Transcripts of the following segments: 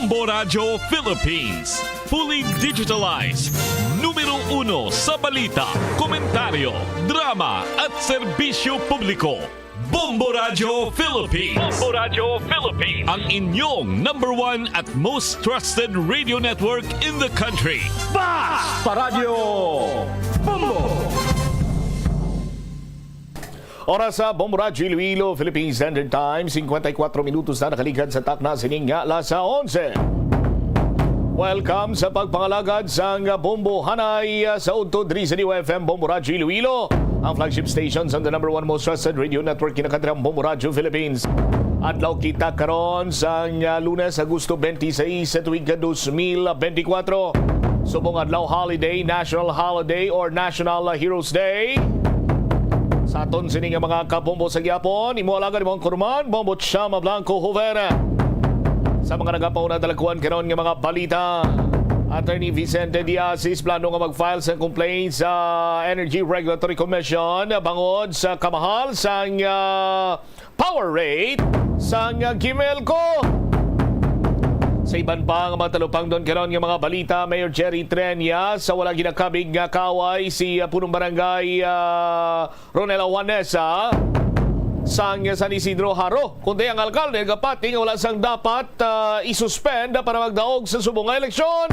Bombo Radio Philippines. Fully digitalized. Numero 1 sa balita, komentaryo, drama at serbisyo publiko. Bombo Radio Philippines. Bombo Radio Philippines. Ang inyong #1 at most trusted radio network in the country. Paradyo Bombo! Oras sa Bombo Radio Iloilo, Philippine Standard Time, 54 minutos na nakaligad sa takna sining alas 11. Welcome sa pagpangalagad sa Bombo Hanay sa Udto Dri sa FM Bombo Radio Iloilo, ang flagship stations on the #1 most trusted radio network kinakatirang Bombo Radio Philippines. Adlaw kita karon sa Lunes, Agosto 26 sa tuig 2024. Subong adlaw holiday, national holiday or National Heroes Day. Sa aton sining mga kabombo sa gyapon, imo alaga ni mong kurman, Bombo Chama Blanco Jovera. Sa mga nagapauna dalakuan karon nga mga balita, Attorney Vicente Diaz plano nga mag-file sa complaint sa Energy Regulatory Commission bangod sa kamahal sa power rate sa Gimelco. Sa iban pa nga matalupang doon karon nga mga balita, Mayor Jerry Trenia sa wala ginakabig nga kaway si punong barangay Ronela Juanesa sang San Isidro Haro. Kundi ang alkalde kapati nga wala sang dapat isuspend para magdaog sa subong nga eleksyon.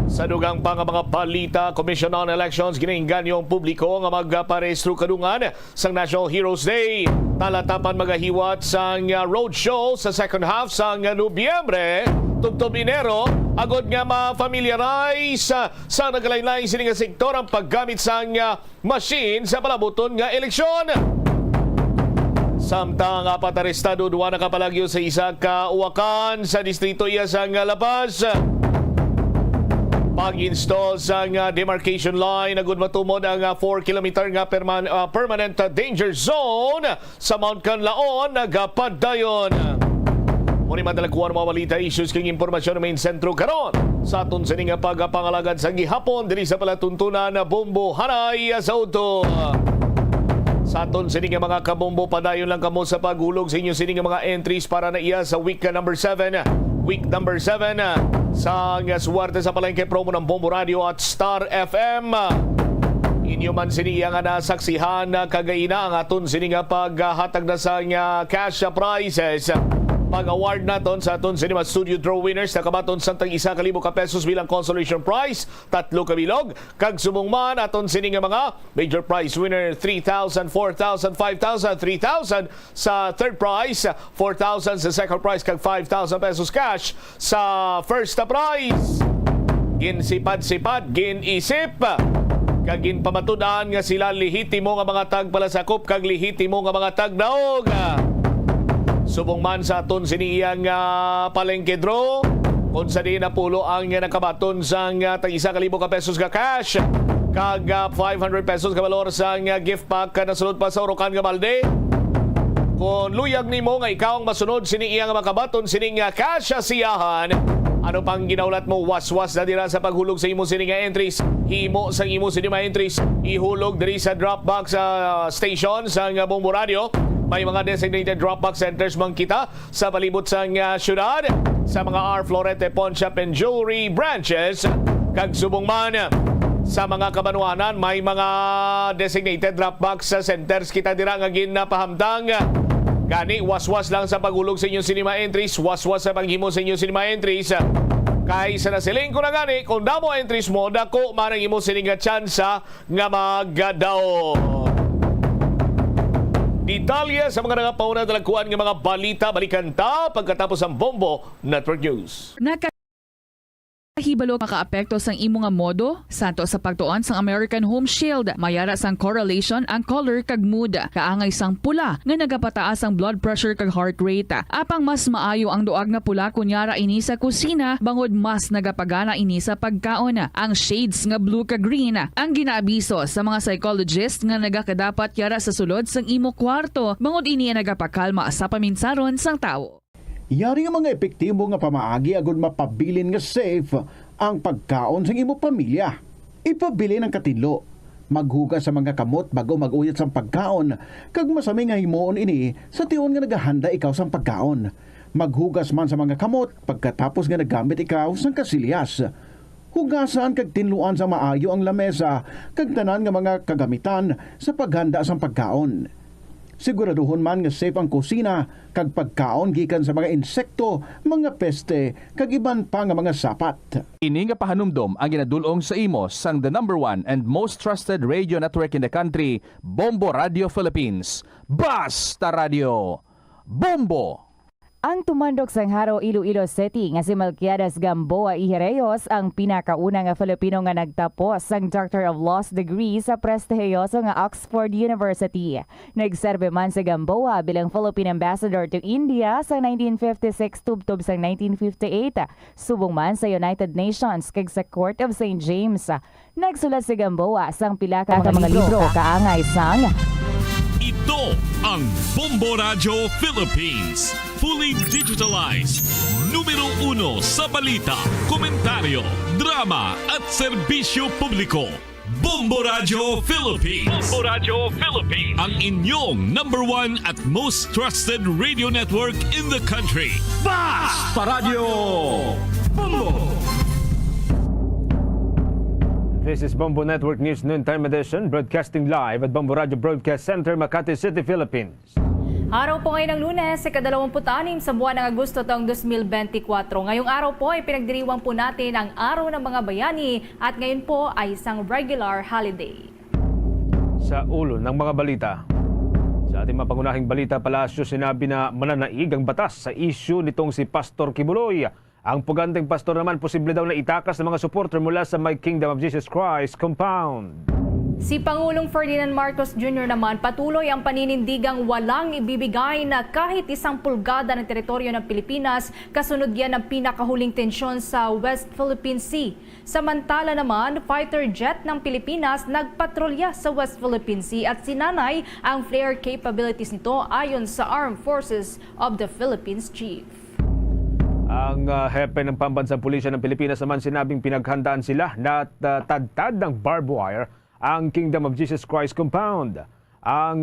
Sa dugang pa nga mga balita, Commission on Elections ginainganyo ang publiko nga magparehistro kadungan sa National Heroes Day. Talatapan magahiwat sang roadshow sa second half sang Nobyembre, tubtob Enero, agod nga ma-familiarize sa nagalain-lain sining nga sektor ang paggamit sang machine sa palabuton nga eleksyon. Samtang apat arestado, duwa nakapalagyo sa isa ka uwakan sa distrito iya sang Lapas. Pag-install sa demarcation line, agud matumod ang 4 kilometer nga permanent danger zone sa Mount Canlaon, nagapadayon. Muni madalakuan mga balita, issues king impormasyon ng main sentro karon sa aton sining pagpangalagad sa gihapon diri sa palatuntunan na Bombo Hanay sa Udto. Sa aton sining mga kabombo, padayon lang kamo sa paghulog sa inyo sining mga entries para na iya sa week number 7. Week number 7 sa suwarte sa palengke promo ng Bombo Radio at Star FM. Inyo man siniya nga nasaksihan na kagaina ang aton sini nga paghatag na sa cash prizes. Pag-award naton sa aton sini studio draw winners na kabaton sa tag 1,000 ka pesos bilang consolation prize, 3 ka bilog. Kag subong man aton sini nga mga major prize winner 3,000, 4,000, 5,000, 3,000 sa third prize, 4,000 sa second prize, kag 5,000 pesos cash sa first prize. Ginsipad-sipad, ginisip, kag ginpamatudan nga sila lihitimo nga mga tagpalasakop kag lihitimo nga mga tagdaog. Subong man sa aton siniyang palengke draw, kung sa di napulo ang nakabaton sa tag 1,000 ka pesos ka cash, kag 500 pesos ka valor sa gift pack na sunod pa sa Orocan nga balde. Kung luyag nimo nga ikaw ang masunod siniyang makabaton sining cash siyahan, ano pang ginaulat mo, waswas na dira sa paghulog sa imo sini nga entries. Himo sa imo sini nga entries, ihulog diri sa Dropbox station sa Bombo Radio. May mga designated Dropbox centers man kita sa palibot sa syudad, sa mga R. Florete Pawn Shop and Jewelry branches. Kag subong man sa mga kabanuanan, may mga designated Dropbox centers kita dira nga ginapahamtang. Gani, waswas lang sa paghulog sa inyong cinema entries, waswas sa paghimo sa inyong cinema entries. Kay sa nasiling ko na gani, kung damo entries mo, dako manang imo sining tsansa nga magadaw. Detalye sa mga nangapauna dalakuan ng mga balita, balikan ta pagkatapos ang Bombo Network News. Hibalo makaapekto sang imo nga modo santo sa pagtuon sang American Home Shield, mayara sang correlation ang color kag mood, kaangay sang pula nga nagapataas ang blood pressure kag heart rate. Apang mas maayo ang duag nga pula kunyara ini sa kusina bangod mas nagapagana ini sa pagkaon. Ang shades nga blue kag green ang ginaabiso sa mga psychologist nga nagakadapat yara sa sulod sang imo kwarto bangod ini nagapakalma sa paminsaron sang tawo. Yari nga mga epektibo nga pamaagi agud mapabilin nga safe ang pagkaon sa imo pamilya. Ipabili ng katinlo, maghugas sa mga kamot bago mag-uyat sa pagkaon, kag masami nga himuon ini sa tiyon nga nagahanda ikaw sa pagkaon. Maghugas man sa mga kamot pagkatapos nga nagamit ikaw sang kasilyas. Hugasan kag tinluan sa maayo ang lamesa kag tanan nga mga kagamitan sa paghanda sang pagkaon. Siguraduhon man nga safe ang kusina kag pagkaon gikan sa mga insekto, mga peste kag iban pa nga mga sapat. Ini nga pahanumdom ang ginadulong sa imo sang the #1 and most trusted radio network in the country, Bombo Radio Philippines. Basta Radio! Bombo! Ang tumandok sang Haro, Iloilo City nga si Melquiades Gamboa Ihereyos ang pinakauna nga Filipino nga nagtapos sang Doctor of Laws degree sa prestihiyoso nga Oxford University. Nagserbe man si Gamboa bilang Philippine Ambassador to India sa 1956 tubtob sang 1958, subong man sa United Nations kag sa Court of St. James. Nagsulat si Gamboa sang pila ka mga libro kaangay sang Ito ang Bombo Radio Philippines. Fully digitalized. Numero 1 sa balita, komentaryo, drama at serbisyo publiko. Bombo Radio Philippines. Bombo Radio Philippines. Ang inyong #1 at most trusted radio network in the country. Basta Radio Bombo! This is Bombo Network News Noontime Edition, broadcasting live at Bombo Radio Broadcast Center, Makati City, Philippines. Araw po ngayon ng Lunes, ika-26 sa buwan ng Agosto taong 2024. Ngayong araw po ay pinagdiriwang po natin ang Araw ng Mga Bayani at ngayon po ay isang regular holiday. Sa ulo ng mga balita. Sa ating mapangunahing balita, Palasyo sinabi na mananaig ang batas sa issue nitong si Pastor Kibuloy. Ang puganteng pastor naman posible daw na itakas ng mga supporter mula sa My Kingdom of Jesus Christ compound. Si Pangulong Ferdinand Marcos Jr. naman patuloy ang paninindigang walang ibibigay na kahit 1 pulgada ng teritoryo ng Pilipinas kasunod yan ng pinakahuling tensyon sa West Philippine Sea. Samantala naman, fighter jet ng Pilipinas nagpatrolya sa West Philippine Sea at sinanay ang flare capabilities nito ayon sa Armed Forces of the Philippines Chief. Ang hepe ng Pambansang Pulisya ng Pilipinas naman sinabing pinaghandaan sila na tadtad ng barbed wire ang Kingdom of Jesus Christ compound. Ang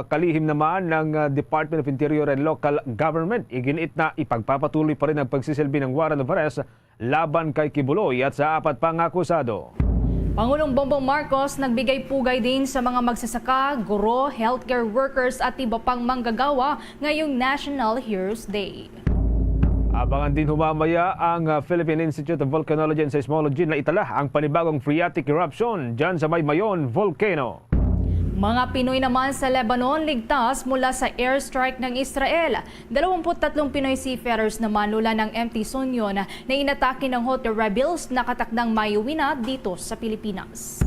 kalihim naman ng Department of Interior and Local Government iginiit na ipagpapatuloy pa rin ang pagsisilbi ng warrant of arrest laban kay Kibuloy at sa 4 pang akusado. Pangulong Bongbong Marcos nagbigay pugay din sa mga magsasaka, guro, healthcare workers at iba pang manggagawa ngayong National Heroes Day. Abangan din humamaya ang Philippine Institute of Volcanology and Seismology na itala ang panibagong phreatic eruption dyan sa Mayon Volcano. Mga Pinoy naman sa Lebanon ligtas mula sa airstrike ng Israel. 23 Pinoy seafarers naman mula ng MT Sunion na inatake ng Houthi rebels na katakdang mayuwi na dito sa Pilipinas.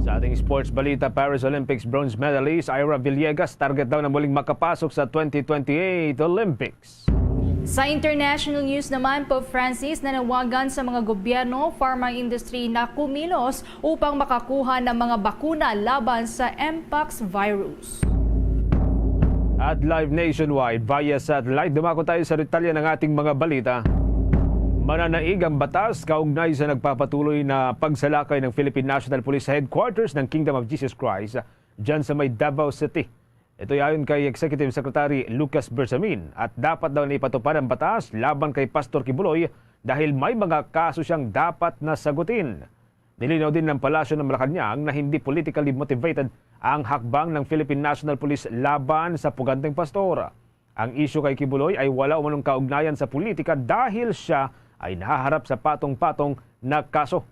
Sa ating sports balita, Paris Olympics bronze medalist Ira Villegas target daw na muling makapasok sa 2028 Olympics. Sa international news naman, Pope Francis nanawagan sa mga gobyerno, pharma industry na kumilos upang makakuha ng mga bakuna laban sa Mpox virus. At live nationwide via satellite, dumako tayo sa detalye ng ating mga balita. Mananaig ang batas kaugnay sa nagpapatuloy na pagsalakay ng Philippine National Police Headquarters ng Kingdom of Jesus Christ dyan sa may Davao City. Ito ayon kay Executive Secretary Lucas Bersamin at dapat daw na ipatupad ang batas laban kay Pastor Kibuloy dahil may mga kaso siyang dapat na sagutin. Nilinaw din ng Palasyo ng Malacanang na hindi politically motivated ang hakbang ng Philippine National Police laban sa puganteng pastor. Ang isyu kay Kibuloy ay wala umanong kaugnayan sa politika dahil siya ay nahaharap sa patong-patong na kaso.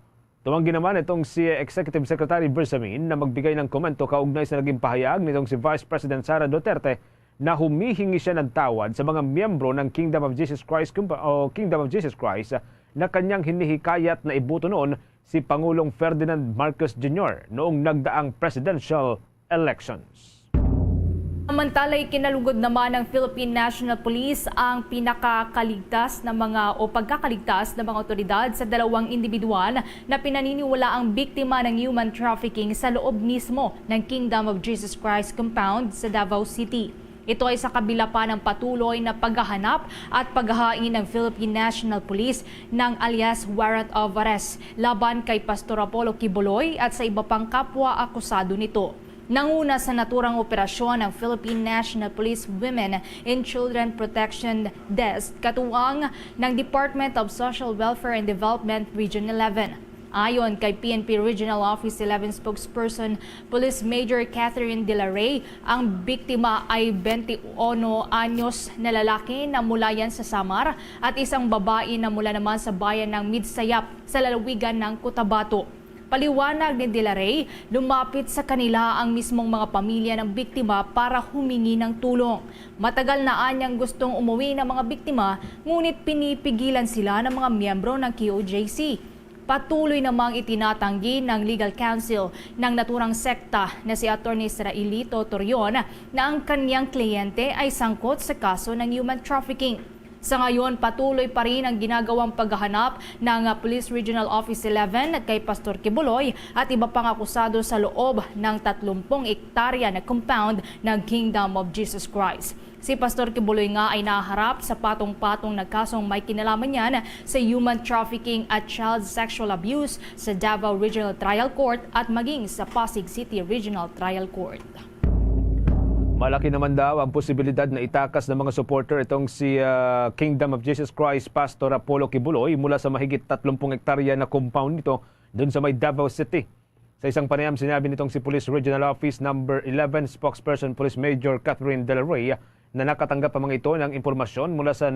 Tumanggi naman itong si Executive Secretary Bersamin na magbigay ng komento kaugnay sa naging pahayag nitong si Vice President Sara Duterte na humihingi siya ng tawad sa mga miyembro ng Kingdom of Jesus Christ na kanyang hinihikayat na ibuto noon si Pangulong Ferdinand Marcos Jr. noong nagdaang presidential elections. Samantala, ikinalugod naman ng Philippine National Police ang pagkakaligtas ng mga otoridad sa 2 individual na pinaniniwala ang biktima ng human trafficking sa loob mismo ng Kingdom of Jesus Christ compound sa Davao City. Ito ay sa kabila pa ng patuloy na paghahanap at paghahain ng Philippine National Police ng alias warrant of arrest laban kay Pastor Apollo Kibuloy at sa iba pang kapwa akusado nito. Nanguna sa naturang operasyon ng Philippine National Police Women and Children Protection Desk katuwang ng Department of Social Welfare and Development Region 11. Ayon kay PNP Regional Office 11 spokesperson Police Major Catherine De La Rey, ang biktima ay 21 anyos na lalaki na mula yan sa Samar at isang babae na mula naman sa bayan ng Midsayap sa lalawigan ng Cotabato. Paliwanag ni De La Rey, lumapit sa kanila ang mismong mga pamilya ng biktima para humingi ng tulong. Matagal na anyang gustong umuwi ng mga biktima, ngunit pinipigilan sila ng mga miyembro ng QOJC. Patuloy namang itinatanggi ng legal counsel ng naturang sekta na si Atty. Israelito Torion na ang kanyang kliyente ay sangkot sa kaso ng human trafficking. Sa ngayon, patuloy pa rin ang ginagawang paghahanap ng Police Regional Office 11 at kay Pastor Kibuloy at iba pang akusado sa loob ng 30 hektarya na compound ng Kingdom of Jesus Christ. Si Pastor Kibuloy nga ay naharap sa patong-patong na kasong may kinalaman niyan sa human trafficking at child sexual abuse sa Davao Regional Trial Court at maging sa Pasig City Regional Trial Court. Malaki naman daw ang posibilidad na itakas ng mga supporter itong si Kingdom of Jesus Christ Pastor Apollo Kibuloy mula sa mahigit 30 hektarya na compound nito dun sa may Davao City. Sa isang panayam, sinabi nitong si Police Regional Office number 11 spokesperson Police Major Catherine De La Rey na nakatanggap pa mga ito ng impormasyon mula sa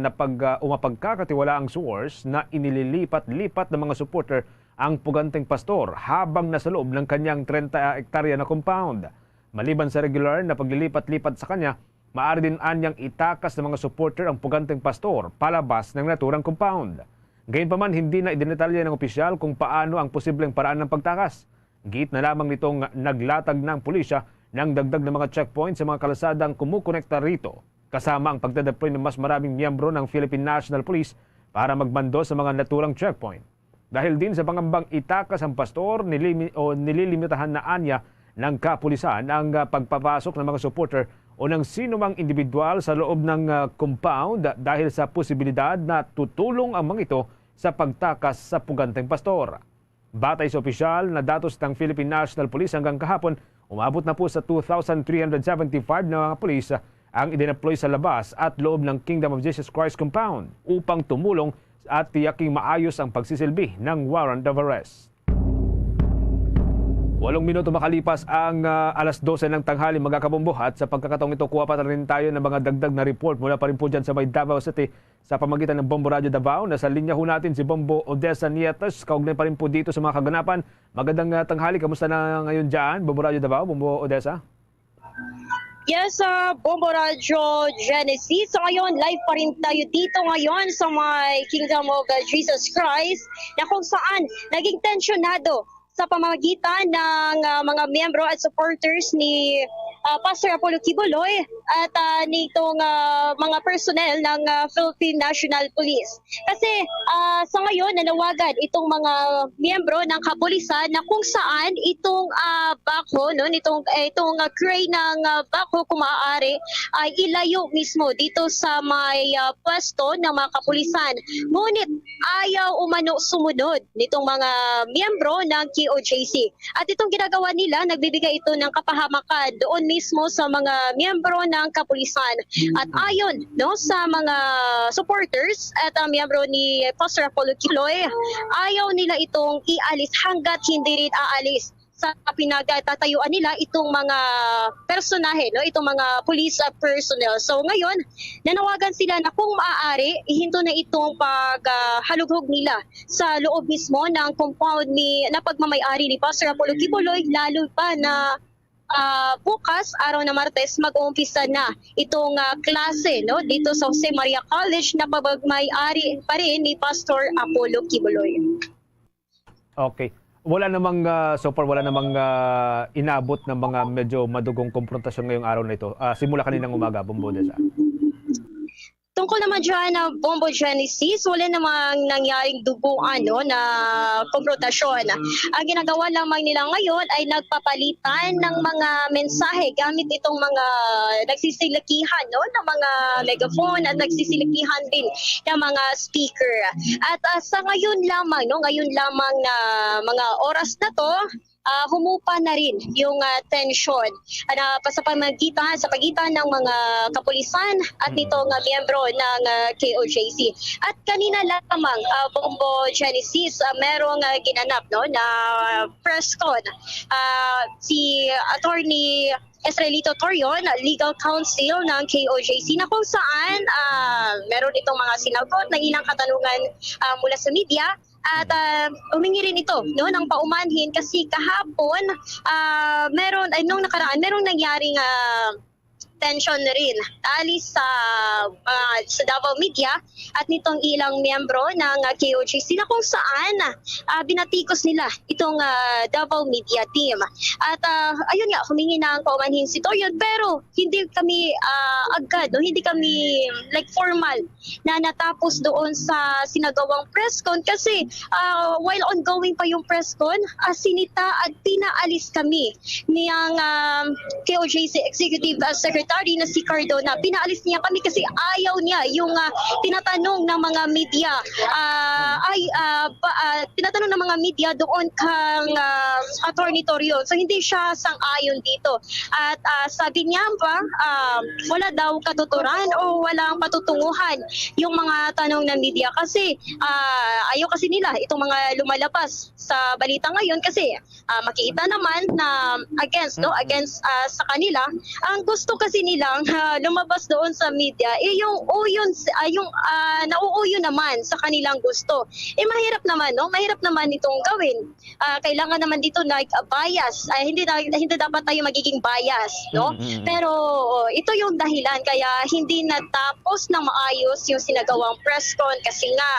umapagkakatiwalaang source na inililipat-lipat ng mga supporter ang puganteng pastor habang nasa loob ng kanyang 30 hektarya na compound. Maliban sa regular na paglilipat-lipat sa kanya, maaari din anyang itakas ng mga supporter ang puganteng pastor palabas ng naturang compound. Gayunpaman, hindi na idinetalya ng opisyal kung paano ang posibleng paraan ng pagtakas. Giit na lamang nitong naglatag ng pulisya ng dagdag na mga checkpoint sa mga kalasadang kumukonekta rito, kasama ang pagdadeploy ng mas maraming miyembro ng Philippine National Police para magmando sa mga naturang checkpoint. Dahil din sa pangambang itakas ang pastor, nililimitahan na anya ng kapulisan ang pagpapasok ng mga supporter o ng sinumang individual sa loob ng compound dahil sa posibilidad na tutulong ang mga ito sa pagtakas sa puganteng pastor. Batay sa opisyal na datos ng Philippine National Police hanggang kahapon, umabot na po sa 2,375 na mga pulis ang idineploy sa labas at loob ng Kingdom of Jesus Christ compound upang tumulong at tiyaking maayos ang pagsisilbi ng warrant of arrest. 8 minuto makalipas ang alas 12 ng tanghali, mga kabombo, at sa pagkakataong ito kuha pa rin tayo ng mga dagdag na report mula pa rin po dyan sa may Davao City sa pamagitan ng Bombo Radio Davao. Nasa linya ho natin si Bombo Odessa Nietas, kaugnay pa rin po dito sa mga kaganapan. Magandang tanghali, kamusta na ngayon dyan, Bombo Radio Davao, Bombo Odessa? Yes, Bombo Radio Genesis. So ngayon, live pa rin tayo dito ngayon sa may Kingdom of Jesus Christ na kung saan naging tensyonado sa pamamagitan ng mga miyembro at supporters ni Pastor Apollo Kibuloy at nitong mga personnel ng Philippine National Police. Kasi sa ngayon nanawagan itong mga miyembro ng kapulisan na kung saan itong backhoe, no, itong crane ng backhoe kung maaari ay ilayo mismo dito sa may pwesto ng mga kapulisan. Ngunit ayaw umano sumunod nitong mga miyembro ng QOJC. At itong ginagawa nila, nagbibigay ito ng kapahamakan doon mismo sa mga miyembro ng kapulisan. At ayon sa mga supporters at miyembro ni Pastor Apollo Kibuloy, ayaw nila itong ialis hanggat hindi rin aalis sa pinagtatayuan nila itong mga personahe, itong mga police personnel. So ngayon, nanawagan sila na kung maaari, ihinto na itong paghalughog nila sa loob mismo ng compound na pagmamayari ni Pastor Apollo Kibuloy, lalo pa na bukas, araw na Martes, mag-uumpisa na itong klase dito sa Jose Maria College na pagmamayari pa rin ni Pastor Apollo Kibuloy. Okay. Wala namang inabot ng mga medyo madugong konfrontasyon ngayong araw na ito. Simula kaninang umaga, Bombo Odessa. Tungkol naman dyan na Bombo Genesis, wala namang nangyaring duguan na konfrontasyon. Ang ginagawa lamang nila ngayon ay nagpapalitan ng mga mensahe gamit itong mga nagsisilikihan ng mga megaphone at nagsisilikihan din ng mga speaker. At sa ngayon lamang na mga oras na to, humupa na rin yung tension sa pagitan ng mga kapulisan at nitong miyembro ng KOJC. At kanina lamang, Bombo Genesis, merong ginanap na press con. Si Attorney Estrelito Torion, legal counsel ng KOJC, na kung saan meron itong mga sinagot ng ilang katanungan mula sa media. At humingi rin ito ng paumanhin kasi kahapon nung nakaraan merong nangyaring tension na rin alis sa Davao Media at nitong ilang miyembro ng KOJC na kung saan binatikos nila itong Davao Media team. At ayun nga, humingi na ang paumanhin si Torion, pero hindi kami agad, hindi kami formal na natapos doon sa sinagawang press con kasi while ongoing pa yung press con, sinita at pinaalis kami niyang KOJC Executive Secretary na si Cardona. Pinaalis niya kami kasi ayaw niya yung tinatanong ng mga media tinatanong ng mga media doon kang Attorney Torion. So hindi siya sang-ayon dito. At sabi niya pa, wala daw katuturan o walang patutunguhan yung mga tanong ng media kasi ayaw kasi nila itong mga lumalabas sa balita ngayon kasi makikita naman na against sa kanila. Ang gusto kasi nilang lumabas doon sa media yung nauuyo naman sa kanilang gusto. Mahirap naman itong gawin. Kailangan naman dito bias. Hindi dapat tayo magiging bias, Pero ito yung dahilan kaya hindi natapos na maayos yung sinagawang press con kasi nga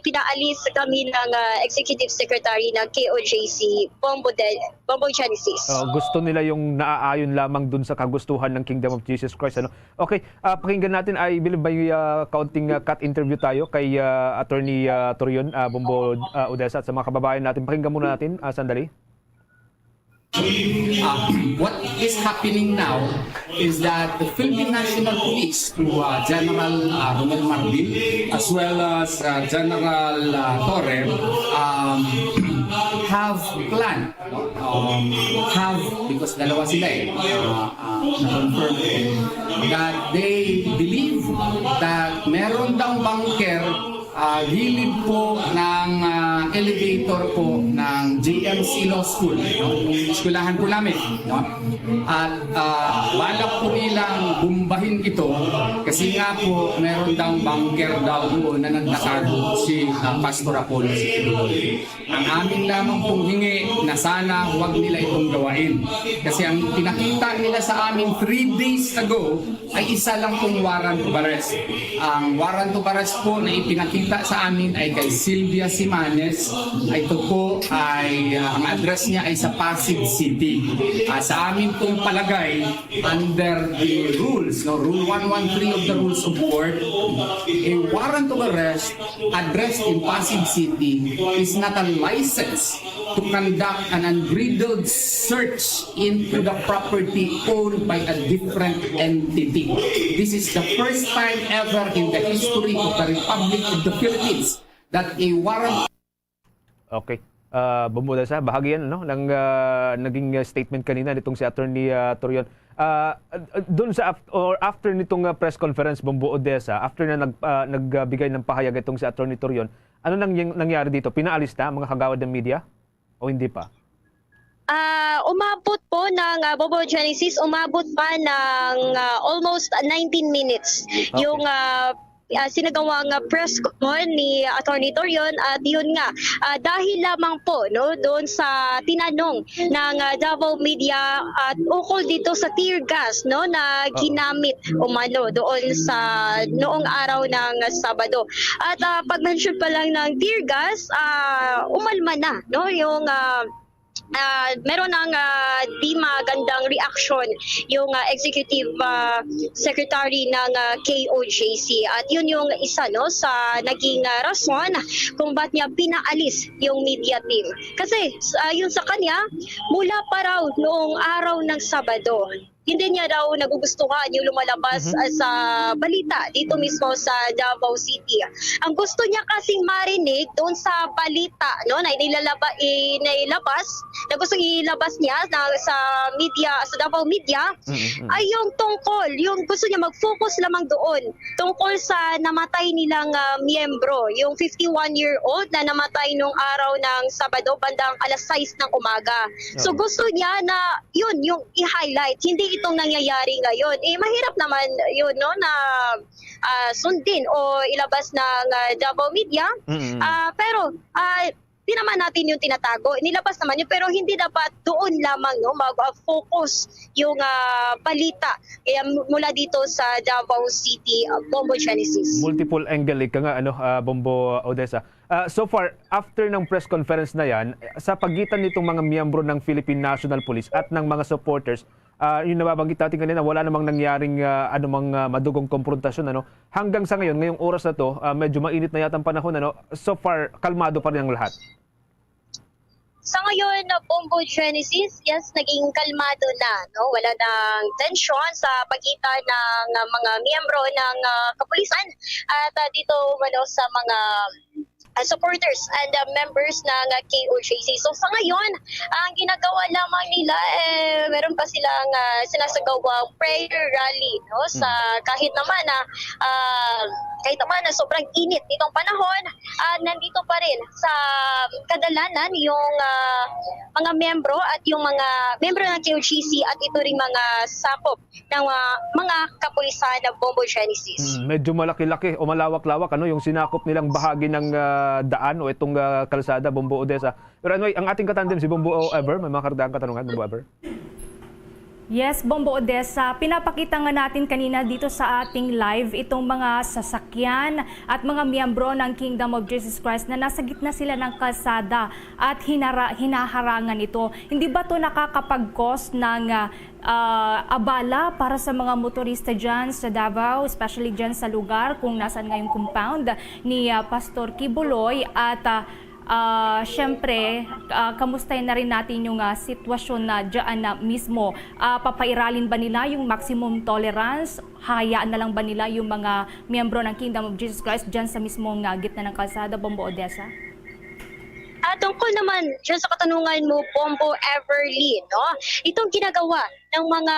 pinaalis kami ng Executive Secretary ng KOJC, Bombo Genesis. Gusto nila yung naaayon lamang dun sa kagustuhan ng Kingdom of Jesus Christ. Okay, pakinggan natin, I believe may kaunting cut interview tayo kay Attorney Torion, Bombo Odessa at sa mga kababayan natin. Pakinggan muna natin, sandali. What is happening now is that the Philippine National Police through General Romel Mardin as well as General Torre have planned because dalawa sila na-confirm that they believe that meron daw bunker gilid po ng elevator po ng JMC Law School, eskulahan po namin. At balak po nilang bumbahin ito kasi nga po meron daw bunker daw doon na nagtatago si Pastor Apollo Siqueiros. Ang amin lamang pong hingi na sana huwag nila itong gawain. Kasi ang pinakita nila sa amin 3 days ago ay isa lang pong warrant of arrest. Ang warrant of arrest po na ipinakita sa amin ay kay Sylvia Simanes. Ito po ay ang address niya ay sa Pasig City. Sa amin pong palagay under the rules, Rule 113 of the Rules of Court, a warrant of arrest addressed in Pasig City is not a license to conduct an unbridled search into the property owned by a different entity. This is the first time ever in the history of the Republic of the Philippines that a warrant... Okay. Bumuda sa bahagi yan ng naging statement kanina nitong si Attorney Torion. Doon sa after nitong press conference, Bombo Odessa, after na nagbigay ng pahayag itong si Attorney Torion, ano nangyari dito? Pinaalis na mga kagawad ng media o hindi pa? Umabot po ng Bombo Genesis, umabot pa ng almost 19 minutes. Okay. Yung sinagawang press con ni Attorney Torion at yun nga dahil lamang po doon sa tinanong ng Davao Media at ukol dito sa tear gas na ginamit umano doon sa noong araw ng Sabado. At pag-mention pa lang ng tear gas, umalma na yung meron ng di magandang reaction yung Executive Secretary ng KOJC at yun yung isa sa naging rason kung ba't niya pinaalis yung media team. Kasi yun sa kanya, mula pa raw noong araw ng Sabado, hindi niya daw nagugustuhan yung lumalabas sa balita dito mismo sa Davao City. Ang gusto niya kasing marinig doon sa balita, no, na inilabas, na gusto ilabas niya sa media, sa Davao media, ay yung tungkol, yung gusto niya mag-focus lamang doon tungkol sa namatay nilang miyembro, yung 51-year-old na namatay nung araw ng Sabado bandang alas 6 ng umaga. So gusto niya na yun yung i-highlight, hindi itong nangyayari ngayon. Mahirap naman yun, no, na sundin o ilabas ng Davao media. Pero di naman natin yung tinatago. Nilabas naman yun, pero hindi dapat doon lamang, no, mag-focus yung balita. Kaya mula dito sa Davao City, Bombo Genesis. Multiple angle ka nga, Bombo Odessa. So far, after ng press conference na yan, sa pagitan nitong mga miyembro ng Philippine National Police at ng mga supporters, yung nababanggit natin kanina, wala namang nangyaring anumang madugong konfrontasyon. Hanggang sa ngayon, ngayong oras na to, medyo mainit na yata ang panahon. So far, kalmado pa rin ang lahat. Sa ngayon, Bombo Genesis, yes, naging kalmado na, no? Wala nang tensyon sa pagitan ng mga miyembro ng kapulisan at dito sa mga supporters and members ng KOJC. So sa ngayon, ang ginagawa lamang nila, meron pa silang sinasagawang prayer rally, no? Sa kahit naman na sobrang init nitong panahon, nandito pa rin sa kadalanan yung mga membro at yung mga membro ng KOJC at ito ring mga sakop ng mga kapulisan ng Bombo Genesis. Medyo malaki-laki o malawak-lawak yung sinakop nilang bahagi ng daan o itong kalsada, Bombo Odessa. Pero anyway, ang ating katandem si Bombo Ever, may mga kardaang katanungan, Bombo Ever. Yes, Bombo Odessa, pinapakita nga natin kanina dito sa ating live itong mga sasakyan at mga miyembro ng Kingdom of Jesus Christ na nasa gitna sila ng kalsada at hinaharangan ito. Hindi ba ito nakakapag-cause ng abala para sa mga motorista dyan sa Davao, especially dyan sa lugar kung nasaan ngayong compound ni Pastor Kibuloy at syempre, kamustahin na rin natin yung sitwasyon na dyan na mismo. Papairalin ba nila yung maximum tolerance? Hayaan na lang ba nila yung mga miyembro ng Kingdom of Jesus Christ dyan sa mismong gitna ng kalsada, Bombo Odessa? Tungkol naman dyan sa katanungan mo, Bombo Everly, no? Itong ginagawa ng mga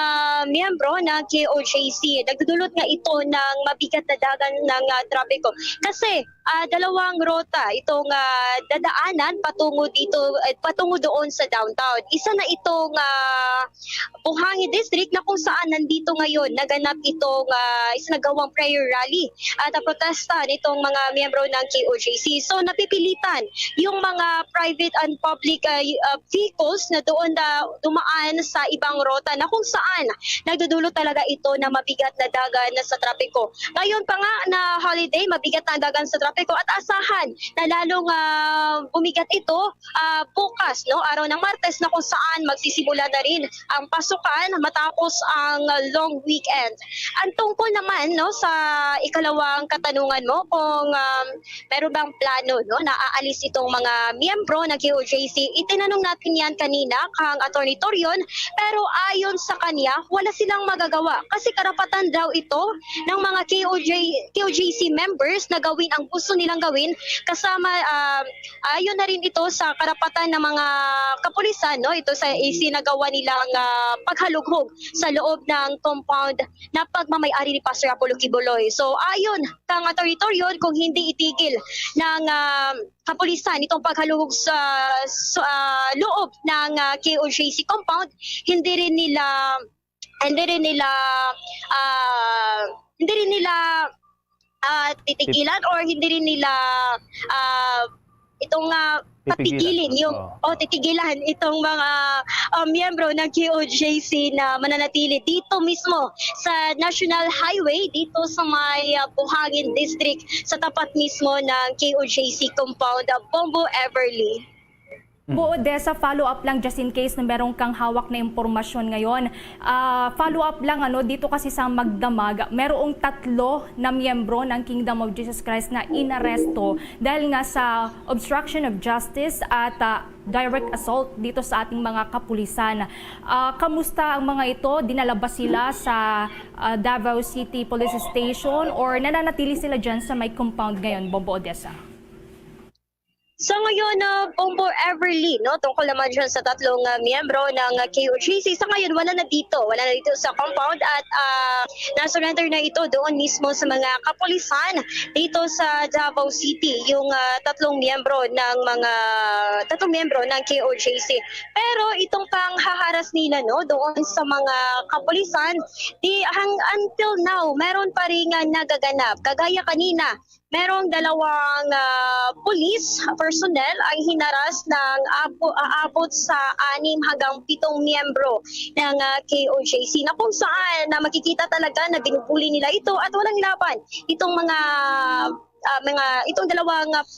miyembro ng KOJC, nagdudulot nga ito ng mabigat na dagan ng trapiko. Kasi dalawang rota itong dadaanan patungo doon sa downtown. Isa na itong Buhangin District na kung saan nandito ngayon naganap itong isinagawang prayer rally at protesta nitong mga miyembro ng KOJC. So napipilitan yung mga private and public vehicles na doon dumaan sa ibang rota na kung saan nagdudulot talaga ito na mabigat na dagan sa trapiko. Ngayon pa nga na holiday, mabigat na dagan sa trapiko at asahan na lalong bumigat ito bukas, no, araw ng Martes na kung saan magsisimula na rin ang pasukan matapos ang long weekend. Ang tungkol naman, no, sa ikalawang katanungan mo kung meron bang plano, no, na aalis itong mga miyembro ng KOJC, itinanong natin yan kanina kang Attorney Torion, pero ayon sa kanya, wala silang magagawa kasi karapatan daw ito ng mga KOJC members na gawin ang gusto nilang gawin kasama ayon na rin ito sa karapatan ng mga kapulisan, no, ito sa isinagawa nilang paghalughog sa loob ng compound na pagmamay-ari ni Pastor Apollo Kibuloy. So ayon kang Attorney Torion, kung hindi itigil ng kapulisan itong paghalughog sa loob ng KOJC compound, hindi rin nila titigilan or hindi rin nila patigilin titigilan itong mga miyembro ng KOJC na mananatili dito mismo sa National Highway dito sa may Buhangin District sa tapat mismo ng KOJC compound, Bombo Everly. Odessa, follow-up lang just in case na meron kang hawak na impormasyon ngayon. Follow-up lang dito kasi sa Magdamag, merong 3 na miyembro ng Kingdom of Jesus Christ na inaresto dahil nga sa obstruction of justice at direct assault dito sa ating mga kapulisan. Kamusta ang mga ito? Dinala ba sila sa Davao City Police Station or nananatili sila dyan sa may compound ngayon, Bombo Odessa? So ngayon, Bombo Everly, tungkol naman dyan sa 3 miyembro ng KOJC, sa ngayon wala na dito sa compound at na-surrender na ito doon mismo sa mga kapulisan dito sa Davao City, yung 3 miyembro ng KOJC. Pero itong panghaharas nila doon sa mga kapulisan, until now, meron pa rin nagaganap. Kagaya kanina, merong 2 police personnel ang hinaras ng aabot sa 6 hanggang 7 miyembro ng KOJC na kung saan na makikita talaga na binubuli nila ito at walang laban itong itong 2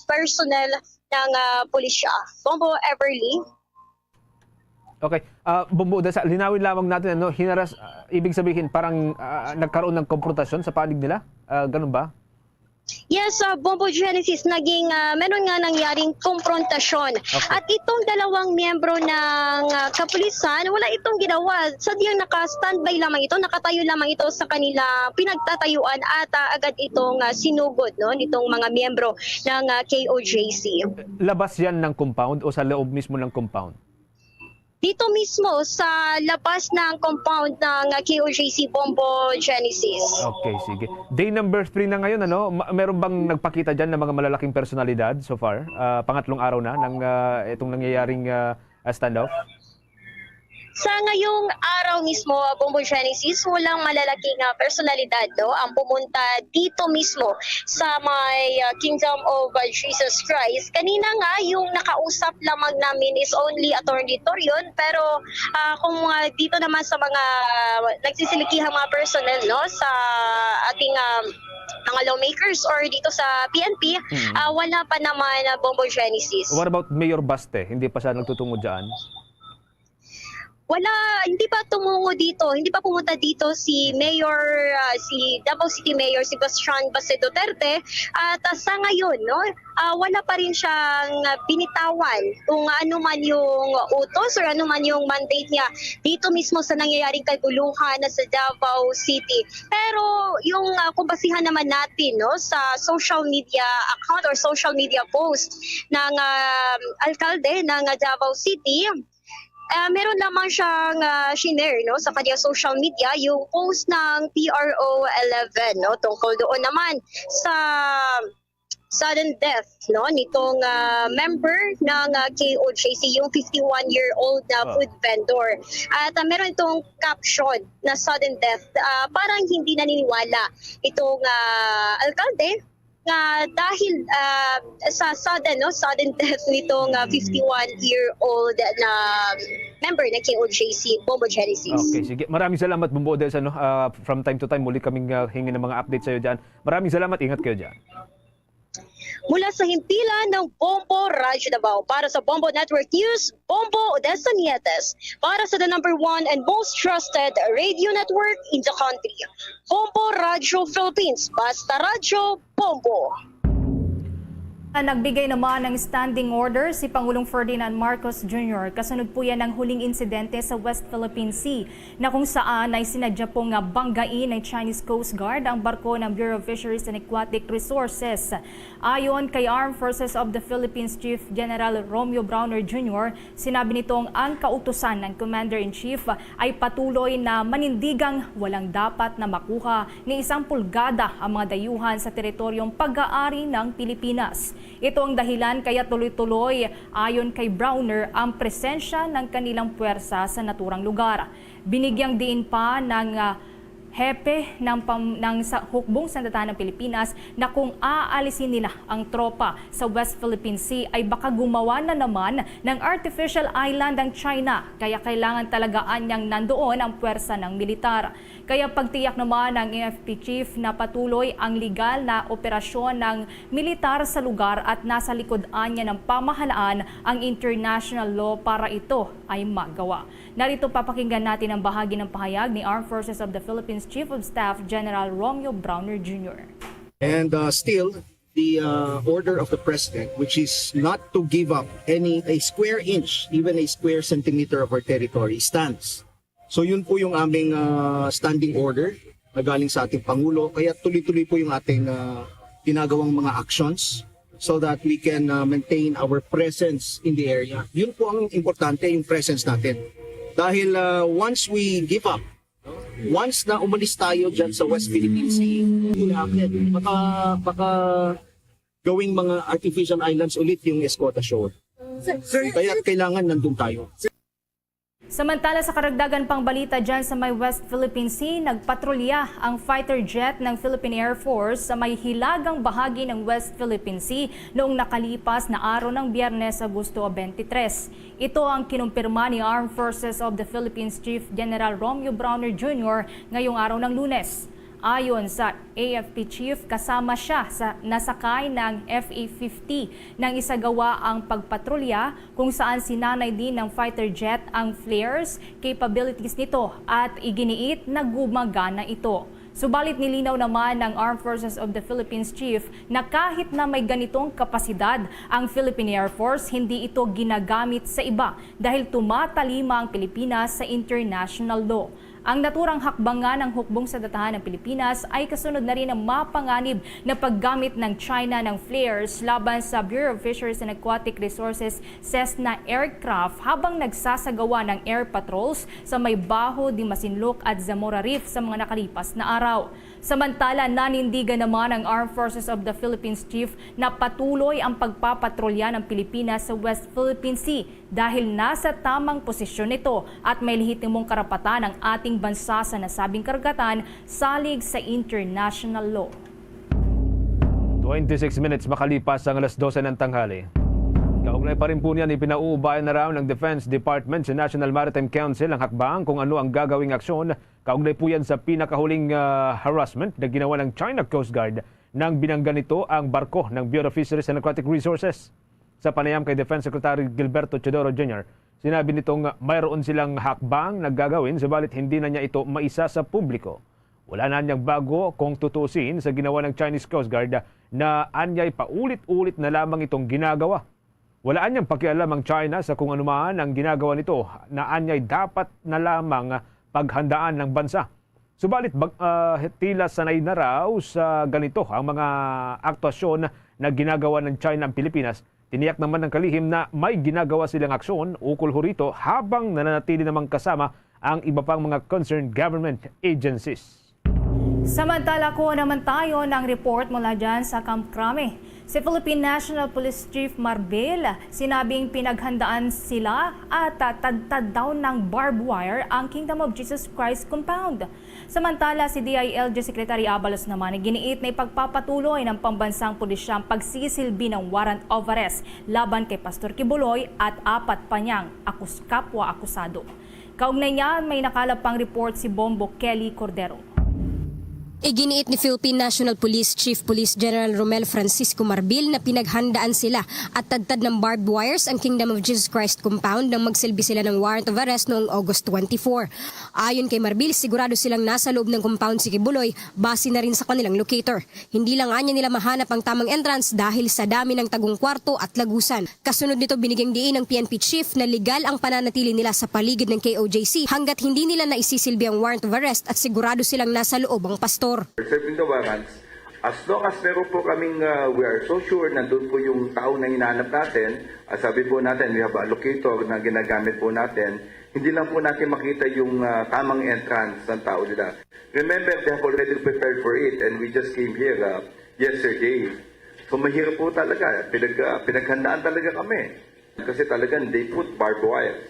personnel ng pulisya. Bombo Everly. Okay. Bombo Odessa, linawin lamang natin, hinaras, ibig sabihin parang nagkaroon ng konfrontasyon sa panig nila? Ganun ba? Yes, Bombo Genesis, meron nga nangyaring komprontasyon. Okay. At itong 2 miyembro ng kapulisan, wala itong ginawa. Sadyang naka-standby lamang ito, nakatayo lamang ito sa kanila pinagtatayuan at agad itong sinugod nitong mga miyembro ng KOJC. Labas yan ng compound o sa loob mismo ng compound? Dito mismo sa labas ng compound ng KOJC, Bombo Genesis. Okay, sige. Day number 3 na ngayon, meron bang nagpakita dyan ng mga malalaking personalidad so far? Pangatlong araw na ng itong nangyayaring standoff? Sa ngayong araw mismo, Bombo Genesis, walang malalaking personalidad ang pumunta dito mismo sa may Kingdom of Jesus Christ. Kanina nga, yung nakausap lamang namin is only Attorney Torion, pero kung dito naman sa mga nagsisilikihang mga personnel sa ating mga lawmakers or dito sa PNP, wala pa naman Bombo Genesis. What about Mayor Baste? Hindi pa siya nagtutungo dyan? Wala, hindi pa tumungo dito, hindi pa pumunta dito si Davao City Mayor Sebastian Baste Duterte at sa ngayon, wala pa rin siyang binitawan kung ano man yung utos or ano man yung mandate niya dito mismo sa nangyayaring kaguluhan sa Davao City. Pero yung kumbasihan naman natin sa social media account or social media post ng alkalde ng Davao City, meron lamang siyang shinare sa kanyang social media yung post ng PRO 11 tungkol doon naman sa sudden death nitong member ng KOJC, yung 51-year-old na food vendor. At meron itong caption na sudden death. Parang hindi naniniwala itong alkalde dahil sa sudden death nitong 51-year-old na member ng KOJC, Bombo Genesis. Okay, sige. Maraming salamat, Bombo Odessa. From time to time, muli kaming hingi ng mga updates sa iyo dyan. Maraming salamat. Ingat kayo dyan. Mula sa himpilan ng Bombo Radyo Davao, para sa Bombo Network News, Bombo Odessa Nietes. Para sa the #1 and most trusted radio network in the country, Bombo Radyo Philippines. Basta Radyo, Bombo. Nagbigay naman ng standing order si Pangulong Ferdinand Marcos Jr. Kasunod po yan ng huling insidente sa West Philippine Sea na kung saan ay sinadya pong banggain ng Chinese Coast Guard ang barko ng Bureau of Fisheries and Aquatic Resources. Ayon kay Armed Forces of the Philippines Chief General Romeo Browner Jr., sinabi nitong ang kautusan ng Commander-in-Chief ay patuloy na manindigang walang dapat na makuha ni 1 pulgada ang mga dayuhan sa teritoryong pag-aari ng Pilipinas. Ito ang dahilan kaya tuloy-tuloy ayon kay Browner ang presensya ng kanilang puwersa sa naturang lugar. Binigyang diin pa ng hepe ng hukbong sandata ng Pilipinas na kung aalisin nila ang tropa sa West Philippine Sea ay baka gumawa na naman ng artificial island ang China. Kaya kailangan talagaan niyang nandoon ang puwersa ng militar. Kaya pagtiyak naman ng AFP chief na patuloy ang legal na operasyon ng militar sa lugar at nasa likodan niya ng pamahalaan ang international law para ito ay magawa. Narito papakinggan natin ang bahagi ng pahayag ni Armed Forces of the Philippines Chief of Staff General Romeo Browner Jr. And still, the order of the President, which is not to give up a square inch, even a square centimeter of our territory, stands. So yun po yung aming standing order na galing sa ating Pangulo. Kaya tuloy-tuloy po yung ating ginagawang mga actions so that we can maintain our presence in the area. Yun po ang importante, yung presence natin. Dahil once we give up, once na umalis tayo dyan sa West Philippine Sea, baka gawing mga artificial islands ulit yung Escota Shore. Kaya kailangan nandun tayo. Samantala sa karagdagan pang balita dyan sa may West Philippine Sea, nagpatrolya ang fighter jet ng Philippine Air Force sa may hilagang bahagi ng West Philippine Sea noong nakalipas na araw ng Biyernes, Agosto 23. Ito ang kinumpirma ni Armed Forces of the Philippines Chief General Romeo Browner Jr. ngayong araw ng Lunes. Ayon sa AFP Chief, kasama siya sa nasakay ng FA-50 nang isagawa ang pagpatrolya kung saan sinanay din ng fighter jet ang flares, capabilities nito at iginiit na gumagana ito. Subalit nilinaw naman ng Armed Forces of the Philippines Chief na kahit na may ganitong kapasidad ang Philippine Air Force, hindi ito ginagamit sa iba dahil tumatalima ang Pilipinas sa international law. Ang naturang hakbangan ng hukbong sandatahan ng Pilipinas ay kasunod na rin ang mapanganib na paggamit ng China ng flares laban sa Bureau of Fisheries and Aquatic Resources Cessna aircraft habang nagsasagawa ng air patrols sa may Bajo de Masinloc at Zamora Reef sa mga nakalipas na araw. Samantala, nanindigan naman ang Armed Forces of the Philippines Chief na patuloy ang pagpapatrolya ng Pilipinas sa West Philippine Sea dahil nasa tamang posisyon nito at may lehitimong karapatan ng ating bansa sa nasabing karagatan salig sa international law. 26 minutes makalipas ang alas 12 ng tanghali. Kaugnay pa rin po niyan, ipinauubayan na raw ng Defense Department sa National Maritime Council ang hakbang kung ano ang gagawing aksyon. Kaugnay po yan sa pinakahuling harassment na ginawa ng China Coast Guard nang binangga nito ang barko ng Bureau of Fisheries and Aquatic Resources. Sa panayam kay Defense Secretary Gilberto Chodoro Jr., sinabi nitong mayroon silang hakbang na gagawin subalit hindi na niya ito maisa sa publiko. Wala na niyang bago kung tutusin sa ginawa ng Chinese Coast Guard na anyay paulit-ulit na lamang itong ginagawa. Walaan niyang pakialam ang China sa kung anuman ang ginagawa nito na anyay dapat na lamang paghandaan ng bansa. Subalit tila sanay na raw sa ganito ang mga aktwasyon na ginagawa ng China ang Pilipinas. Tiniyak naman ng kalihim na may ginagawa silang aksyon ukol ho rito habang nananatili namang kasama ang iba pang mga concerned government agencies. Samantala ko naman tayo ng report mula dyan sa Camp Crame. Si Philippine National Police Chief Marbel, sinabing pinaghandaan sila at tadtad daw ng barbed wire ang Kingdom of Jesus Christ compound. Samantala, si DILG Secretary Abalos naman ay giniit na ipagpapatuloy ng pambansang pulisya ang pagsisilbi ng warrant of arrest laban kay Pastor Kibuloy at 4 pa niyang kapwa akusado. Kaugnay niya, may nakalap pang report si Bombo Kelly Cordero. Iginiit ni Philippine National Police Chief Police General Romel Francisco Marbil na pinaghandaan sila at tadtad ng barbed wires ang Kingdom of Jesus Christ compound nang magsilbi sila ng warrant of arrest noong August 24. Ayon kay Marbil, sigurado silang nasa loob ng compound si Kibuloy base na rin sa kanilang locator. Hindi lang anya nila mahanap ang tamang entrance dahil sa dami ng tagong kwarto at lagusan. Kasunod nito, binigyang diin ng PNP Chief na legal ang pananatili nila sa paligid ng KOJC hanggat hindi nila naisisilbi ang warrant of arrest at sigurado silang nasa loob ang pastor. Serving the warrants, as long as meron po kaming, we are so sure nandun po yung tao na hinahanap natin, sabi po natin, we have a locator na ginagamit po natin, hindi lang po natin makita yung tamang entrance ng tao nila. Remember, they have already prepared for it and we just came here yesterday. So mahirap po talaga, pinaghandaan talaga kami. Kasi talagang they put barbed wire.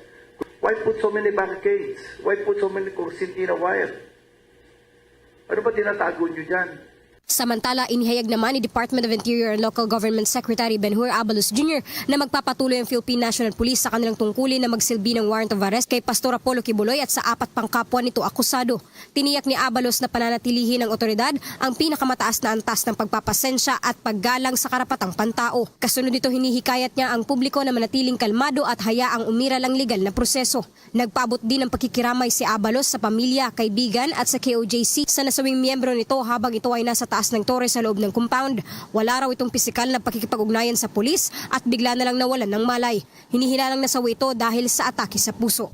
Why put so many barricades? Why put so many concertina wire? Ano ba tinatago nyo dyan? Samantala, inihayag naman ni Department of Interior and Local Government Secretary Benhur Abalos Jr. na magpapatuloy ang Philippine National Police sa kanilang tungkulin na magsilbi ng warrant of arrest kay Pastor Apollo Kibuloy at sa 4 pang kapwa nito akusado. Tiniyak ni Abalos na pananatilihin ng otoridad ang pinakamataas na antas ng pagpapasensya at paggalang sa karapatang pantao. Kasunod nito, hinihikayat niya ang publiko na manatiling kalmado at hayaang umiral ang legal na proseso. Nagpaabot din ng pakikiramay si Abalos sa pamilya, kaibigan at sa KOJC sa nasawing miyembro nito habang ito ay nasa taas ng tore sa loob ng compound. Wala raw itong pisikal na pakikipag-ugnayan sa pulis at bigla na lang nawalan ng malay. Hinihinalang nasawi ito dahil sa atake sa puso.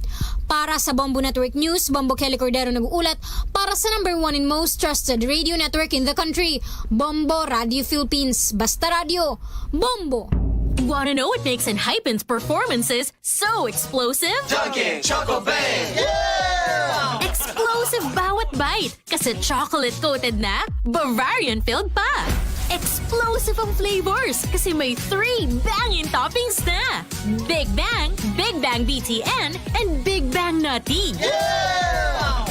Para sa Bombo Network News, Bombo Kelly Cordero nag-uulat para sa number 1 and most trusted radio network in the country, Bombo Radio Philippines. Basta Radio, Bombo! Want to know what makes Enhypen's performances so explosive? Dunkin' Choco Bang! Yeah! Explosive bawat bite kasi chocolate-coated na, Bavarian-filled pa. Explosive ang flavors kasi may 3 banging toppings na. Big Bang BTN, and Big Bang Nutty. Yeah!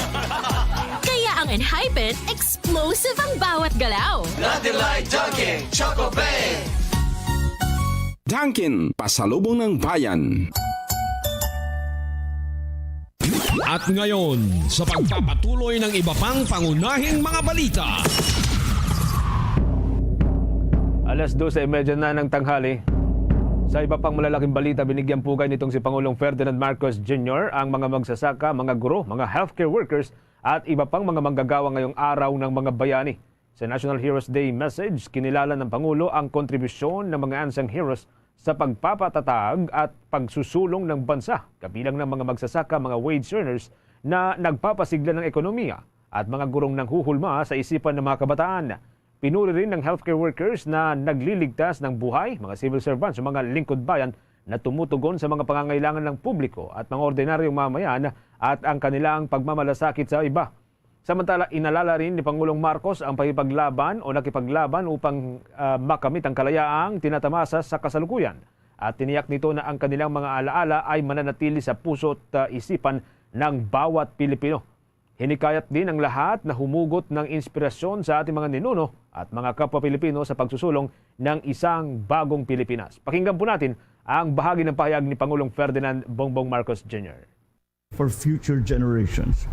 Kaya ang Enhypen, explosive ang bawat galaw. Nothing like Dunkin' Choco Bang! Dunkin', pasalubong ng bayan. At ngayon, sa pagpapatuloy ng iba pang pangunahing mga balita. 12:30 na ng tanghali. Sa iba pang malalaking balita, binigyan pugay nitong si Pangulong Ferdinand Marcos Jr. ang mga magsasaka, mga guro, mga healthcare workers at iba pang mga manggagawa ngayong araw ng mga bayani. Sa National Heroes Day message, kinilala ng Pangulo ang kontribusyon ng mga unsung heroes sa pagpapatatag at pagsusulong ng bansa, kabilang ng mga magsasaka, mga wage earners na nagpapasigla ng ekonomiya at mga gurong nanghuhulma sa isipan ng mga kabataan. Pinuri rin ng healthcare workers na nagliligtas ng buhay, mga civil servants o mga lingkod bayan na tumutugon sa mga pangangailangan ng publiko at mga ordinaryong mamayan at ang kanilang pagmamalasakit sa iba. Samantala, inalala rin ni Pangulong Marcos ang pakipaglaban o nakipaglaban upang makamit ang kalayaang tinatamasa sa kasalukuyan. At tiniyak nito na ang kanilang mga alaala ay mananatili sa puso at isipan ng bawat Pilipino. Hinikayat din ang lahat na humugot ng inspirasyon sa ating mga ninuno at mga kapwa Pilipino sa pagsusulong ng isang bagong Pilipinas. Pakinggan po natin ang bahagi ng pahayag ni Pangulong Ferdinand Bongbong Marcos Jr. For future generations.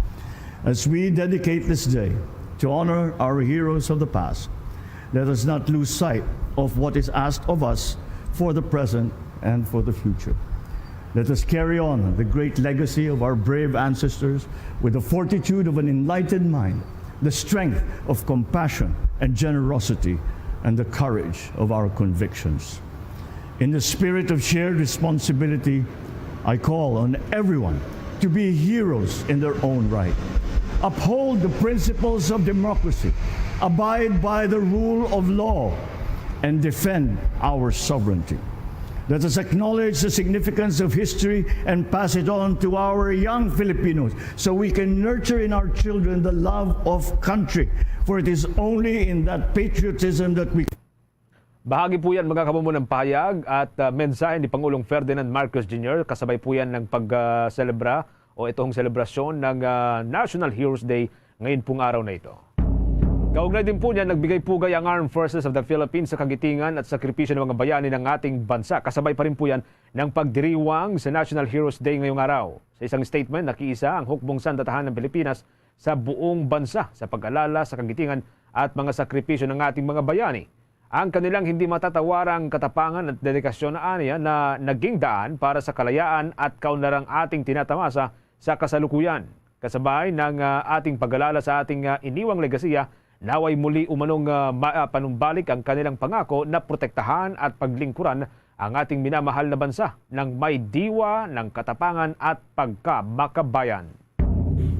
As we dedicate this day to honor our heroes of the past, let us not lose sight of what is asked of us for the present and for the future. Let us carry on the great legacy of our brave ancestors with the fortitude of an enlightened mind, the strength of compassion and generosity, and the courage of our convictions. In the spirit of shared responsibility, I call on everyone to be heroes in their own right. Uphold the principles of democracy, abide by the rule of law, and defend our sovereignty. Let us acknowledge the significance of history and pass it on to our young Filipinos so we can nurture in our children the love of country. For it is only in that patriotism that we... Bahagi po yan mga kamumo ng pahayag at mensahe ni Pangulong Ferdinand Marcos Jr. Kasabay po yan ng pag-selebra o itong selebrasyon ng National Heroes Day ngayon pong araw na ito. Kaugnay din po niya, nagbigay pugay ang Armed Forces of the Philippines sa kagitingan at sakripisyo ng mga bayani ng ating bansa. Kasabay pa rin po yan ng pagdiriwang sa National Heroes Day ngayong araw. Sa isang statement, nakiisa ang hukbong sandatahan ng Pilipinas sa buong bansa sa pag-alala sa kagitingan at mga sakripisyo ng ating mga bayani. Ang kanilang hindi matatawarang katapangan at dedikasyon na aniya na naging daan para sa kalayaan at kaunlarang ating tinatamasa sa kasalukuyan. Kasabay ng ating pag-alala sa ating iniwang legasiya, naway muli umanong panumbalik ang kanilang pangako na protektahan at paglingkuran ang ating minamahal na bansa ng may diwa ng katapangan at pagkamakabayan.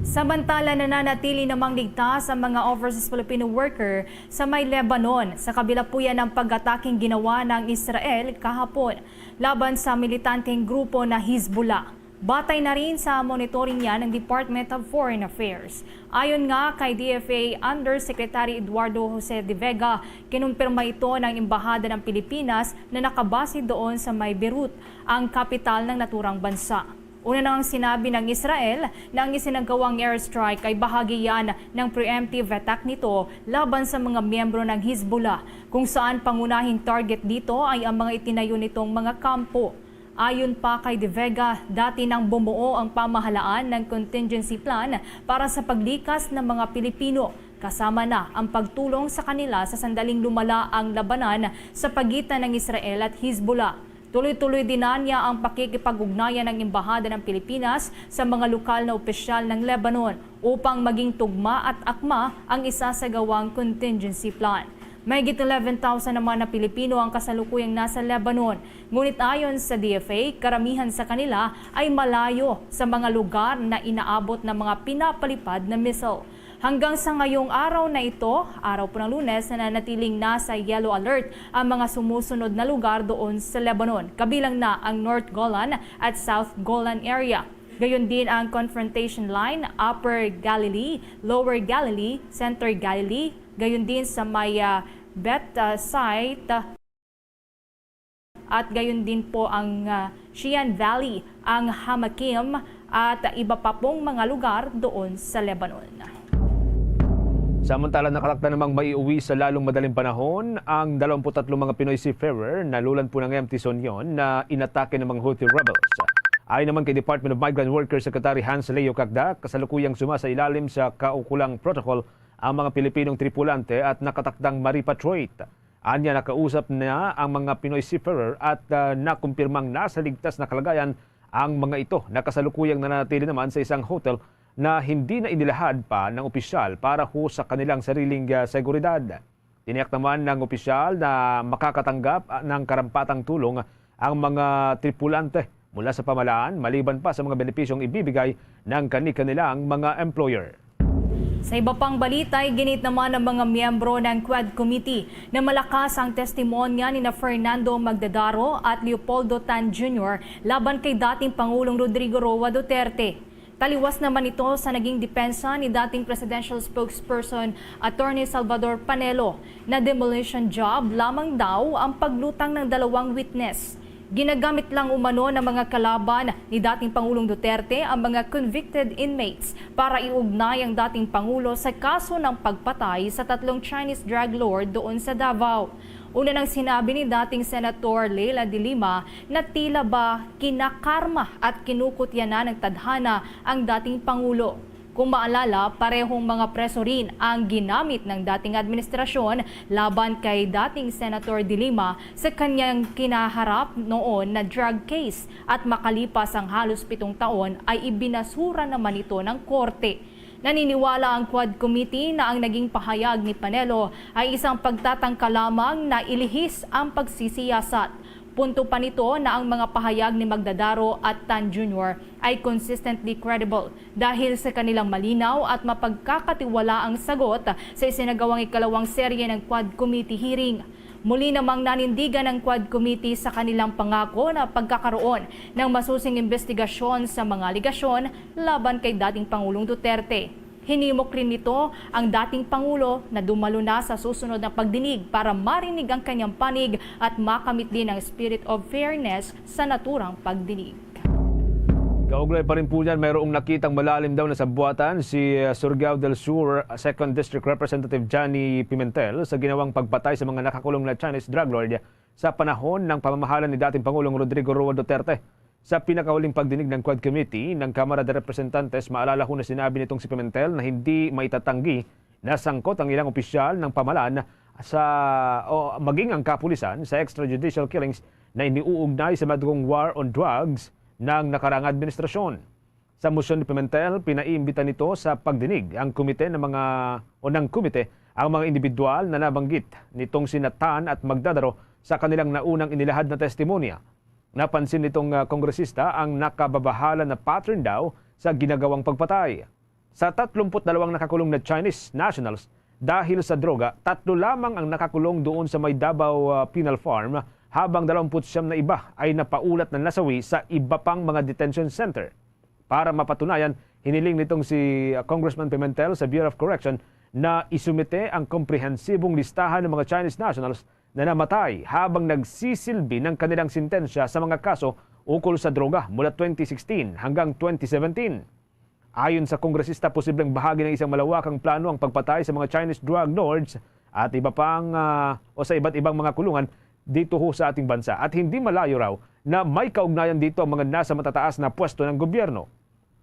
Samantala, nananatili namang ligtas ang mga overseas Filipino worker sa may Lebanon sa kabila po yan ng pag-ataking ginawa ng Israel kahapon laban sa militanteng grupo na Hezbollah. Batay na rin sa monitoring niya ng Department of Foreign Affairs. Ayon nga kay DFA Undersecretary Eduardo Jose de Vega, kinumpirma ito ng Embahada ng Pilipinas na nakabase doon sa may Beirut, ang kapital ng naturang bansa. Una nang sinabi ng Israel na ang isinagawang airstrike ay bahagi yan ng preemptive attack nito laban sa mga miyembro ng Hezbollah, kung saan pangunahing target dito ay ang mga itinayo nitong mga kampo. Ayon pa kay De Vega, dati nang bumuo ang pamahalaan ng contingency plan para sa paglikas ng mga Pilipino, kasama na ang pagtulong sa kanila sa sandaling lumala ang labanan sa pagitan ng Israel at Hezbollah. Tuloy-tuloy din niya ang pakikipag-ugnayan ng Embahada ng Pilipinas sa mga lokal na opisyal ng Lebanon upang maging tugma at akma ang isasagawang contingency plan. Mahigit 11,000 naman na Pilipino ang kasalukuyang nasa Lebanon. Ngunit ayon sa DFA, karamihan sa kanila ay malayo sa mga lugar na inaabot ng mga pinapalipad na missile. Hanggang sa ngayong araw na ito, araw po ng Lunes, nananatiling nasa yellow alert ang mga sumusunod na lugar doon sa Lebanon. Kabilang na ang North Golan at South Golan area. Gayon din ang confrontation line, Upper Galilee, Lower Galilee, Center Galilee. Gayon din sa may Bet site at gayon din po ang Shian Valley, ang Hamakim at iba pa pong mga lugar doon sa Lebanon. Samantala, nakatakda namang maiuwi sa lalong madaling panahon ang 23 mga Pinoy seafarer na lulan po ng MT Sonyon na inatake ng mga Houthi rebels. Ayon naman kay Department of Migrant Workers Secretary Hans Leo Cagda, kasalukuyang sumasa-ilalim sa kaukulang protocol ang mga Pilipinong tripulante at nakatakdang maripatriate. Anya, nakausap na ang mga Pinoy seafarer at nakumpirmang nasa ligtas na kalagayan ang mga ito na kasalukuyang nanatili naman sa isang hotel na hindi na inilahad pa ng opisyal para ho sa kanilang sariling seguridad. Tiniyak naman ng opisyal na makakatanggap ng karampatang tulong ang mga tripulante mula sa pamahalaan maliban pa sa mga benepisyong ibibigay ng kanilang mga employer. Sa iba pang balita, ginit naman ng mga miyembro ng Quad Committee na malakas ang testimonya ni Fernando Magdadaro at Leopoldo Tan Jr. laban kay dating Pangulong Rodrigo Roa Duterte. Taliwas naman ito sa naging depensa ni dating presidential spokesperson Attorney Salvador Panelo na demolition job lamang daw ang paglutang ng 2 witness. Ginagamit lang umano ng mga kalaban ni dating Pangulong Duterte ang mga convicted inmates para iugnay ang dating Pangulo sa kaso ng pagpatay sa 3 Chinese drug lord doon sa Davao. Una nang sinabi ni dating Senator Leila de Lima na tila ba kinakarma at kinukutya na ng tadhana ang dating Pangulo. Kung maalala, parehong mga preso rin ang ginamit ng dating administrasyon laban kay dating Senator de Lima sa kanyang kinaharap noon na drug case at makalipas ang halos 7 taon ay ibinasura naman ito ng korte. Naniniwala ang Quad Committee na ang naging pahayag ni Panelo ay isang pagtatangka lamang na ilihis ang pagsisiyasat. Punto pa nito na ang mga pahayag ni Magdadaro at Tan Jr. ay consistently credible dahil sa kanilang malinaw at mapagkakatiwalaang sagot sa isinagawang ikalawang serye ng Quad Committee hearing. Muli namang nanindigan ng Quad Committee sa kanilang pangako na pagkakaroon ng masusing investigasyon sa mga aligasyon laban kay dating Pangulong Duterte. Hinimok rin nito ang dating Pangulo na dumalo na sa susunod na pagdinig para marinig ang kanyang panig at makamit din ang spirit of fairness sa naturang pagdinig. Kaugnay pa rin po dyan, mayroong nakitang malalim daw na sabwatan si Surigao del Sur 2nd District Representative Johnny Pimentel sa ginawang pagpatay sa mga nakakulong na Chinese drug lord sa panahon ng pamamahala ni dating Pangulong Rodrigo Roa Duterte. Sa pinakahuling pagdinig ng Quad Committee ng Kamara de Representantes, maalala ko na sinabi nitong si Pimentel na hindi maitatanggi na sangkot ang ilang opisyal ng pamahalaan maging ang kapulisan sa extrajudicial killings na iniuugnay sa madugong war on drugs ng nakaraang administrasyon. Sa motion ni Pimentel, pinaimbita nito sa pagdinig ang komite ng komite ang mga individual na nabanggit nitong sina Tan at Magdadaro sa kanilang naunang inilahad na testimonya. Napansin nitong kongresista ang nakababahala na pattern daw sa ginagawang pagpatay. Sa 32 nakakulong na Chinese nationals dahil sa droga, 3 lamang ang nakakulong doon sa may Davao Penal Farm habang 29 na iba ay napaulat na nasawi sa iba pang mga detention center. Para mapatunayan, hiniling nitong si Congressman Pimentel sa Bureau of Correction na isumite ang komprehensibong listahan ng mga Chinese nationals na namatay habang nagsisilbi ng kanilang sintensya sa mga kaso ukol sa droga mula 2016 hanggang 2017. Ayon sa kongresista, posibleng bahagi ng isang malawakang plano ang pagpatay sa mga Chinese drug lords at iba pang o sa iba't ibang mga kulungan dito ho sa ating bansa. At hindi malayo raw na may kaugnayan dito ang mga nasa matataas na pwesto ng gobyerno.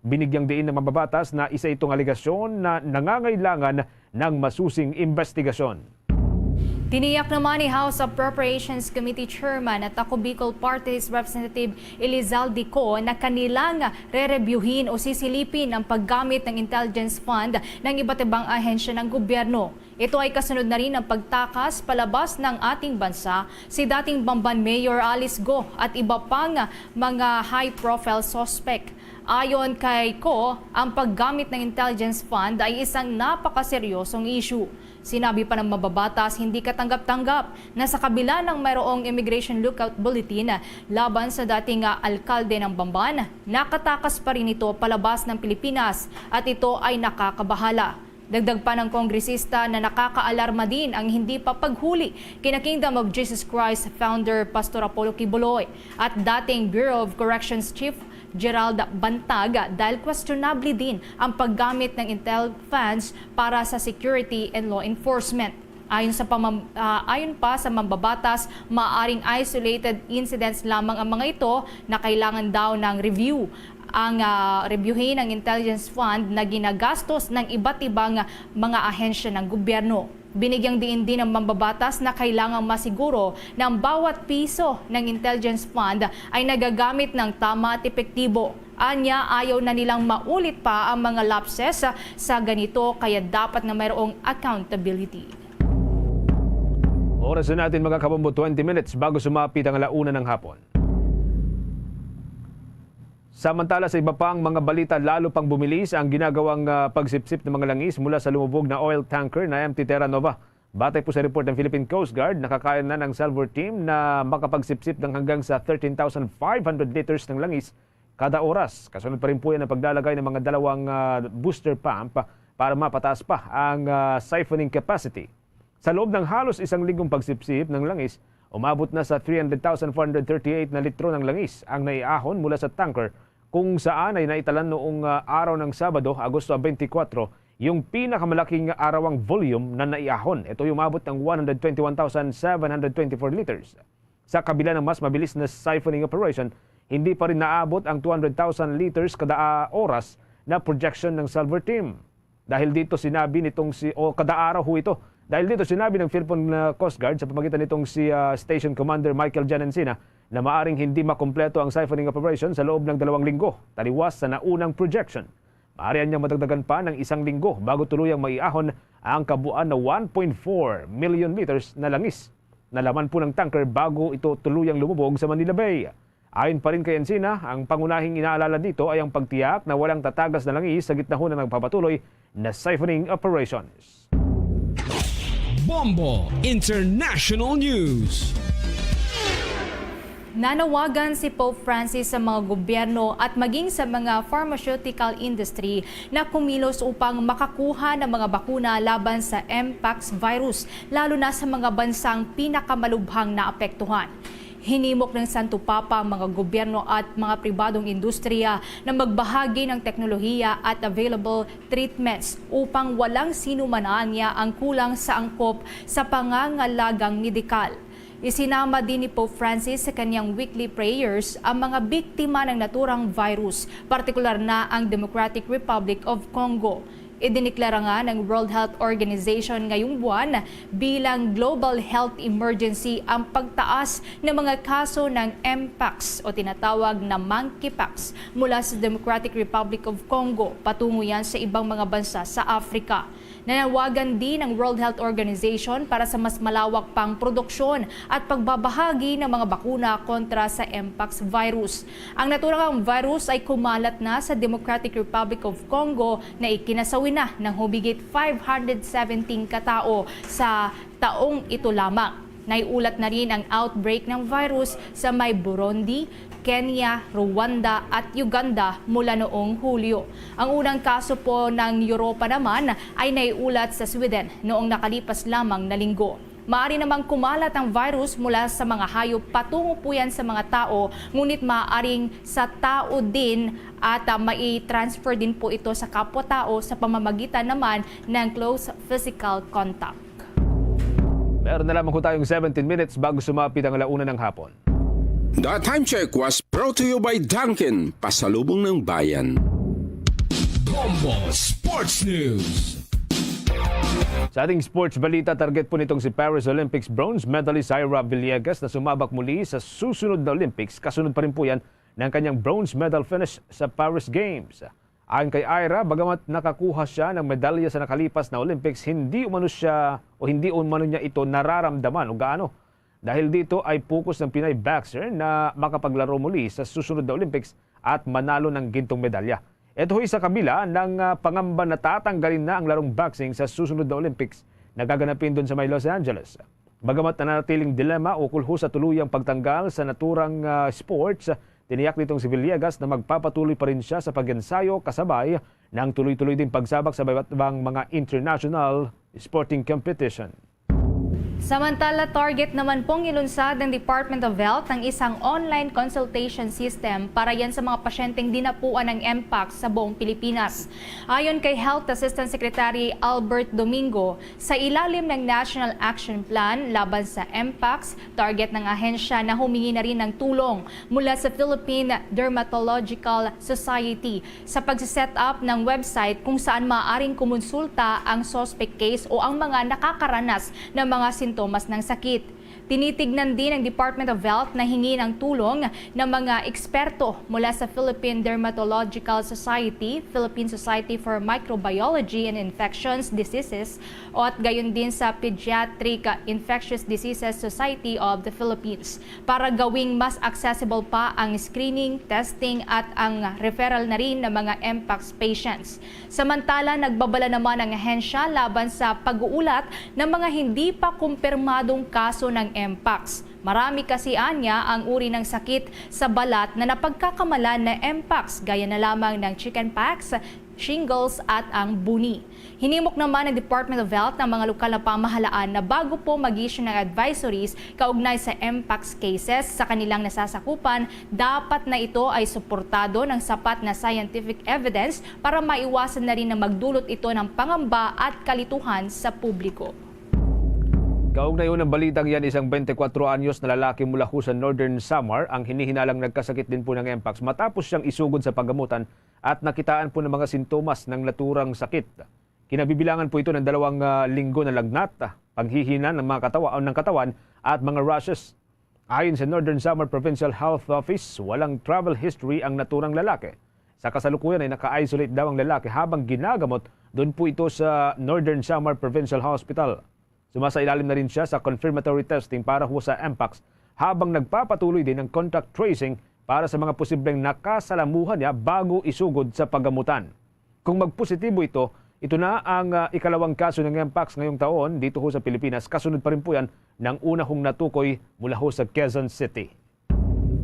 Binigyang diin ng mababatas na isa itong aligasyon na nangangailangan ng masusing investigasyon. Tiniyak naman ni House Appropriations Committee Chairman at Ako Bicol Party's Representative Elizalde Co na kanilang re-reviewin o sisilipin ang paggamit ng intelligence fund ng iba't ibang ahensya ng gobyerno. Ito ay kasunod na rin ng pagtakas palabas ng ating bansa si dating Bamban Mayor Alice Go at iba pang mga high-profile suspect. Ayon kay Ko, ang paggamit ng intelligence fund ay isang napakaseryosong issue. Sinabi pa ng mababatas, hindi katanggap-tanggap na sa kabila ng mayroong Immigration Lookout Bulletin laban sa dating alkalde ng Bamban, nakatakas pa rin ito palabas ng Pilipinas at ito ay nakakabahala. Dagdag pa ng kongresista na nakakaalarma din ang hindi pa paghuli kina Kingdom of Jesus Christ founder Pastor Apollo Kibuloy at dating Bureau of Corrections Chief Gerald Bantaga dahil questionable din ang paggamit ng intel funds para sa security and law enforcement. Ayon pa sa mambabatas, maaaring isolated incidents lamang ang mga ito na kailangan daw ng review. Ang reviewin ng intelligence fund na ginagastos ng iba't ibang mga ahensya ng gobyerno. Binigyang diin din ng mambabatas na kailangang masiguro na ang bawat piso ng intelligence fund ay nagagamit ng tama at epektibo. Anya, ayaw na nilang maulit pa ang mga lapses sa ganito kaya dapat na mayroong accountability. Oras na natin mga kabombo, 20 minutes bago sumapit ang 1:00 ng hapon. Samantala sa iba pang mga balita, lalo pang bumilis ang ginagawang pagsipsip ng mga langis mula sa lumubog na oil tanker na MT Terra Nova. Batay po sa report ng Philippine Coast Guard, nakakaya na ng Salvor team na makapagsipsip ng hanggang sa 13,500 liters ng langis kada oras. Kasunod pa rin po yan ang paglalagay ng mga dalawang booster pump para mapataas pa ang siphoning capacity. Sa loob ng halos isang linggong pagsipsip ng langis, umabot na sa 300,438 na litro ng langis ang naiahon mula sa tanker, kung saan ay naitalan noong araw ng Sabado, Agosto 24, yung pinakamalaking arawang volume na naiahon. Ito yung umabot ng 121,724 liters. Sa kabila ng mas mabilis na siphoning operation, hindi pa rin naabot ang 200,000 liters kada oras na projection ng Salvor team. Dahil dito sinabi nitong kada araw ho ito. Dahil dito sinabi ng Philippine Coast Guard sa pamamagitan nitong si Station Commander Michael Janancina na maaring hindi makumpleto ang siphoning operation sa loob ng 2 linggo, taliwas sa naunang projection. Maaari niyang madagdagan pa ng 1 linggo bago tuluyang maiahon ang kabuuan na 1.4 million liters na langis na laman po ng tanker bago ito tuluyang lumubog sa Manila Bay. Ayon pa rin kay Encina, ang pangunahing inaalala dito ay ang pagtiyak na walang tatagas na langis sa gitna ng nagpapatuloy na siphoning operations. Bombo International News. Nanawagan si Pope Francis sa mga gobyerno at maging sa mga pharmaceutical industry na kumilos upang makakuha ng mga bakuna laban sa Mpox virus, lalo na sa mga bansang pinakamalubhang naapektuhan. Hinimok ng Santo Papa ang mga gobyerno at mga pribadong industriya na magbahagi ng teknolohiya at available treatments upang walang sinuman niya ang kulang sa angkop sa pangangalagang medikal. Isinama din ni Pope Francis sa kanyang weekly prayers ang mga biktima ng naturang virus, partikular na ang Democratic Republic of Congo. Idiniklara nga ng World Health Organization ngayong buwan bilang Global Health Emergency ang pagtaas ng mga kaso ng Mpox o tinatawag na Monkeypox mula sa Democratic Republic of Congo patungo yan sa ibang mga bansa sa Africa. Nanawagan din ng World Health Organization para sa mas malawak pang produksyon at pagbabahagi ng mga bakuna kontra sa Mpox virus. Ang naturang virus ay kumalat na sa Democratic Republic of Congo na ikinasawi na ng humigit 517 katao sa taong ito lamang. Naiulat na rin ang outbreak ng virus sa may Burundi, Kenya, Rwanda at Uganda mula noong Hulyo. Ang unang kaso po ng Europa naman ay naiulat sa Sweden noong nakalipas lamang na linggo. Maaari namang kumalat ang virus mula sa mga hayop patungo po yan sa mga tao, ngunit maaaring sa tao din at mai-transfer din po ito sa kapwa-tao sa pamamagitan naman ng close physical contact. Meron na lamang ko tayong 17 minutes bago sumapit ang 1:00 ng hapon. The time check was brought to you by Dunkin, pasalubong ng bayan. Bombo Sports News. Sa ating sports balita, target po nitong si Paris Olympics bronze medalist Ira Villegas na sumabak muli sa susunod na Olympics. Kasunod pa rin po yan ng kanyang bronze medal finish sa Paris Games. Ayon kay Ira, bagamat nakakuha siya ng medalya sa nakalipas na Olympics, hindi umano niya ito nararamdaman o gaano. Dahil dito ay focus ng Pinay boxer na makapaglaro muli sa susunod na Olympics at manalo ng gintong medalya. Ito ay sa kabila ng pangamba na tatanggalin na ang larong boxing sa susunod na Olympics na gaganapin doon sa may Los Angeles. Bagamat nanatiling dilema ukol sa tuluyang pagtanggal sa naturang sports, tiniyak nitong si Villegas na magpapatuloy pa rin siya sa pag-ensayo kasabay ng tuloy-tuloy din pagsabak sa iba't ibang mga international sporting competition. Samantala, target naman pong ilunsad ng Department of Health ng isang online consultation system para yan sa mga pasyenteng dinapuan ng MPAX sa buong Pilipinas. Ayon kay Health Assistant Secretary Albert Domingo, sa ilalim ng National Action Plan laban sa MPAX, target ng ahensya na humingi na rin ng tulong mula sa Philippine Dermatological Society sa pagsiset up ng website kung saan maaaring kumonsulta ang suspect case o ang mga nakakaranas ng mga sintomas ng sakit. Tinitignan din ng Department of Health na hingi ng tulong ng mga eksperto mula sa Philippine Dermatological Society, Philippine Society for Microbiology and Infectious Diseases, at gayon din sa Pediatric Infectious Diseases Society of the Philippines para gawing mas accessible pa ang screening, testing at ang referral na rin ng mga MPAX patients. Samantala, nagbabala naman ang ahensya laban sa pag-uulat ng mga hindi pa kumpirmadong kaso ng MPAX. Marami kasi anya ang uri ng sakit sa balat na napagkakamalan na MPAX, gaya na lamang ng chickenpox, shingles at ang buni. Hinimok naman ng Department of Health ng mga lokal na pamahalaan na bago po mag-issue ng advisories kaugnay sa MPAX cases sa kanilang nasasakupan, dapat na ito ay suportado ng sapat na scientific evidence para maiwasan na rin na magdulot ito ng pangamba at kalituhan sa publiko. Kaugnay ng balitang yan, isang 24 anyos na lalaki mula sa Northern Samar ang hinihinalang nagkasakit din po ng MPAX matapos siyang isugod sa paggamutan at nakitaan po ng mga sintomas ng naturang sakit. Kinabibilangan po ito ng 2 linggo na lagnat, panghihina ng mga katawan at mga rashes. Ayon sa Northern Samar Provincial Health Office, walang travel history ang naturang lalaki. Sa kasalukuyan ay naka-isolate daw ang lalaki habang ginagamot doon po ito sa Northern Samar Provincial Hospital. Sumasailalim na rin siya sa confirmatory testing para sa MPAX habang nagpapatuloy din ng contact tracing para sa mga posibleng nakasalamuhan niya bago isugod sa paggamutan. Kung magpositibo ito na ang ikalawang kaso ng MPAX ngayong taon dito sa Pilipinas. Kasunod pa rin po yan ng una hong natukoy mula sa Quezon City.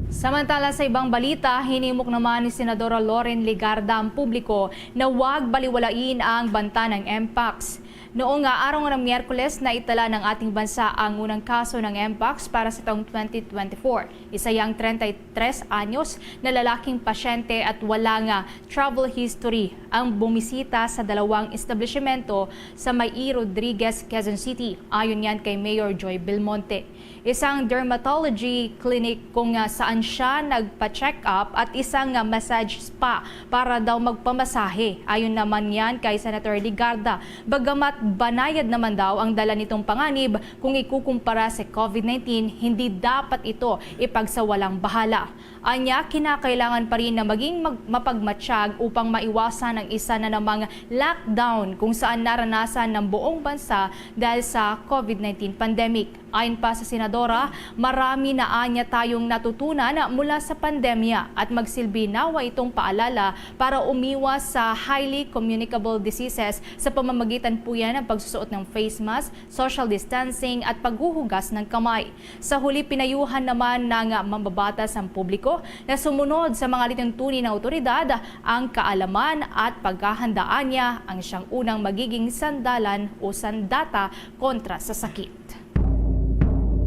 Samantala sa ibang balita, hinimok naman ni Senadora Loren Legarda ang publiko na huwag baliwalain ang banta ng MPAX. Noong araw ng Miyerkules na itala ng ating bansa ang unang kaso ng MPAX para sa taong 2024. Isa yang 33 anyos na lalaking pasyente at walang travel history ang bumisita sa 2 establishmento sa May Rodriguez, Quezon City. Ayon yan kay Mayor Joy Belmonte. Isang dermatology clinic kung saan siya nagpa-check up at isang massage spa para daw magpamasahe. Ayon naman yan kay Senator Legarda. Bagamat banayad naman daw ang dala nitong panganib, kung ikukumpara sa COVID-19, hindi dapat ito ipagsawalang bahala. Anya, kinakailangan pa rin na maging mapagmatsyag upang maiwasan ang isa na namang lockdown kung saan naranasan ng buong bansa dahil sa COVID-19 pandemic. Ayon pa sa Senadora, marami na anya tayong natutunan mula sa pandemya at magsilbi nawa itong paalala para umiwas sa highly communicable diseases sa pamamagitan po yan ng pagsusuot ng face mask, social distancing at paghuhugas ng kamay. Sa huli, pinayuhan naman ng mambabatas ang publiko na sumunod sa mga lituntunin ng otoridad. Ang kaalaman at paghahandaan niya ang siyang unang magiging sandalan o sandata kontra sa sakit.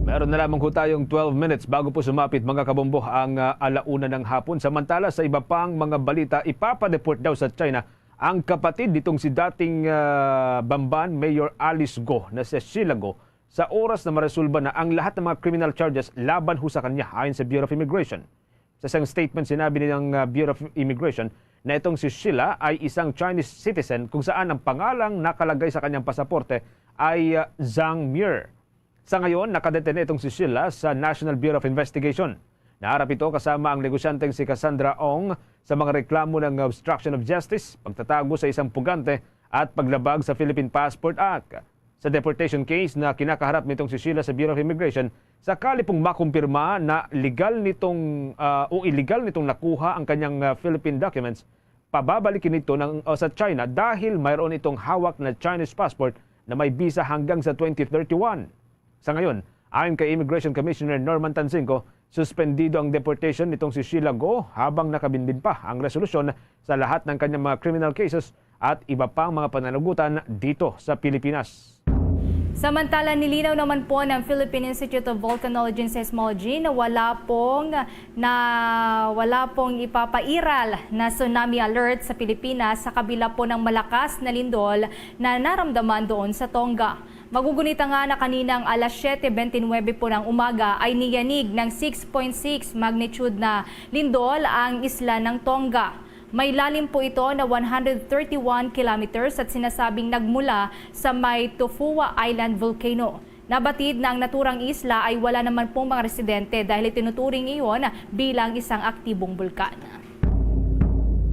Meron na lamang po tayong 12 minutes bago po sumapit mga kabombo ang alauna ng hapon. Samantala sa iba pang mga balita, ipapadeport daw sa China ang kapatid nitong si dating Bamban Mayor Alice Go na si Sheila Go sa oras na maresolba na ang lahat ng mga criminal charges laban ho sa kanya ayon sa Bureau of Immigration. Sa isang statement sinabi ng Bureau of Immigration na itong si Sheila ay isang Chinese citizen kung saan ang pangalang nakalagay sa kanyang pasaporte ay Zhang Mir. Sa ngayon, nakadetene itong si Sheila sa National Bureau of Investigation. Naharap ito kasama ang negosyanteng si Cassandra Ong sa mga reklamo ng obstruction of justice, pagtatago sa isang pugante at paglabag sa Philippine Passport Act. Sa deportation case na kinakaharap nitong si Sheila sa Bureau of Immigration, sakali pong makumpirma na illegal nitong nakuha ang kanyang Philippine documents, pababalikin ito sa China dahil mayroon itong hawak na Chinese passport na may visa hanggang sa 2031. Sa ngayon, ayon kay Immigration Commissioner Norman Tansinco, suspendido ang deportation nitong si Sheila Go habang nakabinbin pa ang resolusyon sa lahat ng kanyang mga criminal cases at iba pang mga pananagutan dito sa Pilipinas. Samantala, nilinaw naman po ng Philippine Institute of Volcanology and Seismology na wala pong ipapairal na tsunami alert sa Pilipinas sa kabila po ng malakas na lindol na naramdaman doon sa Tonga. Magugunita nga na kaninang alas 7:29 po ng umaga ay niyanig ng 6.6 magnitude na lindol ang isla ng Tonga. May lalim po ito na 131 kilometers at sinasabing nagmula sa may Tofua Island volcano. Nabatid na ang naturang isla ay wala naman pong mga residente dahil itinuturing iyon bilang isang aktibong bulkan.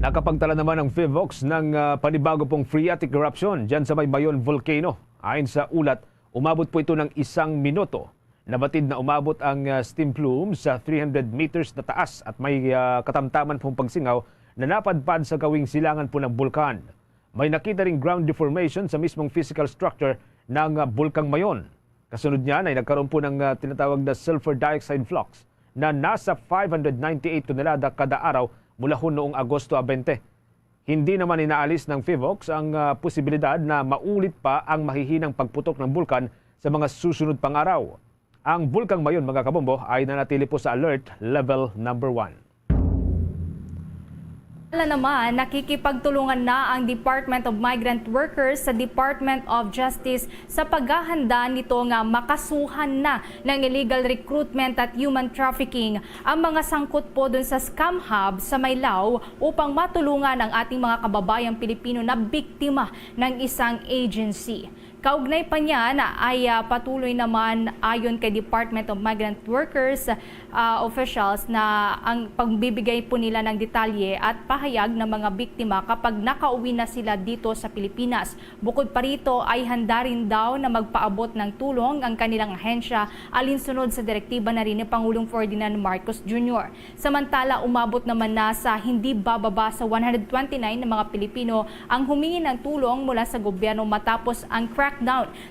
Nakapagtala naman ang PHIVOLCS ng panibago pong phreatic eruption dyan sa may Mayon Volcano. Ayon sa ulat, umabot po ito ng 1 minuto. Nabatid na umabot ang steam plume sa 300 meters na taas at may katamtaman pong pagsingaw na napadpad sa gawing silangan po ng bulkan. May nakita ring ground deformation sa mismong physical structure ng bulkang Mayon. Kasunod niyan ay nagkaroon po ng tinatawag na sulfur dioxide flux na nasa 598 tonelada kada araw mula noong Agosto 20. Hindi naman inaalis ng PHIVOLCS ang posibilidad na maulit pa ang mahihinang pagputok ng bulkan sa mga susunod pang araw. Ang bulkang Mayon, mga kabombo, ay nanatili po sa alert level number 1. Naman, nakikipagtulungan na ang Department of Migrant Workers sa Department of Justice sa paghahanda nito nga makasuhan na ng illegal recruitment at human trafficking ang mga sangkot po dun sa scam hub sa Maylao upang matulungan ang ating mga kababayang Pilipino na biktima ng isang agency. Kaugnay pa niyan ay patuloy naman ayon kay Department of Migrant Workers officials na ang pagbibigay po nila ng detalye at pahayag ng mga biktima kapag nakauwi na sila dito sa Pilipinas. Bukod pa rito ay handa rin daw na magpaabot ng tulong ang kanilang ahensya alinsunod sa direktiba na rin ni Pangulong Ferdinand Marcos Jr. Samantala, umabot naman na sa hindi bababa sa 129 na mga Pilipino ang humingi ng tulong mula sa gobyerno matapos ang crackdown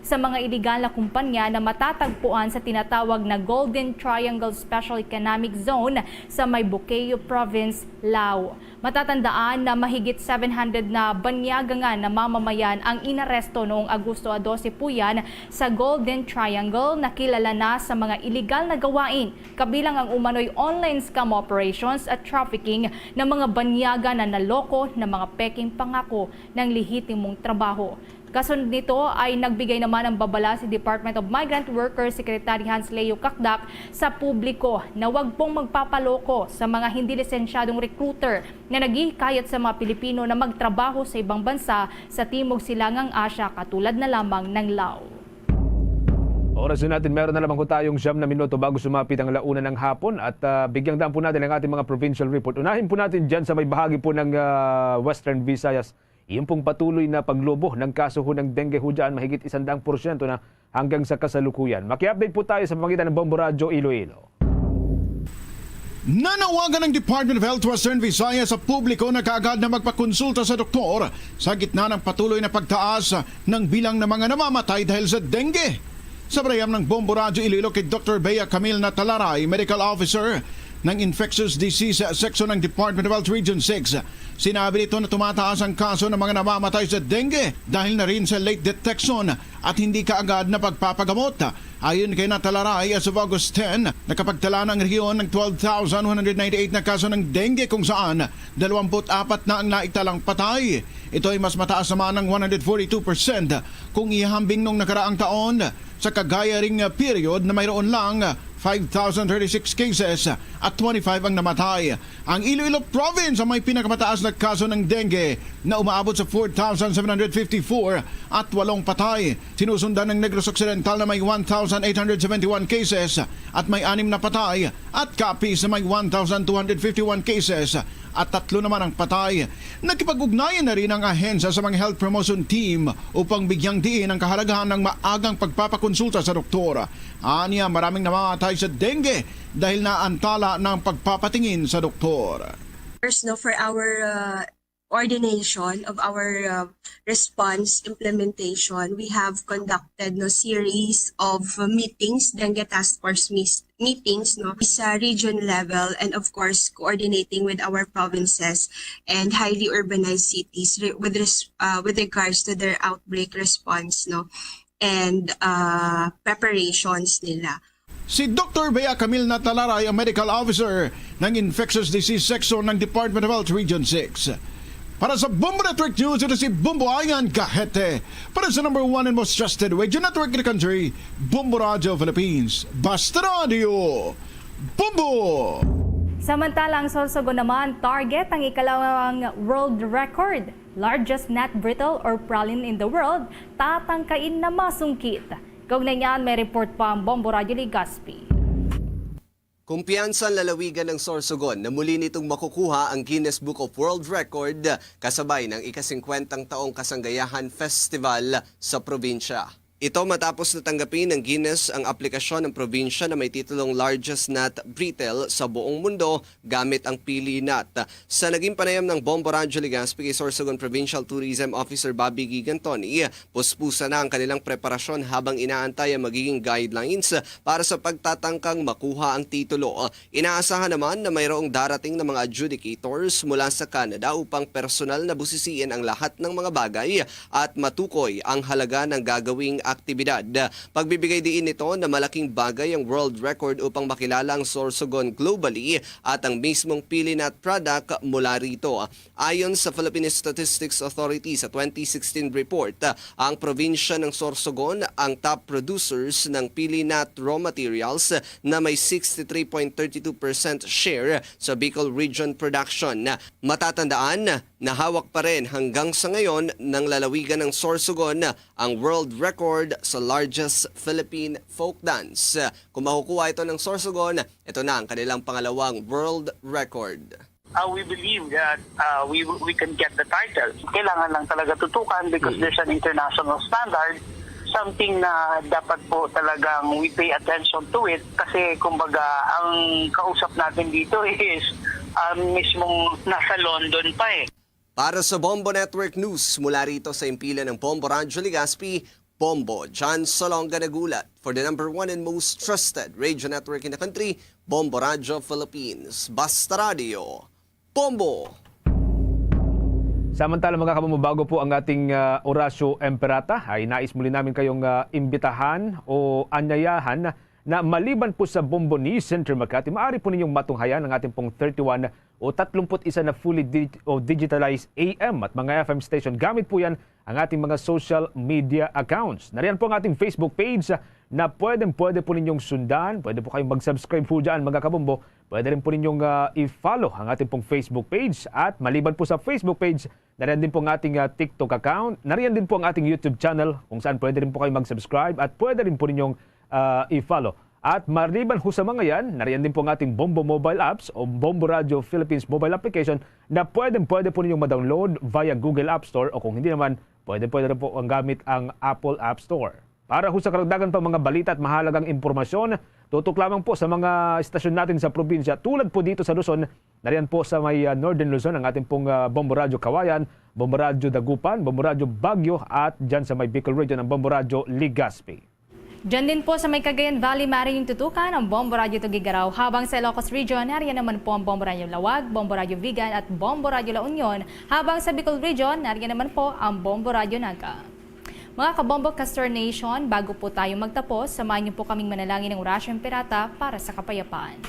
sa mga iligal na kumpanya na matatagpuan sa tinatawag na Golden Triangle Special Economic Zone sa may Bukeo Province, Lao. Matatandaan na mahigit 700 na banyaga nga na mamamayan ang inaresto noong Agosto 12 po yan sa Golden Triangle na kilala na sa mga iligal na gawain, kabilang ang umano'y online scam operations at trafficking ng mga banyaga na naloko ng mga peking pangako ng lehitimong trabaho. Kasunod nito ay nagbigay naman ng babala si Department of Migrant Workers Secretary Hans Leo Kakdak sa publiko na huwag pong magpapaloko sa mga hindi lisensyadong recruiter na naghihikayat sa mga Pilipino na magtrabaho sa ibang bansa sa Timog Silangang Asya katulad na lamang ng Lao. Oras na natin, meron na lamang ko tayong 9 na minuto bago sumapit ang launa ng hapon at bigyang daan po natin ang ating mga provincial report. Unahin po natin dyan sa may bahagi po ng Western Visayas. Iyon pong patuloy na paglobo ng kaso ng dengue dyan, mahigit 100% na hanggang sa kasalukuyan. Maki-update po tayo sa pamagitan ng Bombo Radio Iloilo. Nanawagan ng Department of Health Western Visayas sa publiko na kaagad na magpakonsulta sa doktor sa gitna ng patuloy na pagtaas ng bilang ng mga namamatay dahil sa dengue. Sa brayam ng Bombo Radio Iloilo kay Dr. Bea Camille Natalaray, Medical Officer ng Infectious Disease Section ng Department of Health Region 6. Sinabi nito na tumataas ang kaso ng mga namamatay sa dengue dahil na rin sa late detection at hindi kaagad na pagpapagamot. Ayon kay Natalaray, as of August 10, nakapagtala ng rehiyon ng 12,198 na kaso ng dengue kung saan 24 na ang naitalang patay. Ito ay mas mataas naman ng 142% kung ihambing nung nakaraang taon sa kagaya ring period na mayroon lang 5,036 cases at 25 ang namatay. Ang Iloilo Province ang may pinakamataas na kaso ng dengue na umaabot sa 4,754 at 8 patay. Sinusundan ng Negros Occidental na may 1,871 cases at may 6 na patay at Capiz na may 1,251 cases at 3 naman ang patay. Nakipag-ugnayan na rin ang ahensya sa mga health promotion team upang bigyang diin ang kahalagahan ng maagang pagpapakonsulta sa doktor. Aniya, maraming namamatay sa dengue dahil naantala ng pagpapatingin sa doktor. For our coordination of our response implementation, we have conducted series of meetings, dengue task force meetings sa region level, and of course coordinating with our provinces and highly urbanized cities with regards to their outbreak response and preparations nila. Si Dr. Bea Camille Natalaray, ang Medical Officer ng Infectious Disease Section ng Department of Health Region 6. Para sa Bombo Network News, ito si Bombo Ayan Kahete. Para sa number 1 and most trusted radio network in the country, Bombo Radio Philippines. Basta Radio! Bombo! Samantalang Sorsogon naman, target ang ikalawang world record. Largest nut brittle or praline in the world, tatangkain na masungkit. Kaugnay niyan, may report pa ang Bombo Radio Legazpi. Kumpiyansa ang lalawigan ng Sorsogon na muli nitong makukuha ang Guinness Book of World Record kasabay ng ika-50 taong Kasanggayahan Festival sa probinsya. Ito matapos natanggapin ng Guinness ang aplikasyon ng probinsya na may titulong largest nut brittle sa buong mundo gamit ang pili nut. Sa naging panayam ng Bombo Radio Legazpi kay Sorsogon Provincial Tourism Officer Bobby Gigantoni, puspusa na ang kanilang preparasyon habang inaantay ang magiging guidelines para sa pagtatangkang makuha ang titulo. Inaasahan naman na mayroong darating na mga adjudicators mula sa Canada upang personal na busisiin ang lahat ng mga bagay at matukoy ang halaga ng gagawing aktibidad. Pagbibigay diin nito na malaking bagay ang world record upang makilala ang Sorsogon globally at ang mismong pili nut product mula rito. Ayon sa Philippine Statistics Authority sa 2016 report, ang probinsya ng Sorsogon ang top producers ng pili nut raw materials na may 63.32% share sa Bicol region production. Matatandaan na hawak pa rin hanggang sa ngayon ng lalawigan ng Sorsogon ang world record sa largest Philippine folk dance. Kung makukuha ito ng Sorsogon, ito na ang kanilang pangalawang world record. We believe that we can get the title. Kailangan lang talaga tutukan because there's an international standard, something na dapat po talagang we pay attention to it kasi kumbaga ang kausap natin dito is mismong nasa London pa eh. Para sa Bombo Network News, mula rito sa impilan ng Bombo Radio Legazpi, Bombo John Solonga nagulat for the number 1 and most trusted radio network in the country, Bombo Radio Philippines. Basta Radio, Bombo! Samantala mga kabombo, bago po ang ating Orasyo Emperata, ay nais muli namin kayong imbitahan o anyayahan na maliban po sa Bombo News Center Makati, maaari po ninyong matunghayan ang ating pong 31 o 31 na fully digitalized AM at mga FM station. Gamit po yan ang ating mga social media accounts. Nariyan po ang ating Facebook page na pwede po ninyong sundan. Pwede po kayong mag-subscribe po dyan mga kabombo. Pwede rin po ninyong i-follow ang ating pong Facebook page. At maliban po sa Facebook page, nariyan din po ang ating TikTok account. Nariyan din po ang ating YouTube channel kung saan pwede rin po kayong mag-subscribe at pwede rin po ninyong i-follow. At maliban po sa mga yan, nariyan din po ang ating Bombo mobile apps o Bombo Radio Philippines mobile application na pwede po ninyong ma-download via Google App Store o kung hindi naman, pwede rin po ang gamit ang Apple App Store. Para sa karagdagan pa mga balita at mahalagang impormasyon, tutok lamang po sa mga istasyon natin sa probinsya. Tulad po dito sa Luzon, nariyan po sa may Northern Luzon ang ating pong Bombo Radio Kawayan, Bombo Radio Dagupan, Bombo Radio Baguio at dyan sa may Bicol region ang Bombo Radio Legazpi. Diyan din po sa may Cagayan Valley, maaari yung tutukan ang Bombo Radio Tugigaraw. Habang sa Ilocos Region, nariyan naman po ang Bombo Radio Lawag, Bombo Radio Vigan at Bombo Radio La Union. Habang sa Bicol Region, nariyan naman po ang Bombo Radio Naga. Mga kabombo Castor Nation, bago po tayo magtapos, samahan niyo po kaming manalangin ng Orasyong Pirata para sa kapayapaan.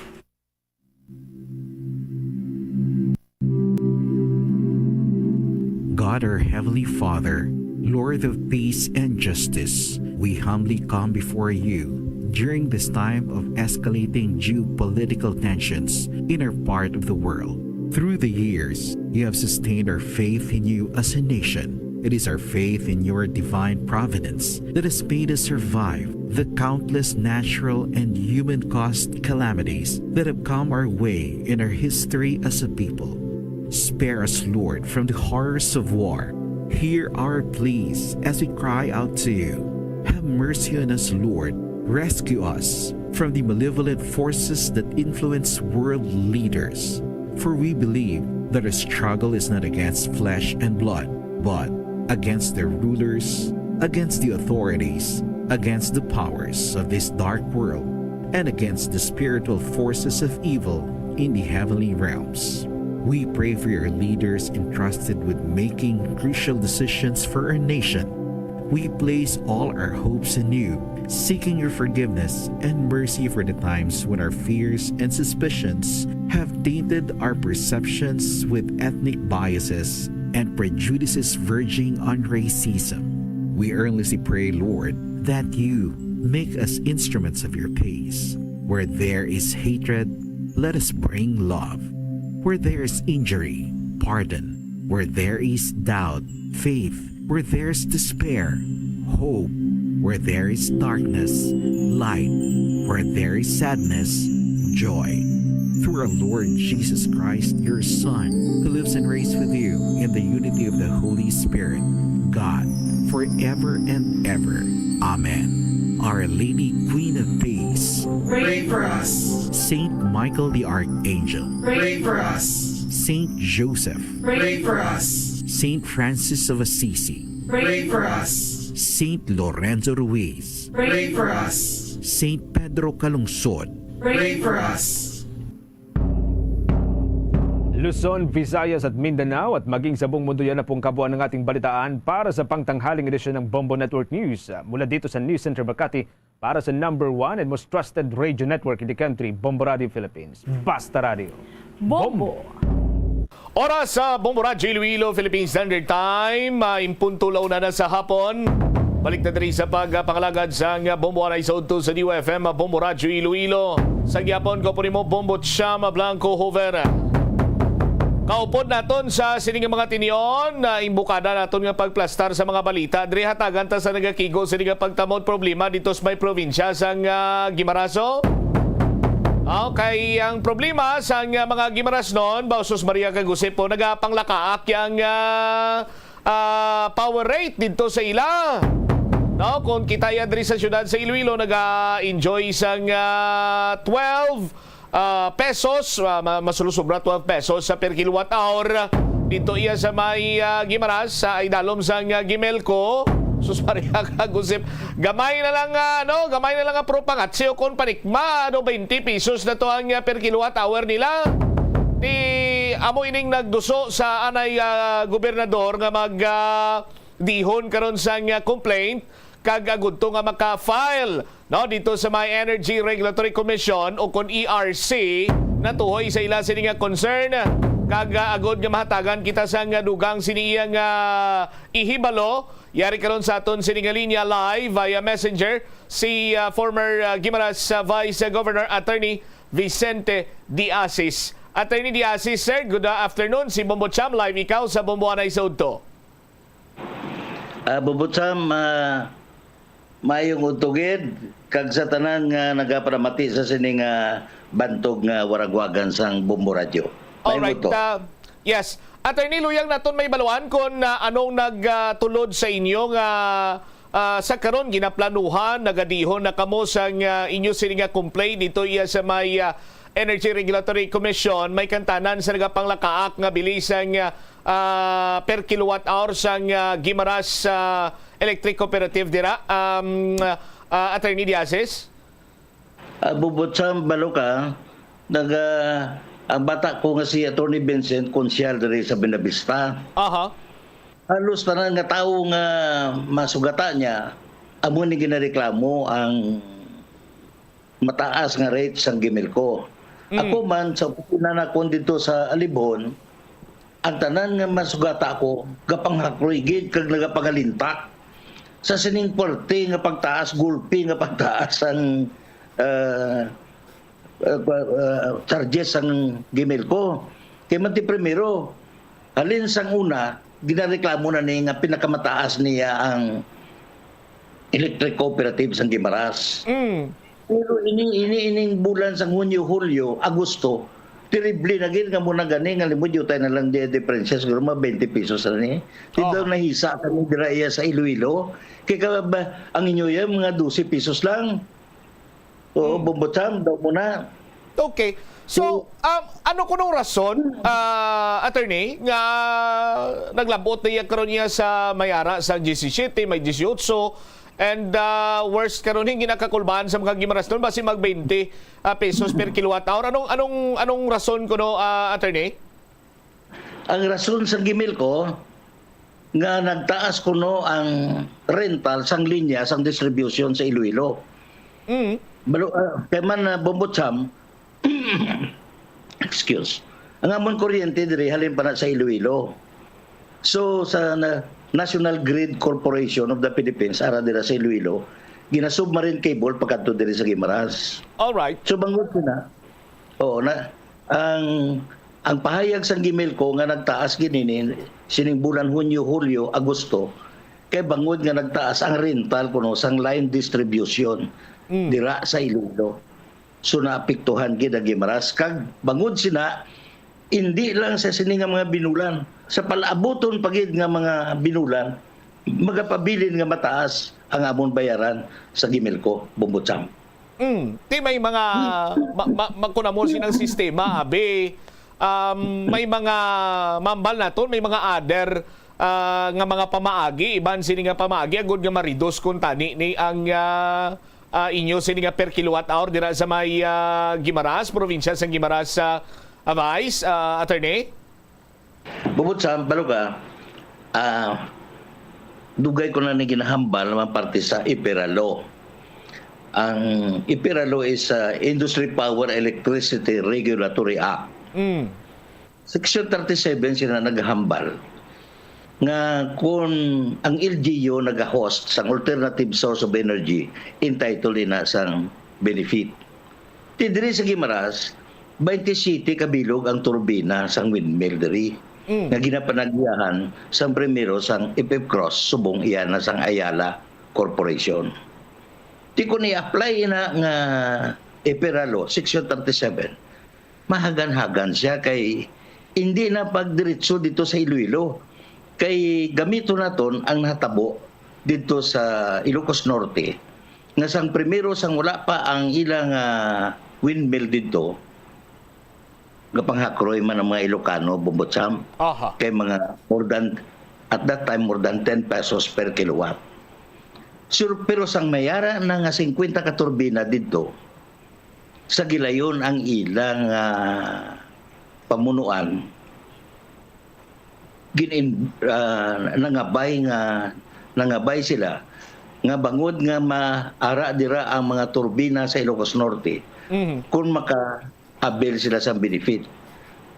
God, our Heavenly Father, Lord of peace and justice, we humbly come before you during this time of escalating geopolitical tensions in our part of the world. Through the years, you have sustained our faith in you as a nation. It is our faith in your divine providence that has made us survive the countless natural and human-caused calamities that have come our way in our history as a people. Spare us, Lord, from the horrors of war. Hear our pleas as we cry out to you. Have mercy on us, Lord. Rescue us from the malevolent forces that influence world leaders. For we believe that our struggle is not against flesh and blood, but against the rulers, against the authorities, against the powers of this dark world, and against the spiritual forces of evil in the heavenly realms. We pray for your leaders entrusted with making crucial decisions for our nation. We place all our hopes in you, seeking your forgiveness and mercy for the times when our fears and suspicions have tainted our perceptions with ethnic biases and prejudices verging on racism. We earnestly pray, Lord, that you make us instruments of your peace. Where there is hatred, let us bring love. Where there is injury, pardon. Where there is doubt, faith. Where there is despair, hope. Where there is darkness, light. Where there is sadness, joy. Through our Lord Jesus Christ, your Son, who lives and reigns with you in the unity of the Holy Spirit, God, forever and ever. Amen. Our Lady, Queen of Peace, Pray for us. Saint Michael the Archangel, Pray for us. Saint Joseph, Pray for us. Saint Francis of Assisi, Pray for us. Saint Lorenzo Ruiz, Pray for us. Saint Pedro Calungsod, Pray for us. Luzon, Visayas at Mindanao at maging sa buong mundo yan na pong kabuuan ng ating balitaan para sa pangtanghaling edisyon ng Bombo Network News. Mula dito sa News Center Makati para sa #1 and most trusted radio network in the country, Bombo Radio Philippines. Basta Radio. Bombo! Oras sa Bombo Radio Iloilo, Philippine Standard Time. Impunto launa na sa hapon. Balik na rin sa pagpangalagad sa Bombo Anay Zone 2 sa New FM, Bombo Radio Iloilo. Sa gyapon ko po mo Bombo Chama Blanco Hovera. Kaupod naton sa sining mga tinion na imbukada naton nga pagplastar sa mga balita. Diri hatagan ta sa nagakigo sa nga pagtamod problema dito sa may probinsya sa Guimarazo. Okay, ang problema sa mga Guimarães Bausos Maria Cagusip po nagapanglakaak yang power rate dito sa ila. No, kung kita yan diri sa syudad sa Iloilo naga-enjoy sang 12 pesos, masulusubra 12 pesos sa per kilowatt hour. Dito iya sa may Guimaras, sa idalom sang Gimelco. Sus Maria Cagusip. Gamay na lang gamay na lang ang propangatsyo kon panikma 20 pesos na to ang per kilowatt hour nila. Di amo ining nagduso sa anay gobernador nga mag dihon karon sang complaint kag agud to nga maka-file dito sa may Energy Regulatory Commission o kon ERC natuhoy sa ila sini nga concern kag agud nga mahatagan kita sa nga dugang sini nga ihibalo yari karon sa aton sini nga linya live via messenger si former Guimaras Vice Governor Attorney Vicente Diasis. Attorney Diasis, sir, good afternoon. Si Bombo Cham live ikaw sa Bombo Anay Zone 2. Bombo Cham, mayong utugid kag sa tanan nga nagaparamati sa sining bantog nga waragwagan sang Bombo Radio. Alright, yes. Attorney Luyang naton may baluan kung anong nagtulod sa inyo nga sa karon ginaplanuhan nagadihon na kamo sang inyo sini nga complaint dito iya sa may Energy Regulatory Commission may kantanan sa nagapanglakaak nga bilisang per kilowatt hour sang Guimaras Electric Cooperative dira. Attorney Diasis? Bubot sa Baloka, ang bata ko nga si Attorney Vincent Consial diri sa Benavista. Aha. halos tanan nga tawo nga masugata niya amo ni ginareklamo ang mataas nga rate sang Gimelco. Ako man sa opisina na ko dito sa Alibon, ang tanan nga masugata ko gapanghakroy gid kag nagapagalintak sa sining porte nga pagtaas gulpi nga pagtaas ang charges ang Gimelco. Kay man ti primero halin sang una ginareklamo na ni nga pinakamataas niya ang electric cooperative sang Guimaras. Pero ining bulan sang Hunyo, Hulyo, Agosto, terrible na gid nga muna gani nga limod tayo na lang di diferensya siguro mga 20 pesos na ni. Dito nahisa kami dira iya sa Iloilo. Kay ka ba ang inyo yan mga 12 pesos lang. Oo, Bombotsam daw muna. Okay. So, ano kunong rason, attorney, nga naglabot na karon niya sa Mayara sa 17, may 18, and worst karon hing ginakakulbahan sa mga Gimaras doon basi mag 20 pesos per kilowatt hour. Anong rason kuno, attorney? Ang rason sa Gimelco nga nagtaas kuno ang rental sang linya sang distribution sa Iloilo. Kay man Bombotsam, excuse. Ang amon kuryente diri halin pa na sa Iloilo. So sa National Grid Corporation of the Philippines ara dira sa Iloilo, gina-submarine cable pagkadto diri sa Guimaras. All right. So bangod na. Oo na ang pahayag sa Gimelco nga nagtaas ginini sining bulan Hunyo, Hulyo, Agosto kay bangod nga nagtaas ang rental kuno sang line distribution dira sa Iloilo. So naapektuhan gid ang Guimaras kag bangod sina hindi lang sa sini nga mga binulan sa palaaboton pagid nga mga binulan magapabilin nga mataas ang amon bayaran sa Gimelco, Bombotsam. Ti may mga magkunamol sinang sistema abe may mga mambal naton, may mga other nga mga pamaagi iban sini nga pamaagi agud nga maridos kun tani ni ang inyo sini nga per kilowatt hour dira sa may Guimaras, probinsya sa Guimaras sa Vice, attorney? Bombotsam, baluga, dugay ko na ginahambal naman parte sa IPERA law. Ang IPERA law is Industry Power Electricity Regulatory Act. Section 37 sila naghambal nga kung ang LGU nag-host sang alternative source of energy, entitled na sang benefit. Tidiri sa Guimaras, 27 kabilog ang turbina sang windmill diri nga ginapanagyahan sang primero sang FF Cross subong iyan na sang Ayala Corporation. Ti ko ni-apply na nga IPERA law, Section 37, mahagan-hagan siya kay hindi na pagdiretso dito sa Iloilo. Kay gamito naton ang natabo dito sa Ilocos Norte nga sang primero sang wala pa ang ilang windmill dito gapanghakroy man ang mga Ilocano, Bombotsam. Kay mga at that time more than 10 pesos per kilowatt. Pero sang mayara na nga 50 ka turbina dito sa gilayon ang ilang pamunuan nangabay sila nga bangod nga maara dira ang mga turbina sa Ilocos Norte kung maka-avail sila sa benefit.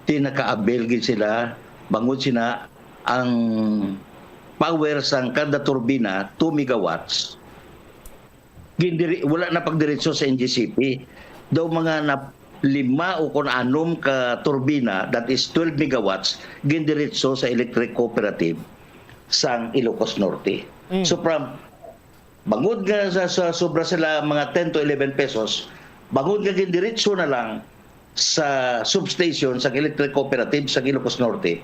Tinaka-avail gid sila bangod sina ang power sang kada turbina 2 megawatts. Wala na pagdiretso sa NGCP. Daw mga 5 o kung 6 ka turbina, that is 12 megawatts, gindiretso sa electric cooperative sang Ilocos Norte. So from bangod nga sa sobra sila mga 10 to 11 pesos, bangod nga gindiretso na lang sa substation sa electric cooperative sa Ilocos Norte,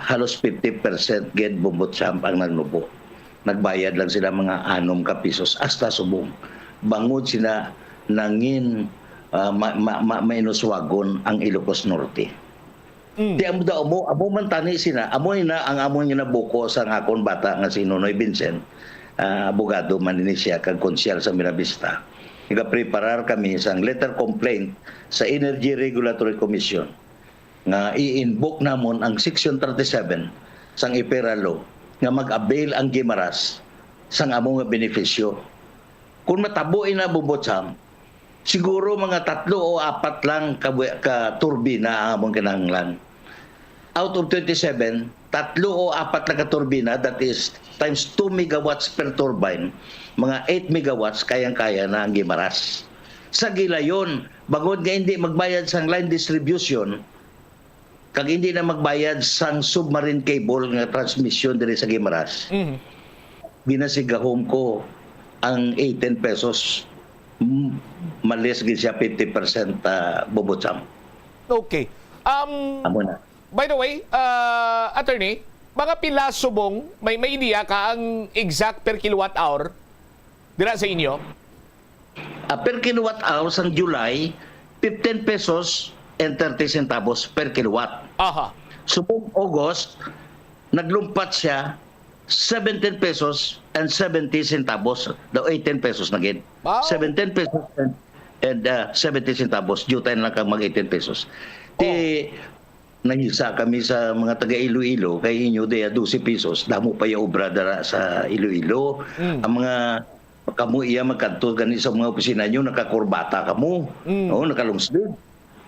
halos 50% gid Bombotsam ang nagnubo. Nagbayad lang sila mga 6 ka pesos hasta subong. Bangod sila nangin mainuswagon ang Ilocos Norte. Di amo daw amo man tani sina, amo na ang amo niya nabuko sa akon bata nga si Nonoy Vincent, abogado man ni siya kag konsyal sa Miravista. Nagapreparar kami sang letter complaint sa Energy Regulatory Commission nga i-invoke namon ang Section 37 sang iperalo nga mag-avail ang Gimaras sang among nga benepisyo. Kung matabuin na Bumbotsam, siguro mga 3 o 4 lang ka turbina ang among kinahanglan. Out of 27, 3 o 4 lang ka turbina, that is times 2 megawatts per turbine, mga 8 megawatts kayang-kaya na ang Gimaras. Sa gilayon, bangod nga hindi magbayad sang line distribution, kag hindi na magbayad sang submarine cable nga transmission diri sa Gimaras. Ginasigahom ko ang 18 pesos. Malis gid siya 50% Bumbotsam. Okay. Amo na. By the way, attorney, mga pila subong, may idea ka ang exact per kilowatt hour dira sa inyo? Per kilowatt hour sang July, 15 pesos and 30 centavos per kilowatt. Aha. Subong August, naglumpat siya 17 pesos and 70 centavos. The 18 pesos na gid. Wow. 17 pesos and 70 centavos. Due time lang kang mag 18 pesos. Nahisa kami sa mga taga Iloilo kay inyo de 12 pesos. Damo pa yung obra dara sa Iloilo. Ang mga kamu iya magkanto gani sa mga opisina nyo, nakakurbata kamo. Nakalungsod.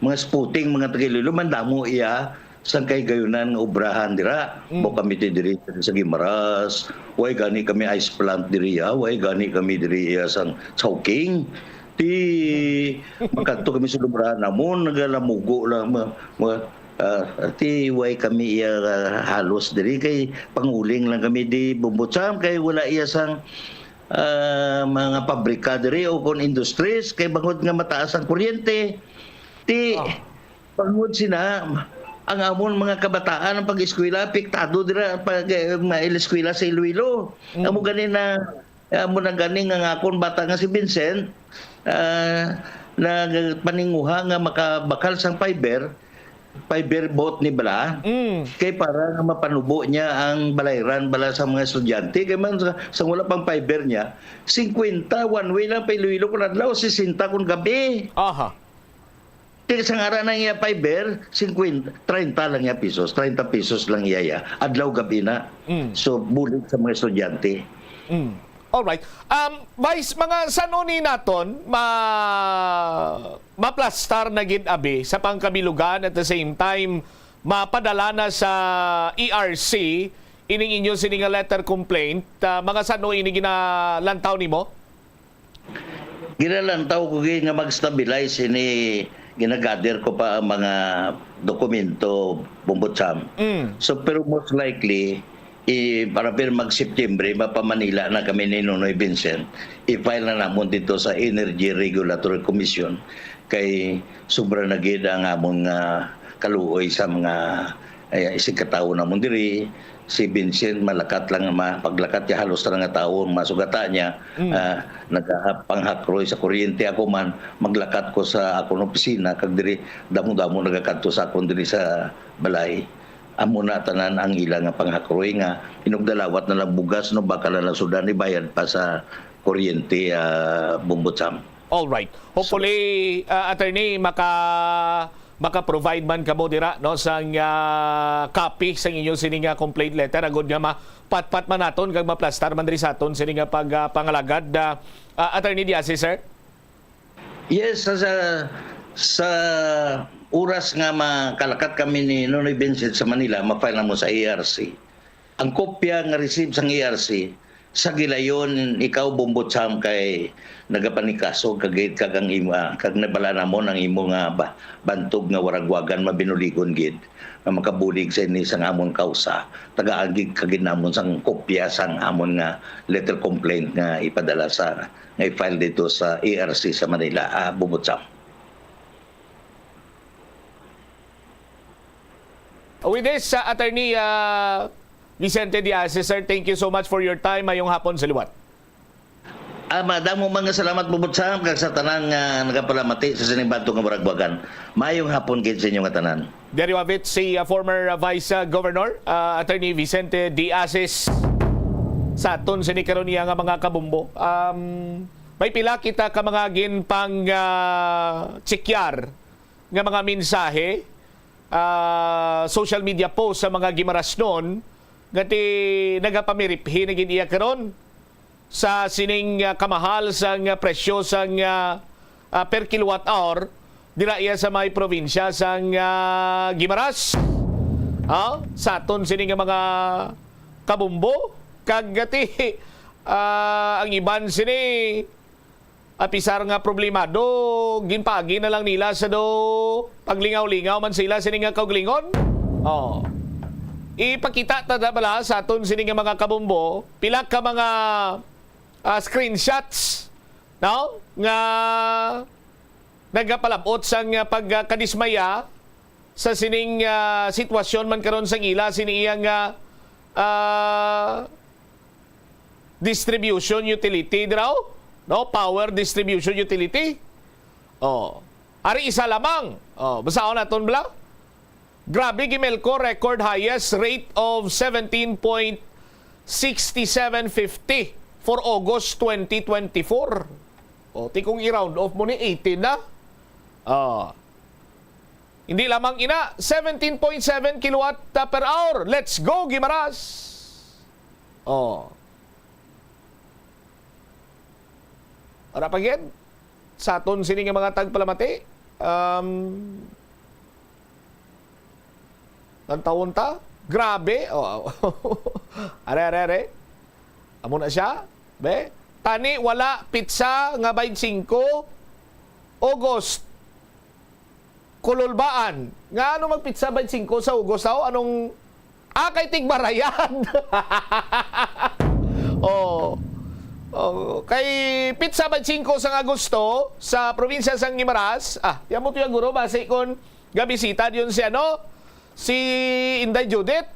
Mga sputing, mga taga Iloilo, mandamo iya sang kay gayunan nga obrahan dira. Bo kami diri sa Gimaras. Way gani kami ice plant diri way gani kami diri sang Chowking. Ti magkanto kami sa obrahan namon nagalamugo lang ti way kami halos diri kay panguling lang kami di Bumbotsam kay wala iya sang mga pabrika diri o kon industries kay bangod nga mataas ang kuryente ti bangod sina ang amon mga kabataan ang pag-eskwela apektado dira pag mail-eskwela sa Iloilo. Amo ganin na amo na ganing nga akon bata nga si Vincent na paninguha nga makabakal sang fiber boat ni bala kay para nga mapanubo niya ang balayran bala sa mga estudyante kay man sa wala pang fiber niya 50 one way lang pa Iloilo kun adlaw 60 kun gabi. Aha. Sa ngaran na iya fiber 30 lang iya pesos 30 pesos lang iya adlaw gabi na. So bulig sa mga estudyante. Alright. Vice, mga sanoni naton maplastar na gid abi sa pangkabilugan at the same time mapadala na sa ERC ining inyo sining letter complaint mga sano ini ginalantaw nimo? Ginalantaw ko nga mag-stabilize ini ginagather ko pa ang mga dokumento Bumbotsam. So pero most likely para mag-September mapamanila na kami ni Nonoy Vincent i-file na namon dito sa Energy Regulatory Commission kay sobra na gid ang among kaluoy sa mga isig katawo namon diri. Si Vincent malakat lang paglakaat niya halos ra nga tawo masugata niya nagapanghakroy sa kuryente ako man maglakat ko sa akong opisina kag diri damo-damo nagakanto sa akon diri sa balay amo na tanan ang ilang nga panghakroy nga inugdalawat na lang bugas no baka na lang sudan ibayad pa sa kuryente Bumbotsam. All right. Hopefully attorney maka-provide man kamo dira no sang copy sa inyong sining complaint letter agud nga mapatpat man naton kag maplastar man diri sa aton sining pangalagad attorney Diaz sir. Yes, sa oras nga makalakat kami ni Nonoy Vincent sa Manila ma-file na mo sa ERC. Ang kopya nga receive sang ERC sa gilayon ikaw Bumbotsam kay nagapanikaso kag ang kag nabala namon ang imo nga bantog nga waragwagan mabinuligon gid nga makabulig sa ini sang amon kausa tagaagig kagid namon sang kopya sang amon nga letter complaint nga ipadala sa nga i-file dito sa ERC sa Manila Bumbotsam. With this attorney Vicente Diaz sir, thank you so much for your time mayong hapon sa liwat. Madamo mga salamat Bumbotsam kag sa tanan nga nagapalamati sa sinibadto nga baragwagan. Mayong hapon gid sa inyo nga tanan. Dari wabit si former Vice Governor Attorney Vicente Diaz sa aton sini karon niya nga mga kabumbo. May pila kita ka mga ginpang chekyar nga mga mensahe social media post sa mga Gimaras noon gati nagapamiriphi na giniya karon sa sining kamahal sang presyo sang per kilowatt hour dira iya sa may probinsya sang Guimaras. Sa aton sining mga kabumbo kag gati ang iban sini apisar nga problemado ginpagi na lang nila sa do paglingaw-lingaw man sila sini nga kauglingon. Ipakita ta bala sa aton sini nga mga kabumbo pila ka mga screenshots nga nagapalabot sang pagkadismaya sa sining sitwasyon man karon sa ila sini iyang distribution utility draw. Power distribution utility. Ari isa lamang. Basaon naton bala. Grabe Gimelco record highest rate of 17.6750 for August 2024. Tikong i-round off mo ni 18 na. Hindi lamang ina 17.7 kilowatt per hour. Let's go Guimaras. Ara pagyan sa aton sini nga mga tagpalamati ang taon ta grabe are amo na siya be tani wala pizza nga 25 August kululbaan nga ano magpizza 25 sa August anong kay Tigbarayan. Kay pizza 25 sa Agosto sa probinsya sang Guimaras. Yamo tuya guro base kon gabisita diyon si Inday Judith.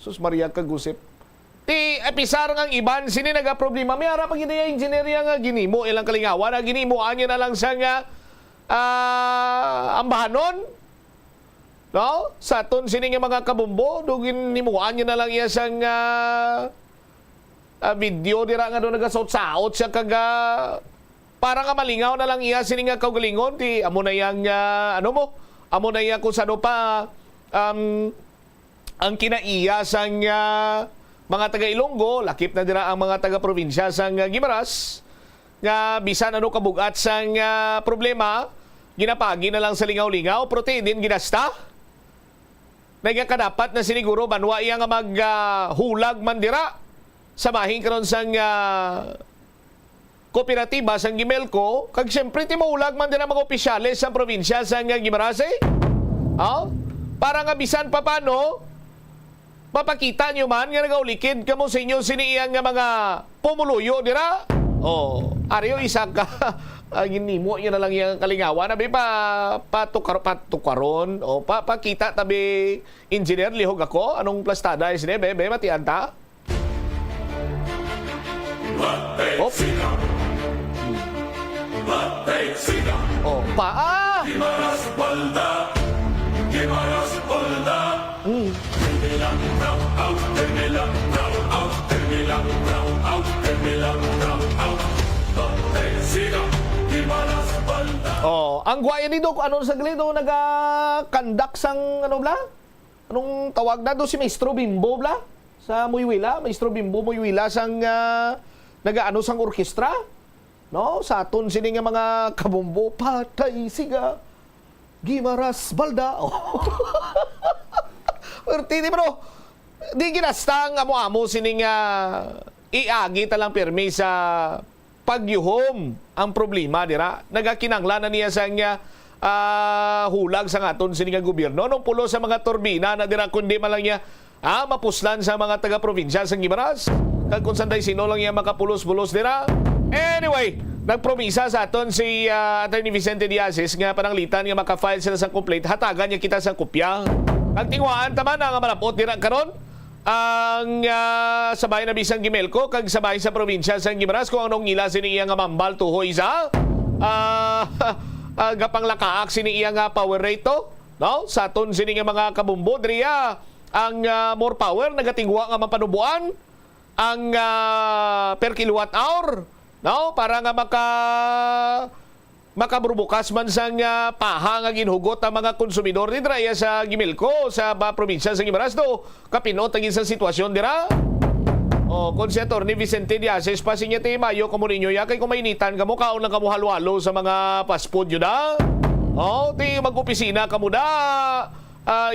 Sus Maria kagusip. Ti episar ngang iban sini naga problema may ara pag engineer nga ginimo ilang kalingawan na ginimo anya na lang sa nga ambahanon. Sa aton sini nga mga kabumbo dugin nimuan niya na lang iya sang video dira nga do nagasot-saot siya kaga para nga malingaw na lang iya sini nga kaugalingon ti amo na yang amo na iya kung sano pa ang kinaiya sang mga taga Ilonggo lakip na dira ang mga taga probinsya sang Guimaras nga bisan kabugat sang problema ginapagi na lang sa lingaw-lingaw protein din ginasta nagakadapat na siniguro banwa iya nga maghulag man dira sa mahing karon sang kooperatiba sang Gimelco kag syempre ti maulag man din ang mga opisyales sa probinsya sang Guimaras para nga bisan pa paano mapakita nyo man nga nagaulikid kamo sa inyo siniyang nga mga pumuluyo dira ariyo isa ka ginimo yun na lang yung kalingawan nabi patukaron pakita tabi engineer lihog ako anong plastada is be matian ta. Gimaras Balda. Gimaras Balda. Termilang brown out, termilang brown out, termilang brown out, termilang brown out. Siga. Gimaras Balda. Ang guwaya ni Dok, ano sa glido nagakandak sang anong tawag na do si Maestro Bimbo bla? Sa Muywila, Maestro Bimbo Muywila sang nagaano sang orkestra sa aton sini nga mga kabumbo patay siga Gimaras Balda. Pertini bro di ginastang amo-amo sini nga iagi talang pirmi sa pagyuhom ang problema dira nagakinanglan na niya sang hulag sa aton sini nga gobyerno nung pulo sa mga turbina na dira kundi man lang niya mapuslan sa mga taga-probinsya sa Gimaras. Kag kung sanday sino lang yan makapulos-pulos dira. Anyway, nagpromisa sa aton si Attorney Vicente Diazes nga pananglitan nga maka-file sila sa complaint. Hatagan niya kita sa kopya. Ang tingwaan taman nga malapot dira karon ang sabay na bisang Gimelco kag sabay sa probinsya sa Gimaras kung anong ila sini iya nga mambal tuhoy sa gapang lakaak sini iya nga power rate sa aton sini nga mga kabumbo driya ang more power nagatingwa nga mapanubuan ang per kilowatt hour para nga makabrubukas man sang paha nga ginhugot ang mga konsumidor ni Draya sa Gimilco sa probinsya sa Guimaras do kapinot ang isang sitwasyon dira. O konsetor ni Vicente Diases pasinya ti Mayo komuninyo ya kay kumainitan kamo kaon lang kamo halwalo sa mga fast food yun na. O ti mag-opisina kamo da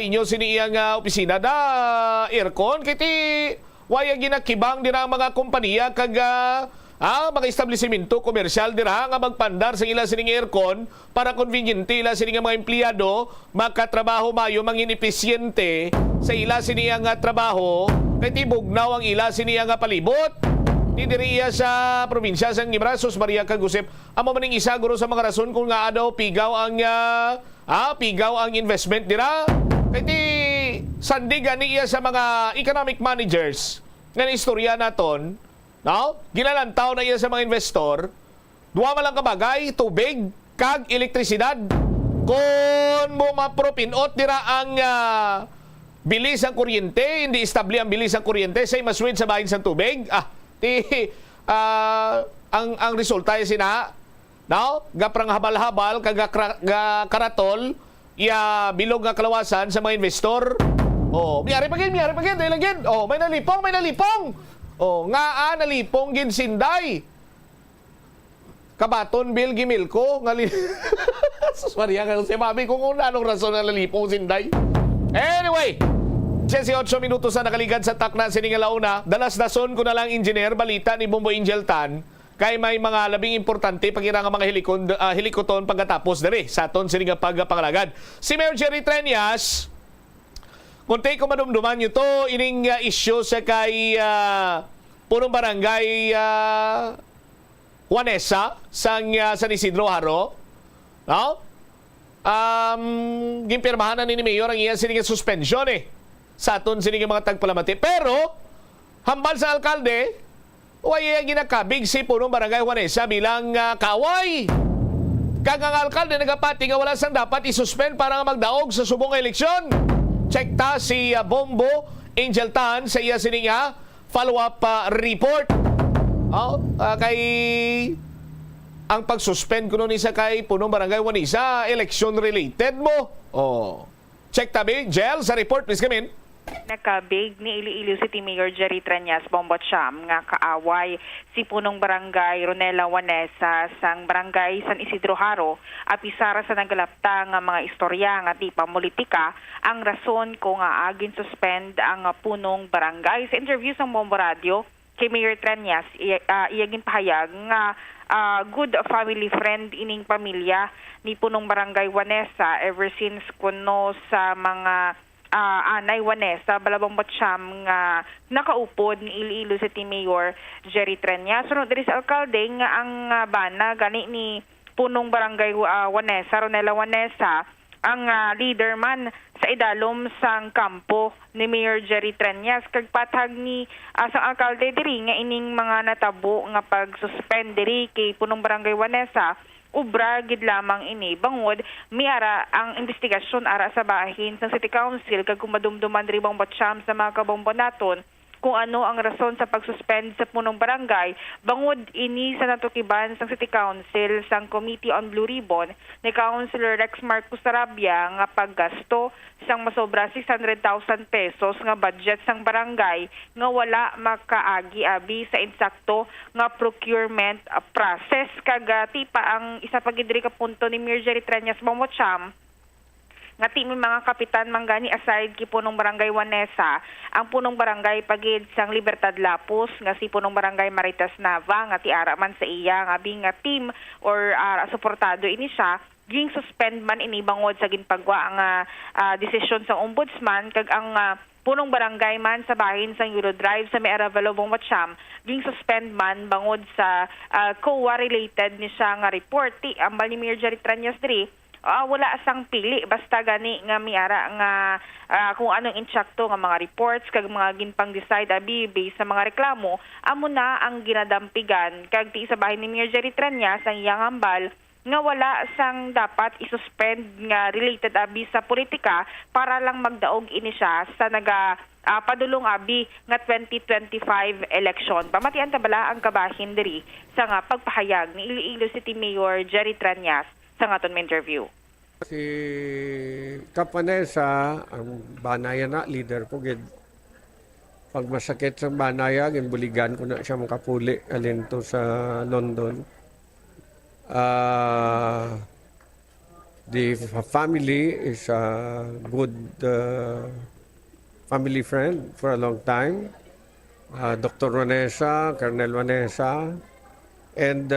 inyo siniyang opisina da aircon kiti waya ginakibang dira ang mga kompanya kag mga establishmento komersyal dira nga magpandar sa ila sining aircon para conveniente ila sining mga empleyado makatrabaho mayo mangin epesyente sa ila siniyang trabaho kay tibugnaw ang ila siniyang palibot. Di diriya sa probinsya sa Guimaras, Maria Kagusep amo maning isa guro sa mga rason kung nga daw pigaw ang investment dira. Kay ti sandig ani iya sa mga economic managers nga istorya naton. No? Ginalantaw na iya sa mga investor, duwa man lang kabagay, tubig, kag elektrisidad. Kung mo mapropinot dira ang bilis ang kuryente, hindi establi ang bilis ang kuryente, say maswid sa bahin sa tubig, ang resulta ay sina, no? Gaprang habal-habal, kag karatol, bilog nga kalawasan sa mga investor. Miyari pa gin, dahil lagin. May nalipong. Nga nalipong gin sinday. Kabaton Bill Gimilco sus Maria ka si mami kung anong rason na nalipong sinday. Anyway, 18 minutos na nakaligad sa takna sining alauna. Dalas dason ko na lang engineer balita ni Bombo Angel Tan kay may mga labing importante pagkira nga mga helikoton pagkatapos dere sa aton sining pagpangalagad. Si Mayor Jerry Treñas kunti ko madumduman nyo to, ining issue sa kay punong barangay Juanesa sang San Isidro Haro. No? Gimpirmahan na ni Mayor ang iya sining suspension sa aton sining mga tagpalamati. Pero, hambal sa alkalde, waya ginakabig si punong barangay Juanesa bilang kaaway. Kag ang alkalde nagapati nga wala sang dapat isuspend para magdaog sa subong eleksyon. Check ta si Bombo Angel Tan sa iya sininga follow-up report. Kay ang pag-suspend kuno ni sa kay punong barangay Juanesa election related mo. Check tabi, Jel, sa report please come in. Nakabig ni Iloilo City Mayor Jerry Treñas Bombocham nga kaaway si punong barangay Ronela Juanesa sang barangay San Isidro Haro apisara sa nagalapta nga mga istorya nga di pamulitika ang rason ko nga agin suspend ang punong barangay. Sa interview sa Bombo Radio kay Mayor Treñas iyagin pahayag nga good family friend ining pamilya ni punong barangay Juanesa ever since kuno sa mga Anay Juanesa, balabang batsyam nga nakaupod ni Iloilo City Mayor Jerry Treñas. Sunod diri sa alkalde nga ang bana gani ni punong barangay Juanesa, Ronela Juanesa, ang leader man sa idalom sang kampo ni Mayor Jerry Treñas. Kag patag ni sang alkalde diri nga ining mga natabo nga pag-suspend diri kay punong barangay Juanesa. Ubra gid lamang ini bangod miara ang investigasyon ara sa bahin sa City Council kag kumadumduman ribang batsyam sa mga kabombo naton kung ano ang rason sa pagsuspend sa punong barangay bangod ini sa natukiban sa City Council sang Committee on Blue Ribbon ni Councilor Rex Marcos Sarabia nga paggasto sang masobra 600,000 pesos nga budget sang barangay nga wala makaagi-abi sa insakto nga procurement process kagati pa ang isa pa gid diri ka punto ni Mayor Jerry Treñas Bombocham nga timi mga kapitan manggani aside ki punong barangay Juanesa ang punong barangay pagid sang Libertad Lapus nga si punong barangay Maritas Nava nga ti ara man sa iya nga bing nga team or suportado ini siya ging suspend man ini bangod sa ginpagwa nga desisyon sa ombudsman kag ang punong barangay man sa bahin sa Euro Drive sa May Aravalo Bombocham ging suspend man bangod sa COA related ni siya nga report ti ambal ni Mayor Jerry Treñas diri wala sang pili basta gani nga miara nga kung anong insakto nga mga reports kag mga ginpang decide abi based sa mga reklamo amo na ang ginadampigan kag ti sa bahin ni Mayor Jerry Treñas ang iyang ambal nga wala sang dapat isuspend nga related abi sa politika para lang magdaog ini siya sa padulong abi nga 2025 election. Pamatian ta bala ang kabahin diri sa nga pagpahayag ni Iloilo City Mayor Jerry Tranyas sa ngaton interview. Si Kap Vanessa, ang banaya na, leader ko, pag masakit sa banaya, ginbuligan ko na siya makapuli, alin to sa London. The family is a good family friend for a long time. Dr. Vanessa, Colonel Vanessa, and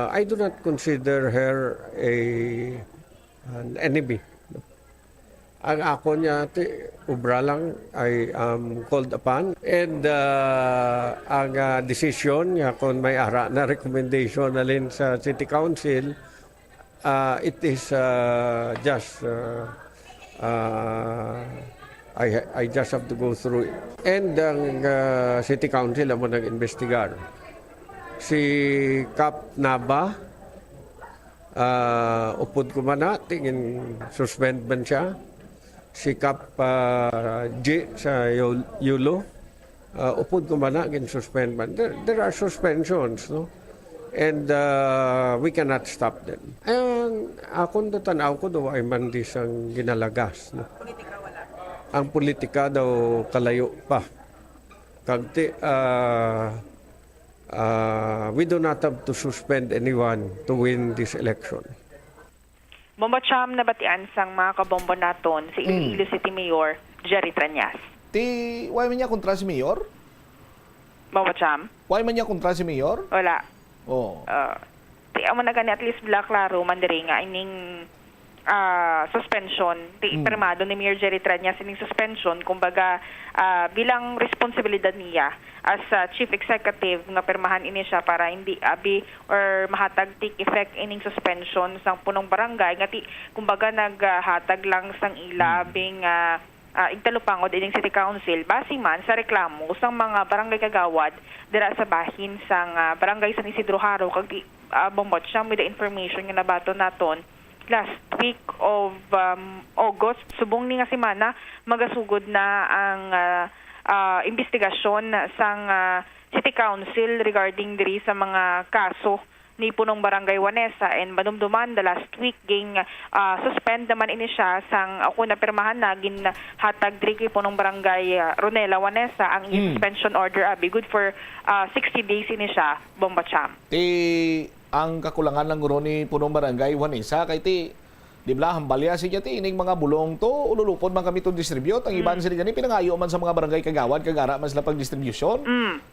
I do not consider her an enemy. Ang ako niya, ubra lang, I am called upon. And ang decision niya kung may ara na recommendation alin sa City Council, it is just, I just have to go through it. And ang City Council ang nag-investigar. Si Kap Naba, upod ko man na, tingin suspend man siya. Si Kap G sa Yulo, upod ko man na, suspend man. There are suspensions, no? And we cannot stop them. And akong tanaw ko daw ay man di sang ginalagas. No? Ang politika daw kalayo pa. Kagti, we do not have to suspend anyone to win this election. Bomba Cham nabatian sang mga kabombo naton si Iloilo City Mayor Jerry Tranyas. Why man niya kontra si Mayor? Bomba Cham? Why man niya kontra si Mayor? Wala. Oh. Amo na gani at least black klaro man diri nga ining suspension permado ni Mayor Jerry Tranyas ining suspension kumbaga bilang responsibilidad niya as chief executive nga permahan ini siya para hindi abi or mahatag take effect ining suspension sang punong barangay nga kumbaga naghatag lang sang ilabing igtalupangod ining City Council base man sa reklamo sang mga barangay kagawad dira sa bahin sang barangay San Isidro Haro kag bombot siya with the information nga nabato naton last week of August, subong ni nga semana, magasugod na ang investigasyon sang City Council regarding diri sa mga kaso ni punong barangay Vanessa and madumduman the last week ging suspend naman ini siya sang ako na permahan na gin hatag diri kay punong barangay Ronela Vanessa ang suspension order abi good for 60 days ini siya Bomba Cham. Ang kakulangan lang guro ni punong barangay Vanessa kay di bla hambalya siya ining mga bulong to ululupod man kami to distribute ang iban sila gani pinangayo man sa mga barangay kagawad kagara man sila pag distribution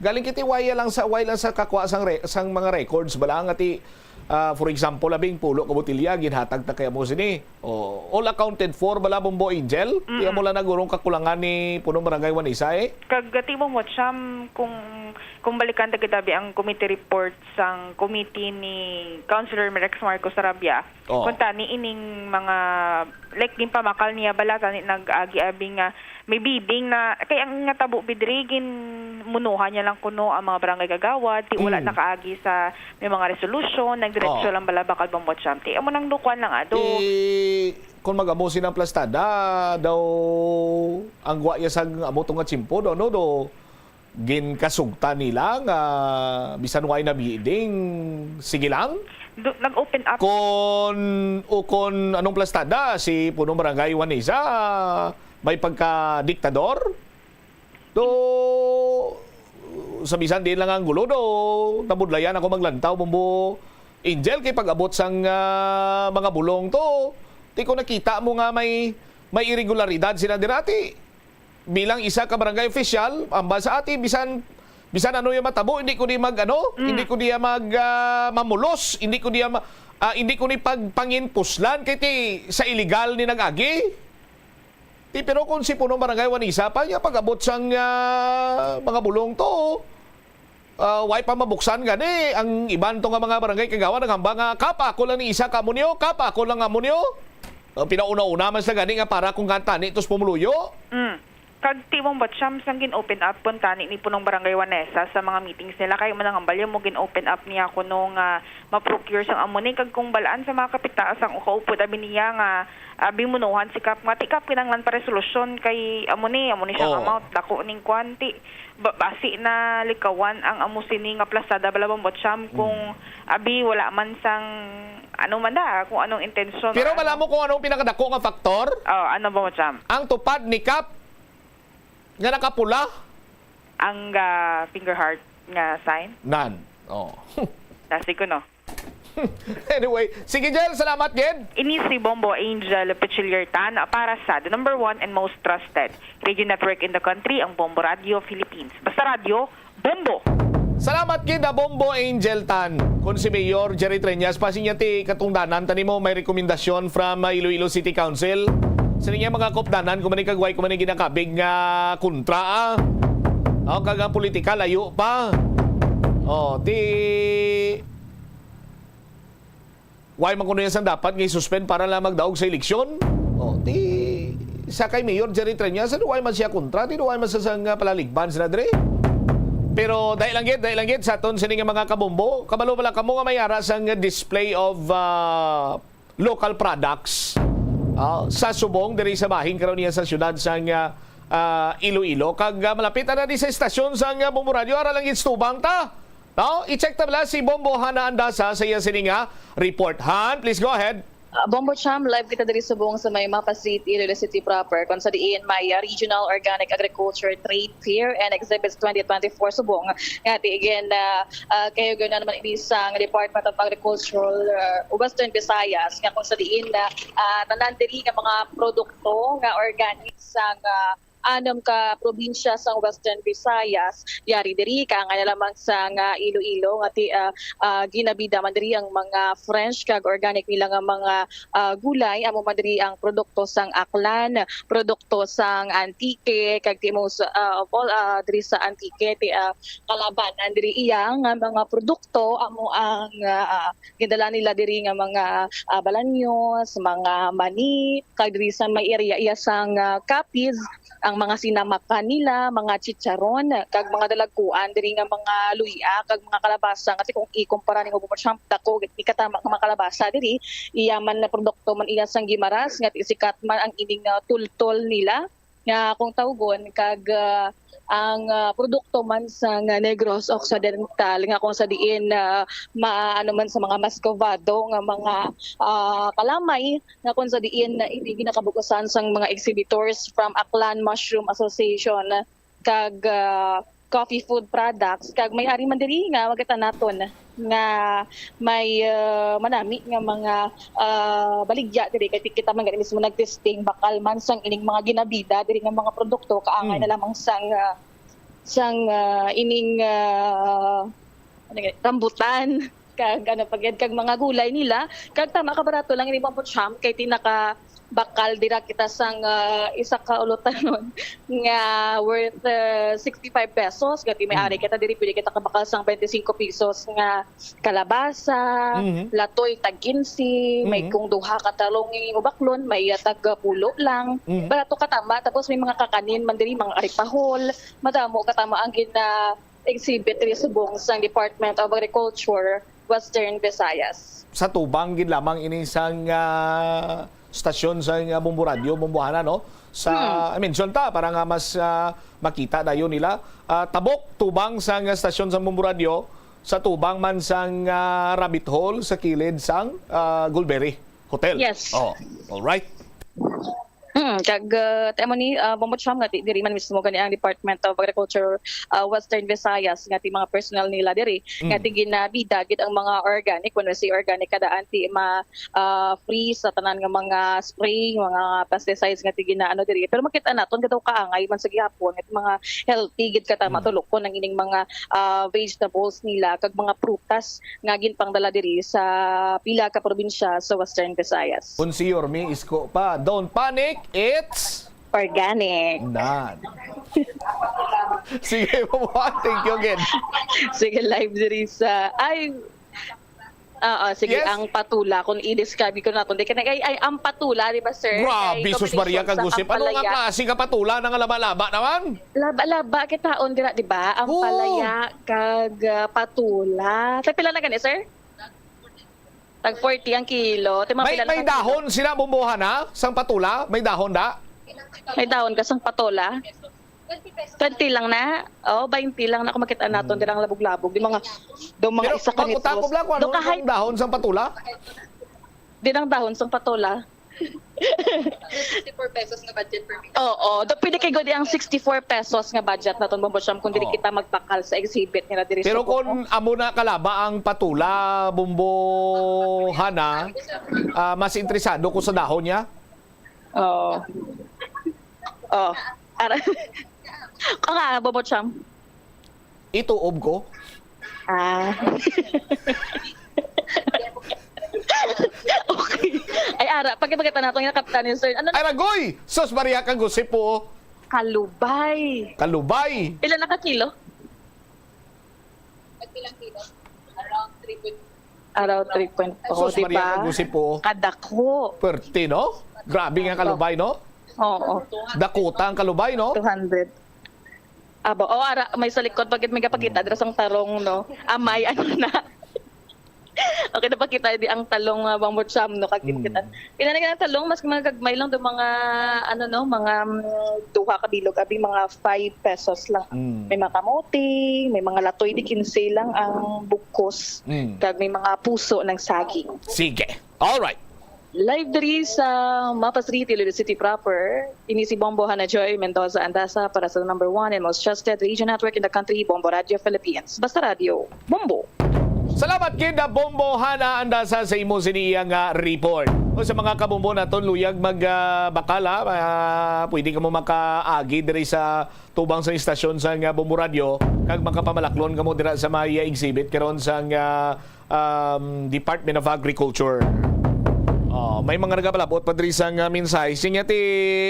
galing kiti waya lang sa kakwa sang mga records bala nga for example labing pulo ka botilya ginhatag ta kay mo sini all accounted for bala Bombo Angel di mo lang nagurong kakulangan ni punong barangay Vanessa kagati mo Cham kung balikan ta kita ang committee report sang committee ni Councilor Rex Marcos Sarabia kung tani ining mga like din pamakal niya balata ni nag-agi-abi nga may bidding na kay ang nga tabo bidrigin munuhan niya lang kuno ang mga barangay kagawad wala nakaagi sa may mga resolution nagdiretso lang bala bakal Bombo Cham amo nang lukuan lang ado kung mag-abusin ng plastada daw ang guwaya sang amo tong nga tsimpo do gin kasugta nila nga bisan way na bidding sige lang nag-open up kon anong plastada si punong barangay Vanessa may pagka-diktador do sa bisan din lang ang gulo do nabudlayan ako maglantaw Bombo Angel kay pag-abot sang mga bulong to di ko nakita mo nga may irregularidad sila dirati bilang isa ka barangay official amba sa ati bisan ano yung matabo hindi ko di hindi ko di mamulos hindi ko ni pagpanginpuslan kay sa illegal ni nagagi pero kung si punong barangay Vanessa pa niya pag-abot sang mga bulong to way pa mabuksan gani ang iban to nga mga barangay kagawa naghamba nga kapa ako lang ni isa ka munyo kapa ako lang nga munyo pinauna-una man sa gani nga para kung kanta ni tos pumuluyo Kag timong batsyam sang gin-open up puntani ni punong Barangay Wanesa sa mga meetings nila kay manangambalya mo gin-open up niya kuno nga ma-procure sang amuni kag kung balaan sa mga kapita sang ukaupod abi niya nga bimunuhan si kap nga tikap kinanglan pa resolusyon kay amuni siya amount dako ning kwanti basi na likawan ang amo sini nga plasada balabang batsyam kung abi wala man sang ano man da kung anong intensyon. Pero malamo kung anong pinakadako nga faktor? Ano ba batsyam? Ang tupad ni Kap nga nakapula ang finger heart nga sign? Nan. Oh. Kasi ko no. Anyway, sige Jel, salamat Ged. Ini si Bombo Angel Pichiliertan para sa the number 1 and most trusted radio network in the country, ang Bombo Radio Philippines. Basta radio, Bombo! Salamat Ged, Bombo Angel Tan. Kung si Mayor Jerry Treñas, pasinya ti katungdanan, tani mo may rekomendasyon from Iloilo City Council. Sa niya mga kopdanan, kung manikagway, kung ginakabig nga kontra, kagang politika, layo pa. Why man kuno yan sang dapat ngay suspend para lang magdaog sa eleksyon? Sa kay Mayor Jerry Treñas, why man siya kontra? Why man sa sang palaligban sila dre? Pero dahil lang gid sa aton sini nga mga kabombo, kabalo pala kamo nga mayara sang display of local products. Sa Subong diri sa bahin karon niya sa syudad sang Iloilo kag malapit na di sa estasyon sang Bombo Radio ara lang gid tubang ta. No, i-check ta bala si Bombo Hana Andasa sa iya sininga report. Han, please go ahead. Bombo Cham, live kita diri Subong sa may Mapa City, Iloilo City proper, kung sa diin may Regional Organic Agriculture Trade Fair and Exhibits 2024 Subong. Ngati again, kayo gano'n naman isang Department of Agriculture Western Visayas, nga kung sa diin tanan diri nga mga produkto nga organic sa anom ka probinsya sa Western Visayas yari diri ka nga lamang sa Iloilo nga ginabida man diri ang mga French kag organic nila nga mga gulay amo man diri ang produkto sang aklan, produkto sang antike kag timo diri sa antike kalaban diri iyang nga mga produkto amo ang gidala nila diri nga mga balanyos, mga mani kag diri sa may area iya sang Capiz ang mga sinamakan nila, mga chicharon, kag mga dalagkuan, diri nga mga luya, kag mga kalabasa. Kasi kung ikumpara ni Bombo Cham, dako, di katama mga kalabasa diri, iyaman na produkto man iya sang gimaras, nga sikat man ang ining tultol nila, nga kung tawgon, kag ang produkto man sa Negros Occidental nga kung sa diin maano man sa mga Mascovado nga mga kalamay nga kung sa diin hindi ginakabukusan sang mga exhibitors from Aklan Mushroom Association kag coffee food products kag may ari man diri nga magita naton nga may manami nga mga baligya diri kay kita man gani mismo nagtesting bakal man sang ining mga ginabida diri nga mga produkto kaangay na lamang sang ining rambutan kag kag mga gulay nila kag tama ka barato lang ini Bombo Cham kay tinaka bakal dira kita sang isa ka ulutan nga worth 65 pesos gati may ari kita diri pili kita ka bakal sang 25 pesos nga kalabasa latoy tag 15 may kung duha ka talong ubaklon may tag pulo lang barato katama tapos may mga kakanin man diri mga aripahol madamo katama ang gina exhibit diri Subong sang Department of Agriculture Western Visayas sa tubang gid lamang ini sang stasyon sa Bombo Radio, Bombohana, no? Sa, mention ta, para nga mas makita dayon nila. Tabok, tubang sa stasyon sa Bombo Radio, sa tubang man sang Rabbit Hole, sa kilid sang Gulberry Hotel. Yes. Alright. Kag temo ni Bombo Cham nga diri man mismo gani ang Department of Agriculture Western Visayas nga ti mga personnel nila diri nga ti ginabida gid ang mga organic when we say organic kada anti free sa tanan nga mga spray mga pesticides nga ti ginaano diri pero makita naton kadaw kaangay man sa gihapon at mga healthy gid kata matulok ko nang ining mga vegetables nila kag mga prutas nga ginpangdala diri sa pila ka probinsya sa Western Visayas. Kung si Yormi isko pa, don't panic. It's organic. Nan. Sige, thank you again. Sige, live diri sa Sige, Yes. ang patula, kung i-describe ko na ito, ay ang patula, di ba, sir? Grabe, Ay, Sus Maria combination sa Kagusip. Ano nga ampalaya. klase ka patula ng laba-laba naman? Laba-laba, kita on dira, di ba? Ang palaya, kag patula. Sa pila na gani, sir? Tag 40 ang kilo. May dahon sila bumbuhan ha? Sang patula? May dahon da? May dahon ka sang patola. 20 lang na. 20 lang na kung makita natin dirang labog-labog. Di mga Pero isa ka nito. magutakob lang kung ano ang dahon sang patula? Dirang dahon sang patola. 64 pesos na budget per meter. Oo. Pwede kayo di ang 64 pesos nga budget natin Bombosyam kung dili kita magpakal sa exhibit nila diri Pero sa kung amo na kalaba ang patula, bumbuhana, mas interesado ko sa dahon niya? Oo. Ara. Kung nga, Bombosyam. Ituob ko. Okay. Ay, ara, pagkipagkita natin yung kapitan ni sir. Ano Ay, Ragoy! Sos Maria Kagusip po. Kalubay. Kalubay. Ilan na ka kilo? Ilang kilo? Around 3.5. Around 3.4, Sos Maria diba? Kagusip po. Kadako. Perte, no? Grabe nga kalubay, no? Oo. Dakuta ang kalubay, no? 200. Ara, may sa likod, pagkit may kapagkita, dras ang tarong, no? Amay, ano na? Okay, napakita di ang talong Bombosyam, no? Kakit-kitan. Pinanagyan ng talong, mas magagmay lang do mga, mga duha kabilog, abi mga 5 pesos lang. May mga kamote, may mga latoy, di 15 lang ang bukos. Kag may mga puso ng saging. Sige. Alright. Live diri sa Mapas City, Iloilo City proper, ini si Bombo Hana Joy Mendoza Andasa para sa number 1 and most trusted radio network in the country, Bombo Radio Philippines. Basta Radio, Bombo. Salamat kida Bombo Hana Andasa sa imo siniyang report. O sa mga kabombo naton luyag magbakala, pwede ka mo makaagi diri sa tubang sa istasyon sa Bombo Radio kag makapamalaklon ka mo dira sa mga exhibit karon sa Department of Agriculture. May mga nagapalabot pa diri sa minsay. Sinyati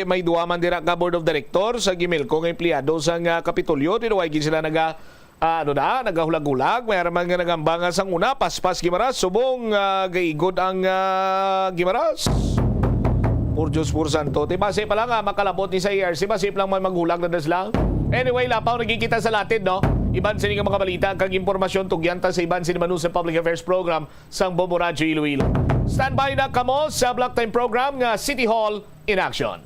may duwa man dira ka board of directors sa Gimilco nga empleyado sa Kapitolyo. Tinuway gid sila nagahulag-hulag. May araman nga nagambangan sang una. Paspas Gimaras. Subong gaigod ang Gimaras. Por Diyos, por Santo. Base pa lang makalabot ni sa ERC. Base pa lang maghulag na daslang. Anyway, lapaw nagkikita sa latin, no? Iban sa mga balita kag impormasyon tugyanta sa Iban sa Manu sa Public Affairs Program sang Bombo Radio Iloilo. Standby na kamo sa Block Time Program nga City Hall in Action.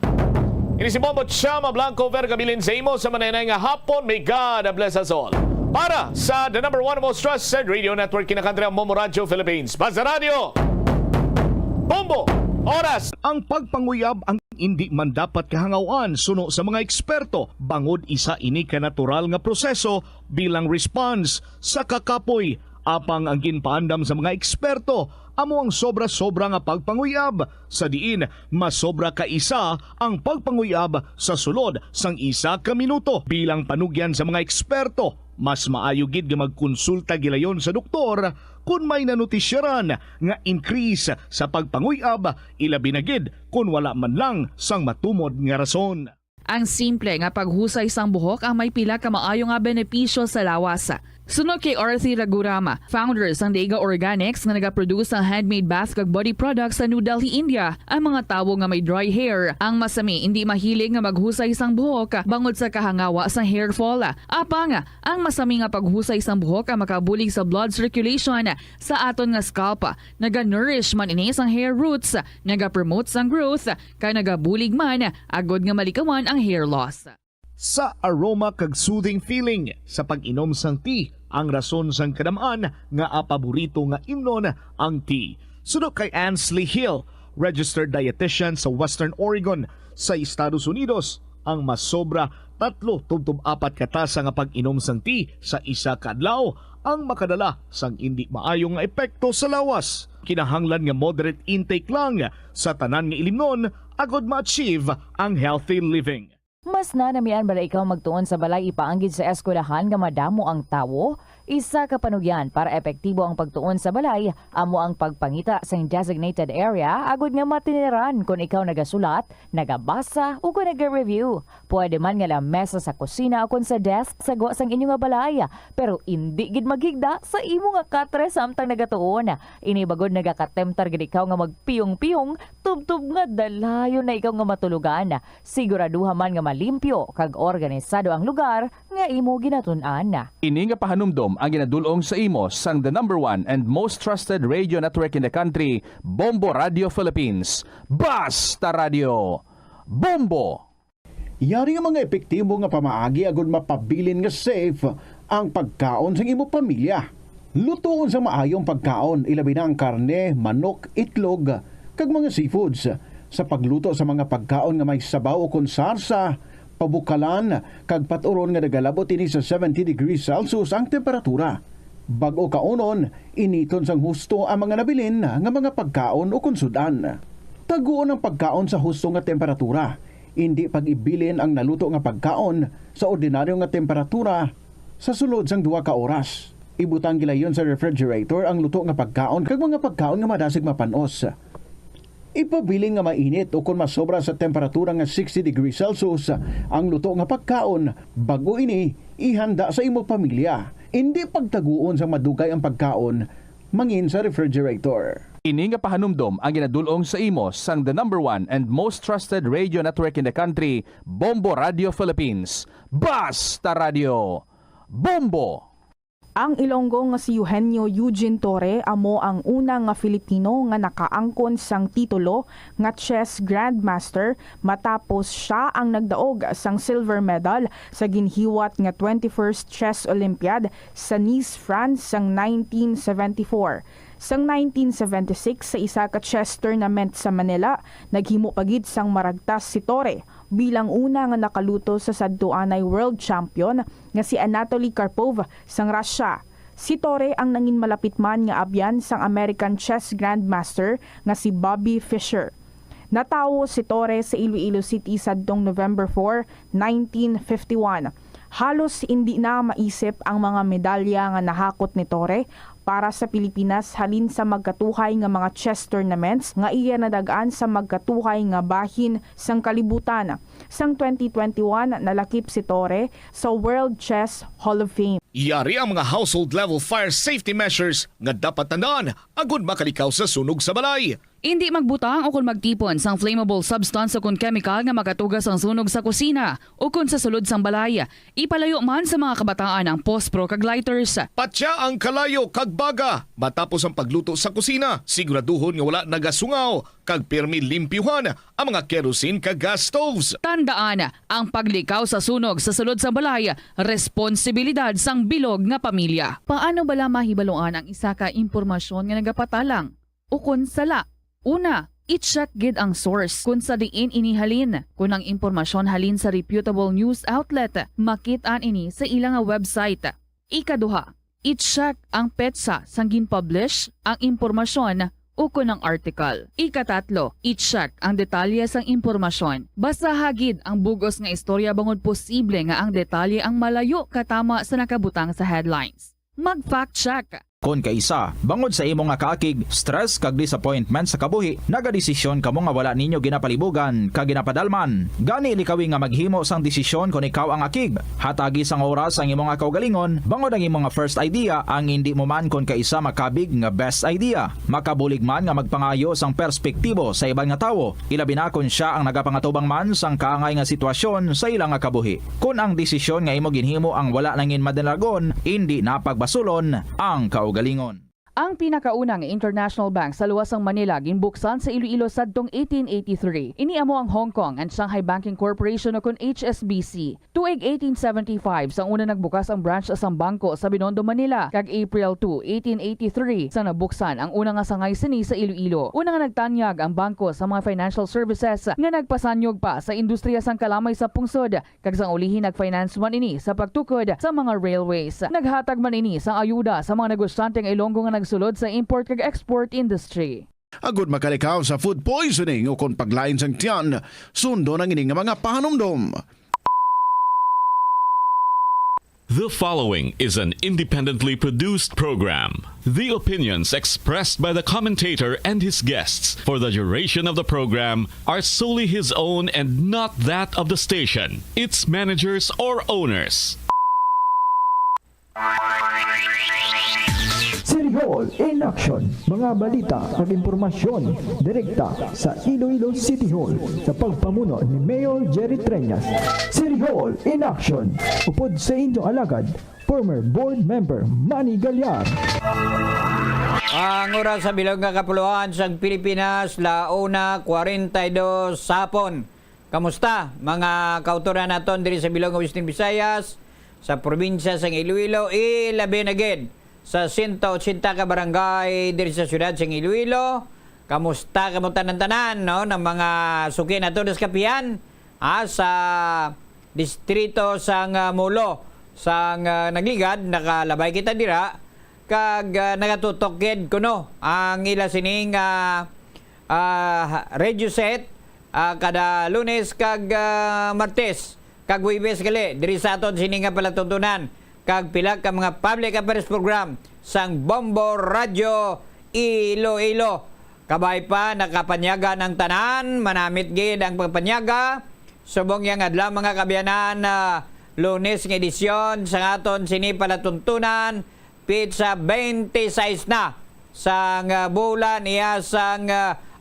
Ini si Bombo Chama Blanco Vergabilin sa imo sa mananay nga hapon. May God bless us all. Para sa the number 1 most trusted radio network kinakantri ang Bombo Radio Philippines. Basta Radio! Bombo! Oras! Ang pagpanguyab ang hindi man dapat kahangawan suno sa mga eksperto bangod isa ini ka natural nga proseso bilang response sa kakapoy apang ang ginpaandam sa mga eksperto amo ang sobra-sobra nga pagpanguyab sa diin masobra ka isa ang pagpanguyab sa sulod sang isa ka minuto bilang panugyan sa mga eksperto mas maayo gid nga magkonsulta gilayon sa doktor kung may nanutisyaran nga increase sa pagpanguyab ilabi na gid kung wala man lang sang matumod nga rason. Ang simple nga paghusay sang buhok ang may pila ka maayo nga benepisyo sa lawas. Sunod kay Arthi Ragurama, founder sang Dega Organics nga nagaproduce ng handmade bath kag body products sa New Delhi, India. Ang mga tawo nga may dry hair, ang masami hindi mahilig nga maghusay sang buhok bangod sa kahangawa sang hair fall. Apang ang masami nga paghusay sang buhok ang makabulig sa blood circulation sa aton nga scalp. Naga-nourish man ini sang hair roots, naga-promote sang growth, kay nagabulig man agod nga malikawan ang hair loss. Sa aroma kag soothing feeling sa pag-inom sang tea ang rason sang kadamaan nga paborito nga imnon ang tea. Sunod kay Ansley Hill, registered dietitian sa Western Oregon sa Estados Unidos, ang masobra 3-4 katasa nga pag-inom sang tea sa isa ka adlaw ang makadala sang hindi maayong nga epekto sa lawas. Kinahanglan nga moderate intake lang sa tanan nga ilimnon agod ma-achieve ang healthy living. Mas na namian bala ikaw magtuon sa balay ipaanggid sa eskwelahan nga madamo ang tawo? Isa ka panugyan para epektibo ang pagtuon sa balay, amo ang pagpangita sa designated area agud nga matiniran kung ikaw nagasulat, nagabasa o kung nag-review. Pwede man nga lamesa sa kusina o kung sa desk sa gawa sang inyong nga balay, pero hindi gid maghigda sa imo nga katre samtang nagatuon. Ini bagod nagakatemptar gid ikaw nga magpiyong-piyong, tubtub nga dalayon na ikaw nga matulugan. Siguraduha man nga malimpyo kag organisado ang lugar nga imo ginatun-an. Ini nga pahanumdom ang ginadulong sa imo sang the #1 and most trusted radio network in the country, Bombo Radio Philippines. Basta Radio! Bombo! Yari ang mga epektibo nga pamaagi agud mapabilin nga safe ang pagkaon sa imo pamilya. Lutoon sa maayong pagkaon, ilabi na ang karne, manok, itlog, kag mga seafoods. Sa pagluto sa mga pagkaon nga may sabaw o konsarsa, pabukalan, kag paturon nga nagalabot ini sa 70 degrees Celsius ang temperatura. Bag-o kaunon, initon sang husto ang mga nabilin nga mga pagkaon o konsudan. Taguon ang pagkaon sa husto nga temperatura. Hindi pag-ibilin ang naluto nga pagkaon sa ordinaryo nga temperatura sa sulod sang 2 ka oras. Ibutang gilayon sa refrigerator ang luto nga pagkaon kag mga pagkaon nga madasig mapanos. Ipabiling nga mainit o kung masobra sa temperatura nga 60 degrees Celsius ang luto nga pagkaon, bago ini ihanda sa imo pamilya. Hindi pagtaguon sa madugay ang pagkaon mangin sa refrigerator. Ini nga pahanumdom ang ginadulong sa imo sang the #1 and most trusted radio network in the country, Bombo Radio Philippines. Basta Radio! Bombo! Ang Ilonggo nga si Eugenio Eugene Torre amo ang una nga Filipino nga nakaangkon sang titulo nga chess grandmaster matapos siya ang nagdaog sang silver medal sa ginhiwat nga 21st Chess Olympiad sa Nice, France sang 1974. Sang 1976 sa isa ka chess tournament sa Manila, naghimo pagid sang maragtas si Torre bilang una nga nakaluto sa sadtuanay world champion nga si Anatoly Karpov sang Russia. Si Torre ang nangin malapit man nga abyan sang American chess grandmaster nga si Bobby Fischer. Natawo si Torre sa Iloilo City sadtong November 4, 1951. Halos hindi na maisip ang mga medalya nga nahakot ni Torre para sa Pilipinas halin sa magkatuhay nga mga chess tournaments nga iya nadagaan sa magkatuhay nga bahin sang kalibutan. Sang 2021 nalakip si Torre sa World Chess Hall of Fame. Yari ang mga household level fire safety measures nga dapat tandaan agud makalikaw sa sunog sa balay. Hindi magbutang o kung magtipon sang flammable substance o kung chemical nga makatugas ang sunog sa kusina o kung sa sulod sang balay. Ipalayo man sa mga kabataan ang pospro kag lighters. Patya ang kalayo kag baga. Matapos ang pagluto sa kusina, siguraduhon nga wala nagasungaw kag pirmi limpyuhan ang mga kerosene kag gas stoves. Tandaan, ang paglikaw sa sunog sa sulod sa balay, responsibilidad sang bilog nga pamilya. Paano bala mahibaloan ang isa ka impormasyon nga nagapatalang? O kung sala? Una, i-check gid ang source kung sa diin inihalin. Kung ang impormasyon halin sa reputable news outlet, makit-an ini sa ilang website. Ikaduha, i-check ang petsa sang gin-publish ang impormasyon o kung ang article. Ikatatlo, i-check ang detalye sang impormasyon. Basta hagid ang bugos nga istorya bangod posible nga ang detalye ang malayo katama sa nakabutang sa headlines. Mag-fact check. Kung kaisa, bangod sa imo nga kaakig, stress kag disappointment sa kabuhi, nagadesisyon kamo nga wala ninyo ginapalibugan kag ginapadalman. Gani likawi nga maghimo sang desisyon kung ikaw ang akig. Hatagi sang oras ang imo nga kaugalingon, bangod ang imo nga first idea ang hindi mo man kung kaisa makabig nga best idea. Makabulig man nga magpangayo sang perspektibo sa ibang nga tawo, ilabi na kung siya ang nagapangatubang man sang kaangay nga sitwasyon sa ilang nga kabuhi. Kung ang desisyon nga imo ginhimo ang wala nangin madalagon, hindi napagbasulon ang kaugalingon. Ang pinakaunang international bank sa luwasang Manila ginbuksan sa Iloilo sadtong 1883. Iniamo ang Hong Kong and Shanghai Banking Corporation o kun HSBC. Tuig 1875 sang una nagbukas ang branch sa bangko sa Binondo, Manila. Kag April 2, 1883 sang nabuksan ang una nga sangay sini sa Iloilo. Una nga nagtanyag ang bangko sa mga financial services nga nagpasanyog pa sa industriya sang kalamay sa pungsod. Kag sang ulihin nagfinance man ini sa pagtukod sa mga railways. Naghatag man ini sang ayuda sa mga negosyante nga Ilonggo nga sulod sa import kag export industry. Agud makalikaw sa food poisoning o kung paglain sang tiyan, sundo ng ining mga pahanumdom. The following is an independently produced program. The opinions expressed by the commentator and his guests for the duration of the program are solely his own and not that of the station, its managers, or owners. City Hall in action. Mga balita at impormasyon direkta sa Iloilo City Hall sa pagpamuno ni Mayor Jerry Treñas. City Hall in action. Upod sa inyong alagad, former board member Manny Galyar. Ang oras sa bilog nga kapuluan sa Pilipinas, launa 42 sapon. Kamusta mga kautoran naton diri sa bilog nga Western Visayas, sa probinsya sa Iloilo, ilabi na gid sa 180 ka barangay diri sa syudad sa Iloilo. Kamusta kamo tanan-tanan no ng mga suki nato sa kapihan sa distrito sang Molo sang nagligad nakalabay kita dira kag nagatutok gid kuno ang ila sining radio set kada Lunes kag Martes kag Huwebes gali diri sa aton sining palatuntunan kag pila ka mga public affairs program sang Bombo Radio Iloilo. Kabay pa nakapanyaga ng tanan, manamit gid ang pagpanyaga subong yang adlaw mga kabyanan Lunes nga edisyon sa aton sini palatuntunan pizza 26 na sang bulan iya sang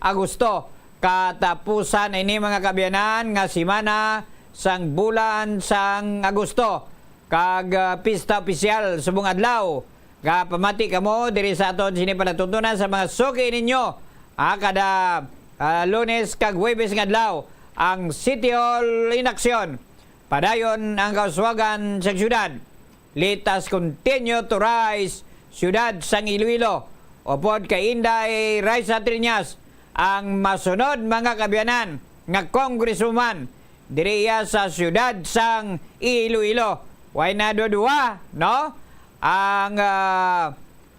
Agosto. Katapusan ini mga kabyanan nga semana sang bulan sang Agosto. Kag pista opisyal subong adlaw pamati kamo diri sa aton sini palatuntunan sa mga suki ninyo kada Lunes kag Huwebes nga adlaw ang City Hall in action. Padayon ang kauswagan sa syudad. Let us continue to rise syudad sang Iloilo. Upod kay Inday Raisa Triñas ang masunod mga kabyanan nga congresswoman diri sa syudad sang Iloilo. Why na dua no? Ang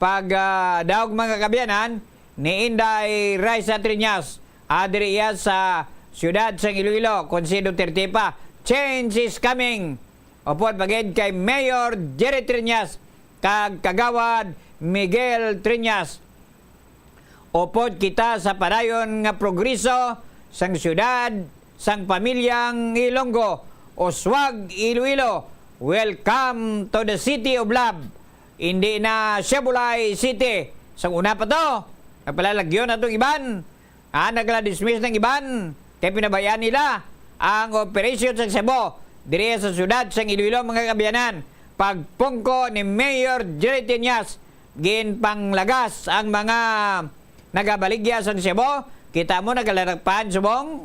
pagdaog mga kabyanan ni Inday Raisa Triñas diri sa syudad sang Iloilo. Konsido tertipa, change is coming. Upod pagid kay Mayor Jerry Triñas kag kagawad Miguel Triñas. Upod kita sa padayon nga progreso sang syudad sang pamilyang Ilonggo, Oswag, Iloilo. Welcome to the City of Love. Hindi na Sibulay City. Sa una pa to, nagpalalagyon na itong iban. Nagla-dismiss ng iban. Kaya pinabayaan nila ang operation sa Cebu. Diri sa syudad sa Iloilo mga kabyanan. Pagpungko ni Mayor Jerry Triñas, ginpanglagas ang mga nagabaligya sa Cebu. Kita mo nagalalakpan subong.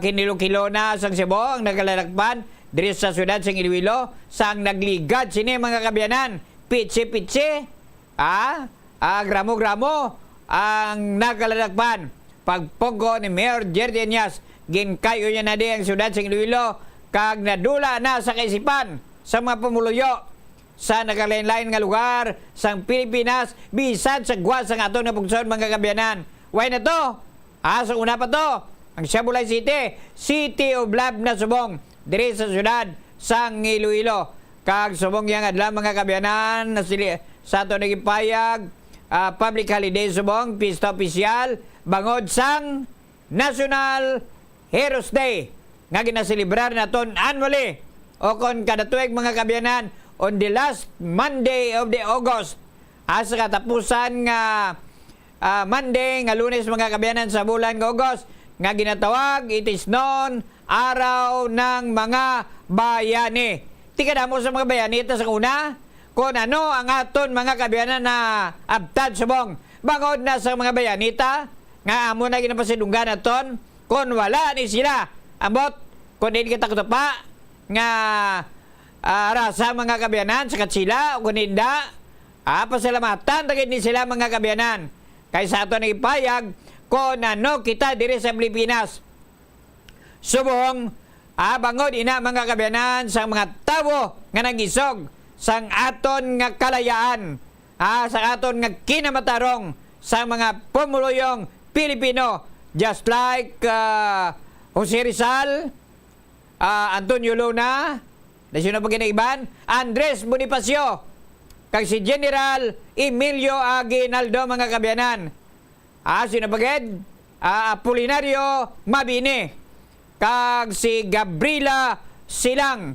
Kinilo-kilo na sa Cebu ang nagalalakpan. Diri sa syudad sa Iloilo, sang nagligad sini mga kabyanan, pitsi-pitsi, gramo-gramo, ang nagalalakpan. Pagpungko ni Mayor Jerry Triñas, ginkayo niya na di ang syudad sa Iloilo, kag nadula na sa kaisipan sa mga pumuluyo sa nagalain-lain nga lugar sang Pilipinas, bisan sa gwa sang aton nga pugson mga kabyanan. Why na to? Sa una pa to, ang Sibulay City, City of Love na subong diri sa syudad sang Iloilo. Kag subong yang adlaw mga kabyanan sa ato nagipayag public holiday subong pista opisyal bangod sang National Heroes Day nga ginaselebrar naton annually o kon kada tuig mga kabyanan on the last Monday of the August sa katapusan nga Monday nga Lunes mga kabyanan sa bulan nga August nga ginatawag it is known Araw ng mga bayani. Tika mo sa mga bayanita sa una kung ano ang aton mga kabyanan na abtad subong. Bangod na sa mga bayanita nga amo na ginapasidunggan naton kung wala ni sila. Ambot kung hindi kita kutapa nga rasa mga kabyanan sa katsila o kung hindi pasalamatan tagid ni sila mga kabyanan. Kaysa ato nagipayag kung ano kita diri sa Pilipinas. Subong, bangod ina mga kabyanan sa mga tawo nga nagisog sang aton nga kalayaan, sa aton nga kinamatarong sa mga pumuluyong Pilipino, just like Jose Rizal, Antonio Luna, Nasyuno pa iban, Andres Bonifacio, kag si General Emilio Aguinaldo mga kabyanan. Sino pagid? Apolinario Mabini, kag si Gabriela Silang,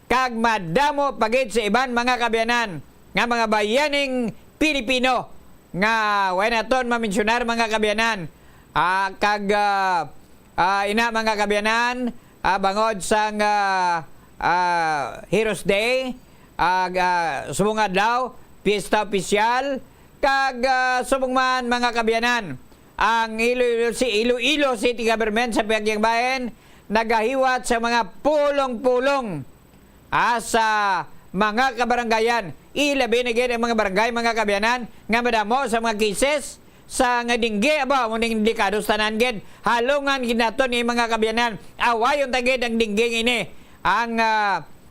kag madamo pagid sa iban mga kabyanan nga mga bayaning Pilipino nga way naton mamensyunar mga kabyanan. Kag ina mga kabyanan, bangod sang Heroes Day, subong adlaw, piyesta opisyal, kag subong man mga kabyanan, ang Iloilo City Government sa Piagyang Bayan nagahiwat sa mga pulong-pulong sa mga kabaranggayan. Ilabi na gid ang mga barangay mga kabyanan nga madamo sa mga cases sa nga dingge aba mo ning dekados tanan gid halungan ginaton ni mga kabyanan. Awayon tagid ang dingge ini. Ang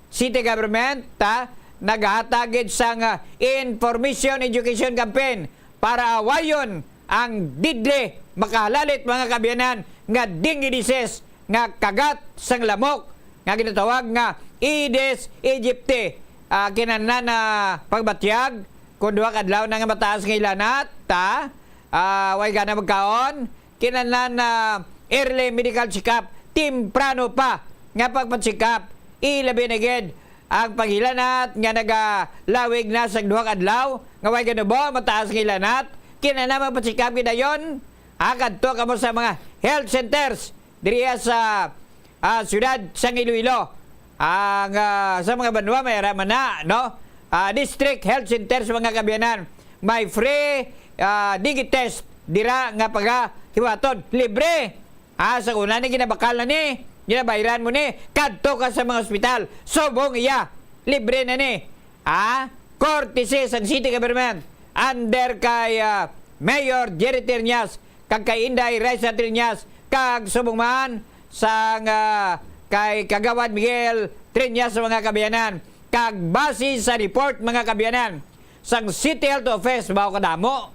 city government naghatagid sa information education campaign para awayon ang didli makahalalit mga kabyanan nga dengue disease nga kagat sang lamok nga ginatawag nga Aedes aegypti. Kinahanglan na pagbatyag kun duha ka adlaw na nga mataas nga ilanat way gana magkaon, kinahanglan na early medical check-up temprano pa nga pagpa-check-up. Ilabi na gid ang paghilanat nga nagalawig na sa duha ka adlaw nga way ganubo mataas nga ilanat, kinahanglan magpa-check-up gid ayon. Kadto kamo sa mga health centers diriya sa siyudad sang Iloilo. Sa mga banwa may araman na, no? District Health Centers mga kabyanan, may free dengue test dira nga pagahiwaton libre. Sa una ni ginabakal na ni, ginabayaran mo ni, kadto ka sa mga ospital, subong iya, libre na ni. Courtesy sa city government under kay Mayor Jerry Triñas, kag kay Inday Raisa Triñas, kag subong man sa kay Kagawad Miguel Triñas mga kabyanan, kag base sa report mga kabyanan sang City Health Office bao kadamo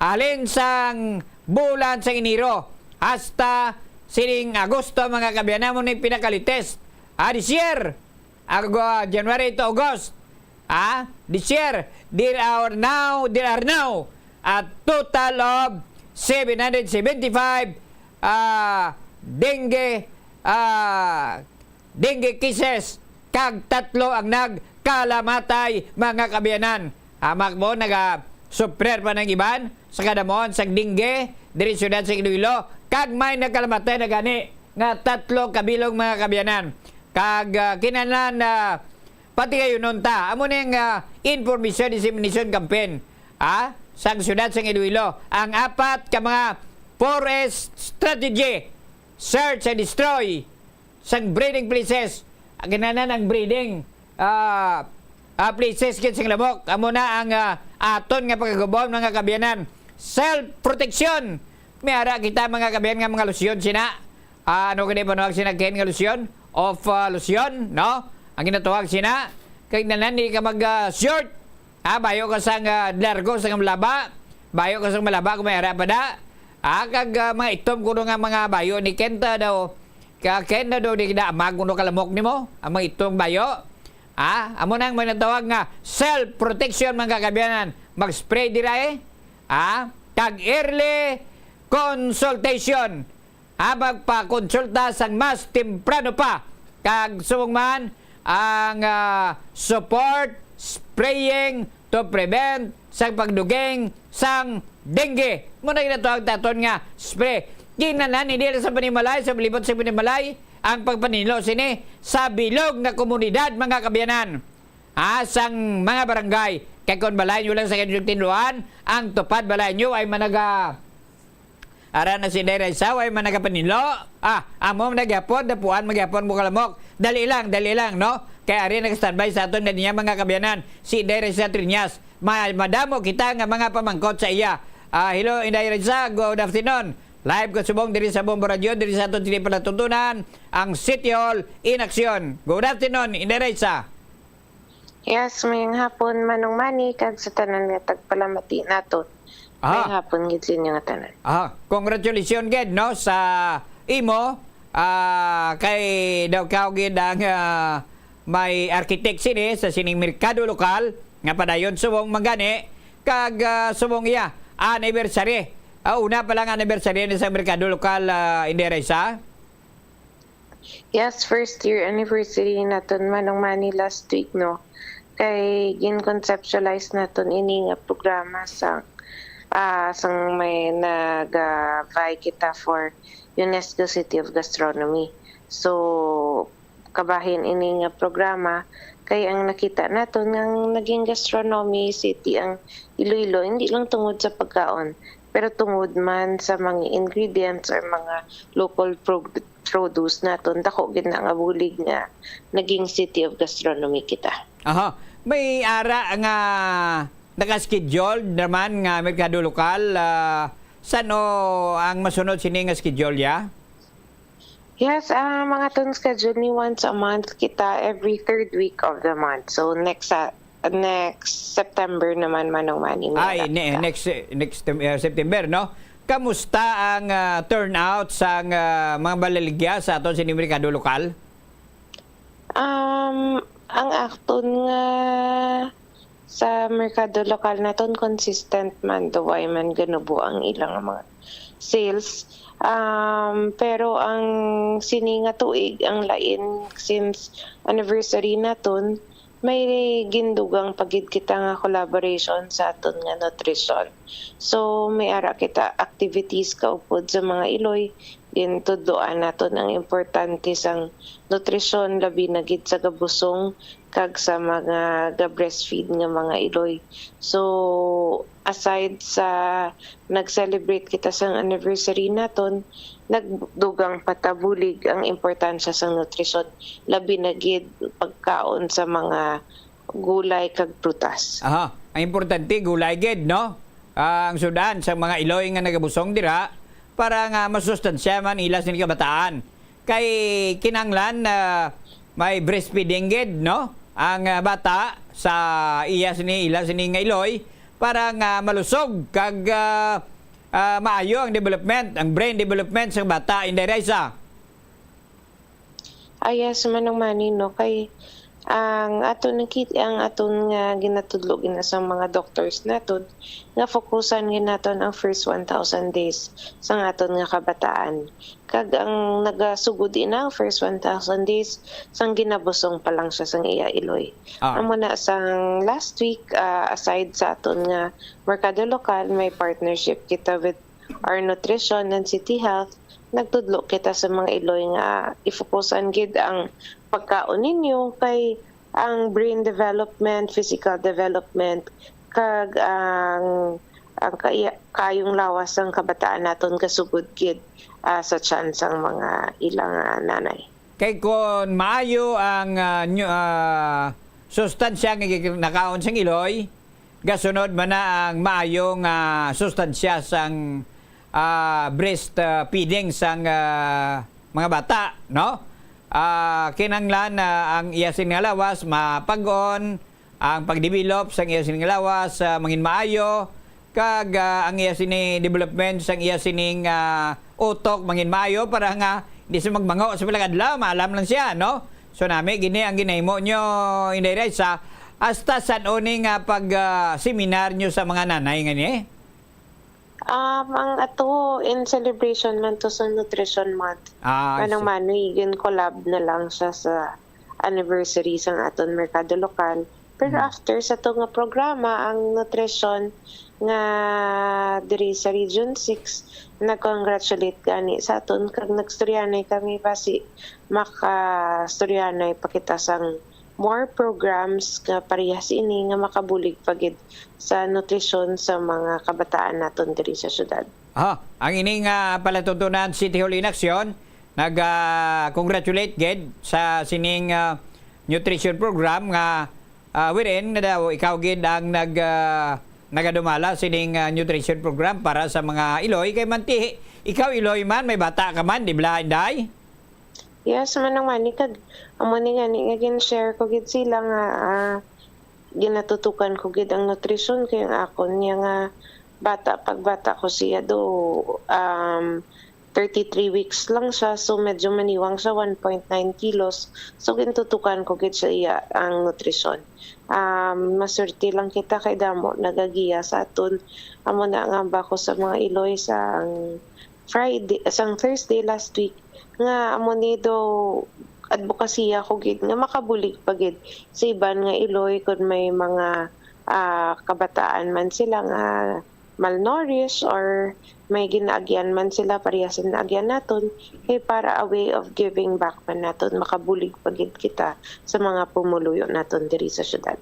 alin sang bulan sang Enero hasta sining Agosto mga kabyanan mo ni pinakalitest this year January to August this year there are now a total of 775 dengue cases, kag 3 ang nagkalamatay mga kabyanan. Makmo naga-suprer pa ng iban sa kadamon sa dengue diri siyudad sa Iloilo, kag may nagkalamatay na gani nga 3 kabilong mga kabyanan. Kag kinahanglan pati kayo nun amo ning information dissemination campaign sa siyudad sa Iloilo. Ang 4 ka mga forest strategy, search and destroy sang breeding places. Ginanan ang breeding places kin sang lamok. Amo na ang aton nga pagkagubon mga kabyanan. Self-protection. May ara kita mga kabyanan nga mga lusyon sina. Ano kani panuwag sina ken nga lusyon? Of lusyon, no? Ang ginatuwag sina. Kay nanan ni ka mag-short. Bayo ka sang largo sang malaba. Bayo ka sang malaba kung may ara pa da. Kag mga itom kuno nga mga bayo ni Kenta daw. Kenda daw di kita amag kuno kalamok nimo. Ang mga itong bayo. Amo nang manatawag nga self-protection mga kabyanan. Mag-spray dira kag early consultation. Magpa-konsulta sang mas temprano pa. Kag sumong man ang support spraying to prevent sang pagdugeng sang dengue. Muna ginatawag taton nga spray. Ginanan hindi sa panimalay, sa balibot sa panimalay, ang pagpanilo sini sa bilog na komunidad mga kabyanan. Sang mga barangay. Kaya kung balay nyo lang sa kanyang tinluan, ang tupad balay nyo ay managa ara na si Dera Isaw ay managapanilo. Amo nagyapon, dapuan magyapon mo kalamok. Dali lang, no? Kaya ari nag-standby sa aton na niya mga kabyanan. Si Dera Isaw Triñas. Madamo kita nga mga pamangkot sa iya. Hello, Inday Reza. Good afternoon. Live ko subong diri sa Bombo Radio, diri sa aton tinipalatuntunan, ang City Hall in Action. Good afternoon, Inday Reza. Yes, may hapon manong mani, kag sa tanan nga tagpalamati naton. May hapon gid ninyo nga tanan. Congratulations gid no sa imo kay daw kaw gid ang may architect sini sa sining merkado lokal nga padayon subong magani kag subong iya anniversary. Una pa lang anniversary sa merkado lokal Inderaysa. Yes, first year anniversary naton Manong Manny last week, no? Kay gin-conceptualize naton ini nga programa sa sang may nag-vie kita for UNESCO City of Gastronomy. So, kabahin ini nga programa, kay ang nakita naton ng naging gastronomy city ang Iloilo, hindi lang tungod sa pagkaon, pero tungod man sa mga ingredients or mga local produce naton, dako gid na nga bulig nga naging City of Gastronomy kita. Aha, may ara nga naka-schedule naman nga merkado lokal. Saan ang masunod sini nga schedule ya? Yes, mga ton schedule ni once a month kita every third week of the month. So next September naman Manong Manny. Next September, no? Kamusta ang turnout sa mga balaligya sa aton sini merkado lokal? Ang akton nga sa merkado lokal naton consistent man duway man ganubo ang ilang mga sales. Pero ang sini nga tuig ang lain since anniversary naton, may gindugang pagid kita nga collaboration sa aton nga nutrition. So may ara kita activities kaupod sa mga Iloy, din tudloan naton ang importante sang nutrition labi na gid sa gabusong kag sa mga ga-breastfeed nga mga Iloy. So aside sa nag-celebrate kita sang anniversary naton, nagdugang patabulig ang importansya sa nutrisyon labi na gid pagkaon sa mga gulay kag prutas. Aha, ang importante gulay gid, no? Ang sudan sa mga Iloy nga nagabusong dira para nga masustansya man ilas ni kabataan. Kay kinanglan may breastfeeding gid, no? Ang bata sa ilas ni nga Iloy para nga malusog kag maayo ang development, ang brain development sa bata Inderaysa. Yes, Manong Manny, no? Kay ang aton nga ginatudlo gina sa mga doctors naton nga fokusan ginaton ang first 1,000 days sa aton nga kabataan. Kag ang nagasugod ina ang first 1,000 days sang ginabusong pa lang siya sang iya Iloy. Amo na sang last week, aside sa aton nga merkado lokal, may partnership kita with our nutrition and city health. Nagtudlo kita sa mga Iloy nga ifokusan gid ang pagkaon ninyo kay ang brain development, physical development, kag ang kayong lawas ng kabataan naton kasugod gid sa tiyan sang mga ilang nanay. Kay kon maayo ang sustansya nga nakaon sang Iloy, gasunod man na ang maayong sustansya sang breastfeeding sang mga bata, no? Kinanglan ang iyasin nga lawas mapag-on, ang pagdevelop sang iyasin nga lawas mangin maayo, kag ang iyasin ni development sang iyasin utok mangin maayo para nga hindi siya magmango sa bilang adlaw, maalam lang siya, no? So nami gini ang ginahimo nyo Inderaysa hasta san uning pag-seminar nyo sa mga nanay nga ni? Ang ato in celebration man to sa Nutrition Month. Manong Manny, yun collab na lang siya sa anniversary sang aton merkado lokal. Pero after sa to nga programa, ang nutrition nga diri sa Region 6, nag-congratulate gani sa aton kag nagstoryanay kami basi makastoryanay pakita sang more programs nga parehas ini nga makabulig pagid sa nutrisyon sa mga kabataan naton diri sa syudad. Ang ining palatutunan City Hall in Action nag-congratulate gid sa sining nutrition program nga wherein daw ikaw gid ang nagadumala sining nutrition program para sa mga Iloy kay manti ikaw Iloy man may bata ka man di ba Inday? Yes, Manong Manny, kag amo ni nga gin-share ko gid sila nga ginatutukan ko gid ang nutrition kay ang akon niya nga bata pagbata ko siya do 3 33 weeks lang siya, so medyo maniwang siya, 1.9 kilos. So gintutukan ko gid sa iya ang nutrisyon. Masurti lang kita kay damo nagagiya sa aton. Amo na nga ba ko sa mga Iloy sa Thursday last week nga amo ni do advokasya ko gid nga makabulig pa gid sa iban nga Iloy kung may mga kabataan man sila nga malnourished or may ginaagyan man sila parehas na agyan naton kay para a way of giving back man naton makabulig pa gid kita sa mga pumuluyo naton diri sa syudad.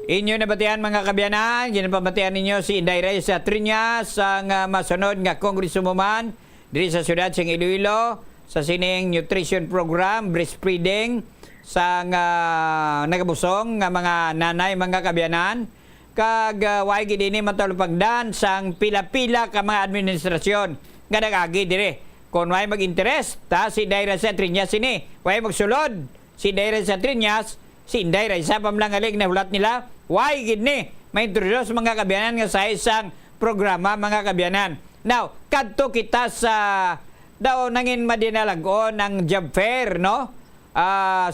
Inyo nabatian mga kabyanan, ginapabatian ninyo si Inday Reyes Triñas ang masunod nga congresswoman diri sa syudad sa Iloilo sa sining nutrition program, breastfeeding sa nagabusong nga mga nanay mga kabyanan kag way gid ini matulupagdan sang pila-pila ka mga administrasyon nga nagagi dire. Kung way mag-interest ta si Inday Reyes Triñas ini, way magsulod si Inday Reyes Triñas, si Inday Reyes pamlangalig na hulat nila, way gid ni ma-introduce mga kabyanan nga sa isang programa mga kabyanan. Now, kadto kita sa daw nangin madinalagon ng job fair, no?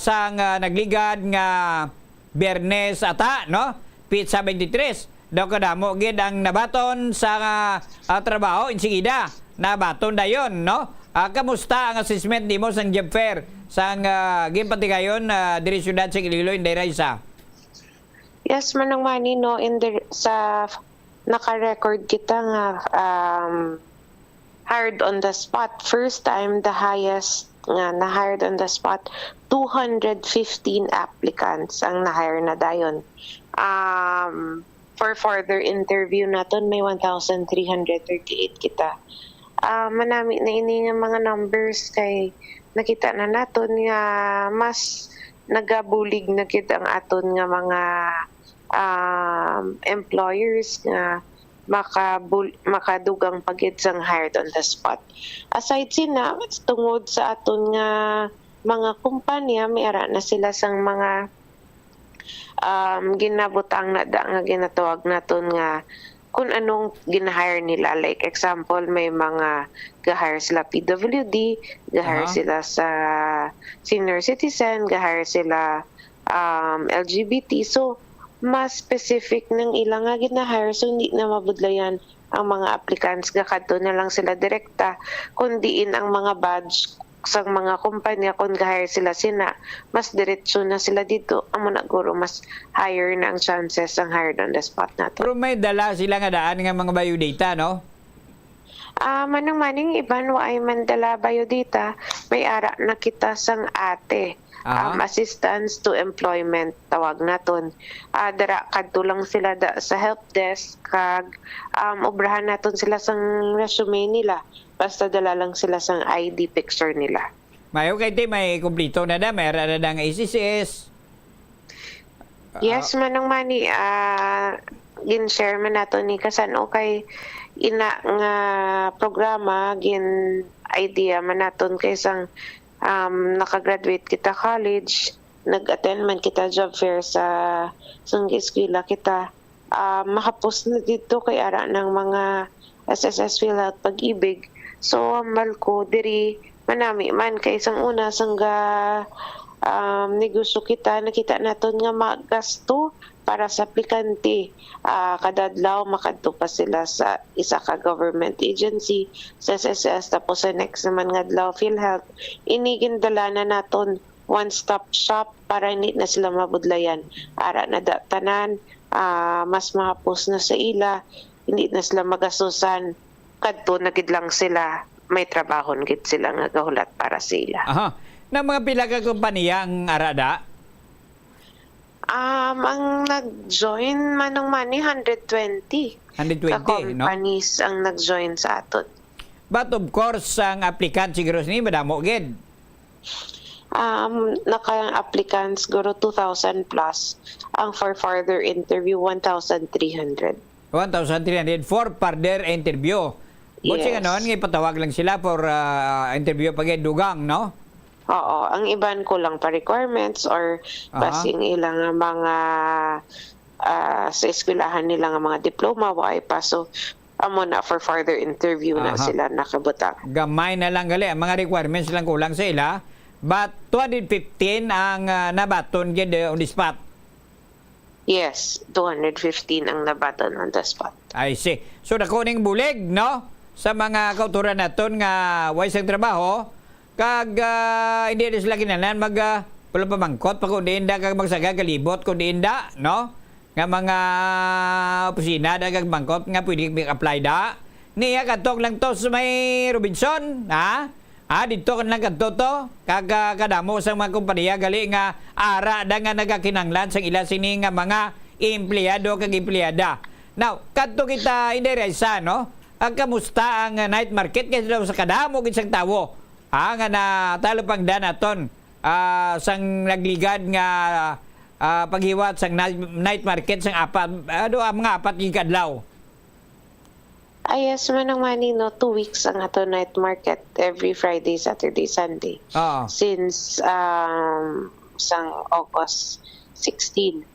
Sang nagligad nga Biyernes ata, no? Pizza 23. Daw kadamo gid ang nabaton sa trabaho insigida. Nabaton dayon, no? Kamusta ang assessment nimo sang job fair sang gimpatigayon diri syudad sa Iloilo, Inday Reyes? Yes, manang mani no sa naka-record kita nga hired on the spot. First time, the highest nga na-hired on the spot, 215 applicants ang na-hire na dayon. For further interview naton may 1,338 kita. Manami na ini nga mga numbers kay nakita na naton nga mas nagabulig na kita ang aton nga mga employers nga makadugang pagid sang hired on the spot. Aside sina, tungod sa aton nga mga kumpanya, may ara na sila sang mga ginabutang na da nga ginatawag naton nga kung anong ginahire nila. Like example, may mga gahire sila PWD, gahire sila sa senior citizen, gahire sila LGBT. So, mas specific ng ilang nga ginahire, so hindi na mabudlayan ang mga applicants. Gakadto na lang sila direkta, kundiin ang mga badge sa mga kumpanya kung gahire sila mas diretso na sila dito. Amo na guro mas higher na ang chances ang hired on the spot nato. Pero may dala sila nga daan nga mga biodata, no? Manang maning iban wa ay mandala biodata, may ara na kita sang ate. Assistance to employment tawag naton. Dara kadto lang sila sa help desk kag obrahan naton sila sang resume nila. Basta dala lang sila sang ID picture nila. Mayo kay may kumplito na may ara na nga ACCS. Yes, manang mani gin-share man nato ni kasano kay ina nga programa gin idea man naton kay sang nakagraduate kita college, nag-attend man kita job fair sa eskwela kita, makapos na dito kay ara ng mga SSS PhilHealth Pag-ibig. So ambal ko diri manami man kay isang una sangga negosyo kita, nakita naton nga magasto para sa aplikante. Kadadlaw makadto pa sila sa isa ka government agency sa SSS, tapos sa next naman nga adlaw PhilHealth. Inigin dala na naton one-stop shop para hindi na sila mabudlayan. Ara na tanan, mas mahapos na sa ila, hindi na sila magasusan. Kadto na gid lang sila, may trabahon gid sila nga gahulat para sa ila. Na mga pila ka kompanya ang arada? Ang nag-join manong mani 120. 120, no? Companies ang nag-join sa aton. But of course, ang applicant siguro ni madamo gid. Naka-applicants siguro 2,000 plus. Ang for further interview 1,300. 1,300 for further interview. But yes. Ganon, ipatawag lang sila for interview pag dugang, no? Oo, ang iban ko lang pa requirements or basing ilang mga sa eskwelahan nila nga mga diploma wa ay pa. So amo na for further interview na sila nakabutang. Gamay na lang gali. Ang mga requirements lang kulang sa ila. But 215 ang nabaton gid on the spot. Yes, 215 ang nabaton on the spot. I see. So nakuning bulig, no? Sa mga kauturan naton nga way sang trabaho, kag hindi na sila kinanan wala pa mangkot pa kundi inda kag magsaga kalibot kundi inda, no? Nga mga opisina dagang mangkot nga pwede apply da. Niya katok lang to sa may Robinson, ha? Dito kan lang kadto to kag kadamo sa mga kompanya gali nga ara da nga nagakinanglan sang ila sini nga mga empleyado kag empleyada. Now, kadto kita indiresa, no? Ang kamusta ang night market kasi daw sa kadamo gid sang tawo. Nga na talo pang danaton sang nagligad nga paghiwat sang night market sang mga apat yung kadlaw. Yes, manang mani, no, 2 weeks ang ato night market every Friday, Saturday, Sunday. Since sang August 16.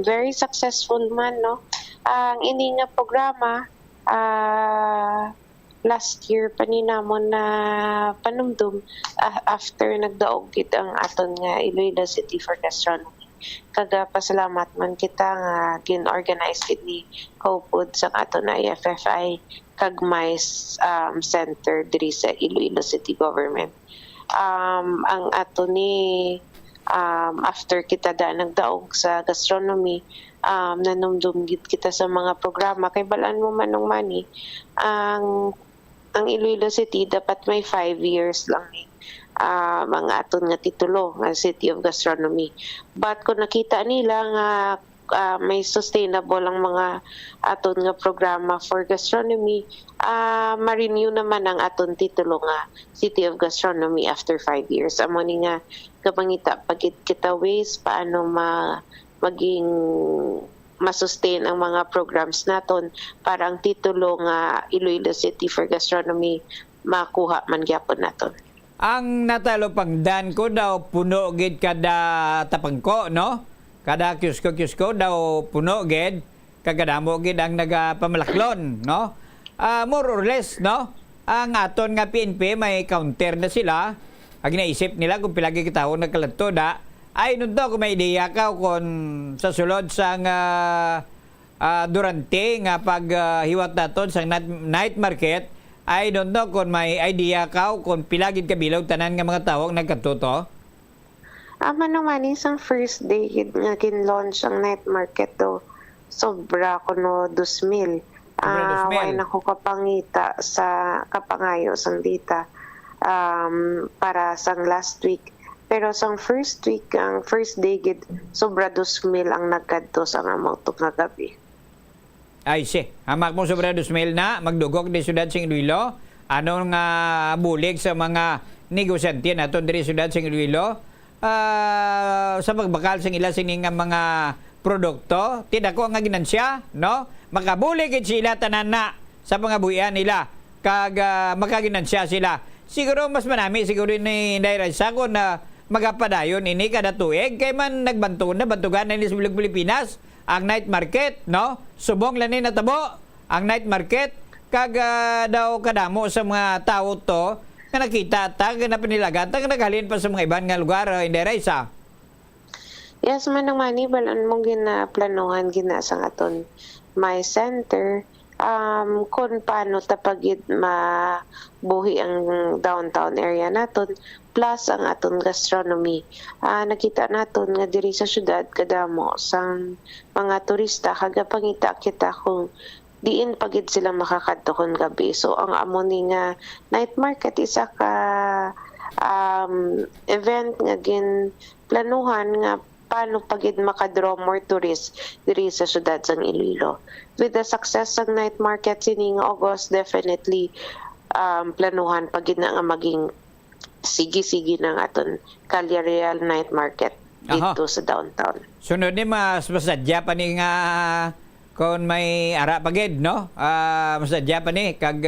Very successful man, no? Ang ini nga programa, last year paninamon na panumdum after nagdaog gid ang aton nga Iloilo City for Gastronomy. Kaga pasalamat man kita nga gin-organize gid ni COPUD sa aton na IFFI kag may center diri sa Iloilo City Government. Ang ato ni after kita nagdaog sa gastronomy, nanumdum gid kita sa mga programa kay balaan mo manong mani ang Iloilo City dapat may 5 years lang ni mga aton nga titulo nga City of Gastronomy. But kung nakita nila nga may sustainable ang mga aton nga programa for gastronomy, ma-renew naman ang aton titulo nga City of Gastronomy after 5 years. Amo ni nga kapangita pagit kita ways paano maging masustain ang mga programs naton para ang titulo nga Iloilo City for Gastronomy makuha man gyapon naton. Ang natalo pangdan ko daw puno gid kada tapangko, no? Kada kiusko daw puno gid kagadamo gid ang nagapamalaklon, no? More or less, no? Ang aton nga PNP may counter na sila. Ang naisip nila kung pilagi kitaon nagkaladto da ay nun to kung may ideya ka kung sa sulod sang durante nga paghiwat naton sa night market I don't know kung may idea ka kung pilagid kabilog tanan nga mga tao nagkatuto. Naman isang first day nga kin-launch ang night market to sobra kuno 2,000. Way na ko kapangita sa kapangayo sang data para sang last week. Pero sang first week, ang first day gid sobra 2,000 ang nagkadto sa amount nga gabi. Ay si, hamak mo sobra 2,000 na magdugok di syudad sing Iloilo. Ano nga bulig sa mga negosyante naton diri syudad sing Iloilo sa pagbakal sing ila sini nga mga produkto, tidak ko nga ginansya, no? Makabulig gid sila tanan na sa pangabuhian nila kag makaginansya sila. Siguro mas manami siguro ni Dairasa ko na magapadayon ini kada tuig kay man nagbantugan na bantugan na ni sa Pilipinas ang night market, no? Subong lang ni natabo ang night market kag daw kadamo sa mga tao to nga nakita ta na panilagan ta naghalin pa sa mga ibang nga lugar hindi Raisa. Yes man naman ni balan mong ginaplanuhan gina sa aton my center kung paano tapagid mabuhi ang downtown area naton plus ang aton gastronomy. Nakita naton nga diri sa syudad kadamo sang mga turista kagapangita kita kung diin pagid sila makakadto kon gabi. So ang amo ni nga night market isa ka event nga gin planuhan nga paano pagid makadraw more tourists diri sa syudad sang Iloilo. With the success ng night market sining August, definitely planuhan pagid na nga maging sige-sige ng aton Calle Real night market dito sa downtown. Sunod ni mas masadya pa ni nga kung may ara pagid, no? Masadya pa ni kag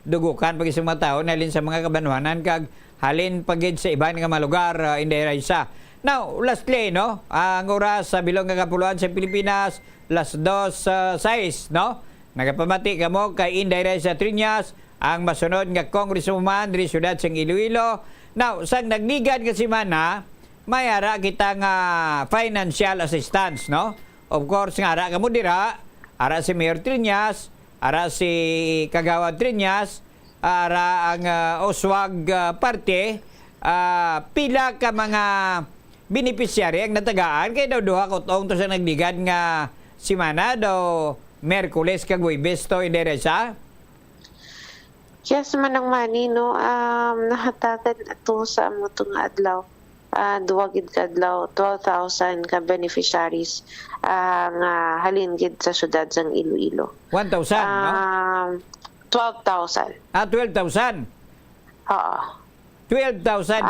dugukan pagid sa mga tao nalin sa mga kabanwanan kag halin pagid sa ibang nga mga lugar Raisa. Now, lastly, no? Ang oras sa bilog nga kapuluan sa Pilipinas, 2:06, no? Nagapamati kamo kay Inday Reza Triñas, ang masunod nga congresswoman diri syudad sang Iloilo. Now, sang nagnigan nga si Mana, may ara kita nga financial assistance, no? Of course, nga ara kamo dira, ara si Mayor Triñas, ara si Kagawad Triñas, ara ang Oswag parte, pila ka mga beneficiary ang natagaan kay daw duha kutong to sa nagnigan nga si Mana daw Merkules kag Huwebes to inderesa. Yes, manang mani, no. Nahatagan ato sa amo itong adlaw. Duwagid ka adlaw, 12,000 ka beneficiaries nga halin gid sa syudad sang Iloilo. 1,000, no? 12,000. 12,000? Oo. 12,000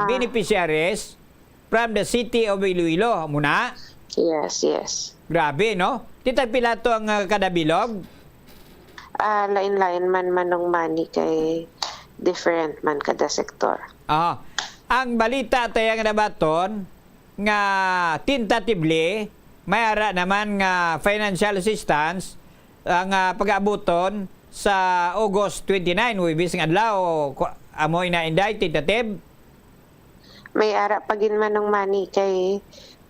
beneficiaries from the city of Iloilo, muna? Yes, yes. Grabe, no? Tita pilato ang kada bilog? Lain-lain man manong mani kay different man kada sektor. Ang balita tayo nga nabaton nga tentatively may ara naman nga financial assistance ang pag-aabuton sa August 29, Huwebes nga adlaw. Amoy na inday tentative? May ara pagin manong mani kay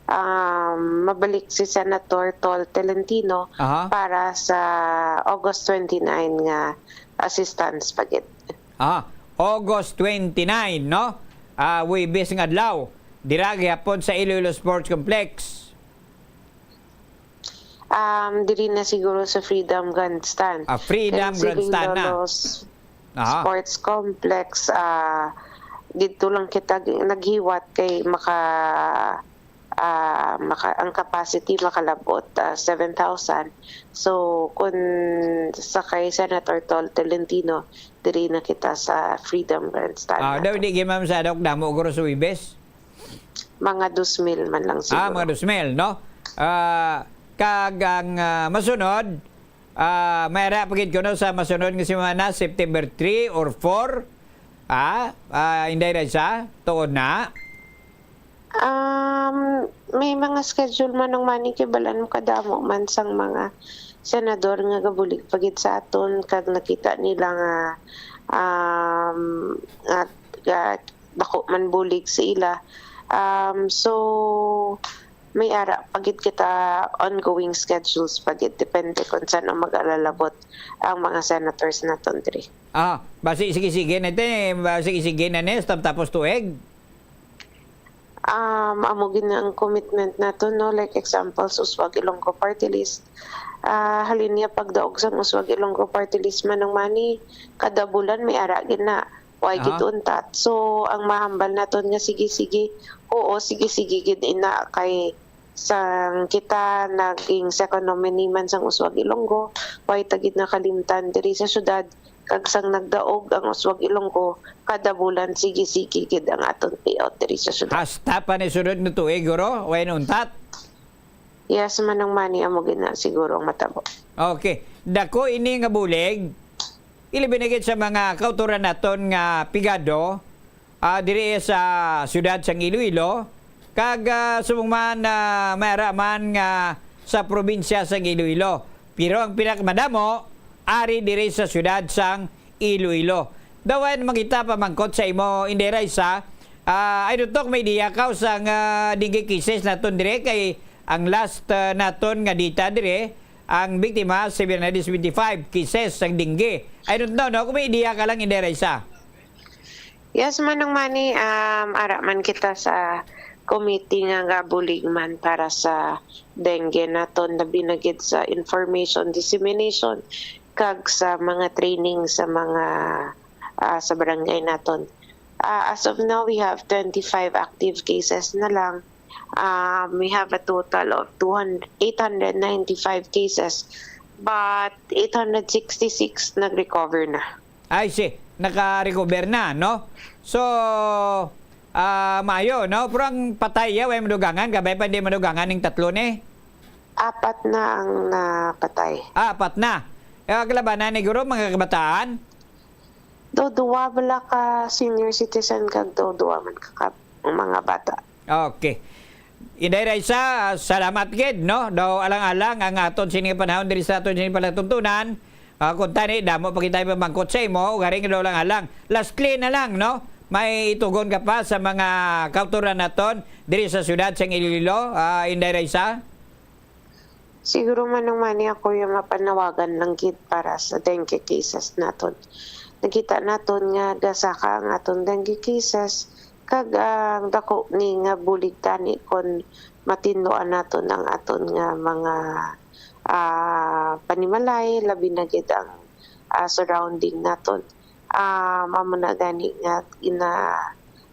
mabalik si Senator Tol Tolentino para sa August 29 nga assistance pagit. August 29, no? Huwebes nga adlaw. Dira gyapon sa Iloilo Sports Complex. Diri na siguro sa Freedom Grandstand. Freedom Grandstand na. Sports Complex. Dito lang kita naghiwat kay ang capacity makalabot 7,000. So kung sakay Senator Tol Tolentino, diri na kita sa Freedom Grandstand. Daw di gimam sa dok damo guro sa Huwebes. Mga 2,000 man lang siguro. Mga 2,000, no? Kag ang masunod, mayra pagid ko no sa masunod nga semana September 3 or 4. Inday Reza, tuod na? May mga schedule man ng mani kibalan mo kadamo man sang mga senador nga gabulig pagit sa aton kag nakita nila nga dako man bulig sa ila. So may ara pagit kita ongoing schedules pagit depende kung saan ang mag-alalabot ang mga senators naton diri. Basi sige na sige na tapos tuig. Amogin na ang commitment nato, no? Like examples, Uswag Ilonggo Party List. Halin niya pagdaog sa Uswag Ilonggo Party List manong mani, kada bulan may aragin na. Why gituntat. So, ang mahambal naton nga sige-sige, oo, sige-sige gid ina kay sang kita naging second nominee man sang Uswag Ilonggo, why tagid na kalimtan diri sa syudad, kag sang nagdaog ang Uswag Ilonggo, kada bulan sige-sige gid ang aton payout diri sa syudad. Hasta pa ni sunod na tuig, guro? Way nuntat? Yes, manong mani amo gina siguro ang matabo. Okay. Dako ini nga bulig, ilibinigit sa mga kauturan naton nga pigado, diri sa syudad sang Iloilo, kag sumungman mayaraman nga sa probinsya sang Iloilo. Pero ang pinakamadamo, ari diri sa syudad sang Iloilo. Dawan makita pamangkot sa imo Inday Reza, I don't talk may diya ka sang dengue cases naton dire kay ang last naton nga dita dire ang biktima 775 cases sang dengue. I don't know no kung may diya ka lang Inday Reza. Yes manong mani ara man kita sa committee nga gabulig man para sa dengue naton na binagid sa information dissemination kag sa mga training sa mga sa barangay naton. As of now, we have 25 active cases na lang. We have a total of 895 cases, but 866 nag-recover na. I see. Naka-recover na, no? So, maayo, no? Pero ang patay, way madugangan, gabay pa hindi madugangan ng tatlo ni? 4 na ang napatay. 4 na. Kalabanan ni Guro, mga kabataan? Duwa bala ka senior citizen kag duwa man ka mga bata. Okay. Inday Reza, salamat gid, no? Daw alang-alang ang aton sini panahon diri sa aton sini palatuntunan, Kung tani, damo pa kita pamangkot sa imo, garing daw lang alang. Lastly na lang, no? May itugon ka pa sa mga kauturan naton diri sa syudad sa Iloilo, Inday Raisa? Siguro manang ako yung mapanawagan lang gid para sa dengue cases naton. Nakita naton nga gasaka ang aton dengue cases kag ang dako ni nga bulig tani kon matindoan naton ang aton nga mga panimalay, labi na gid ang surrounding naton. Mamo na gani nga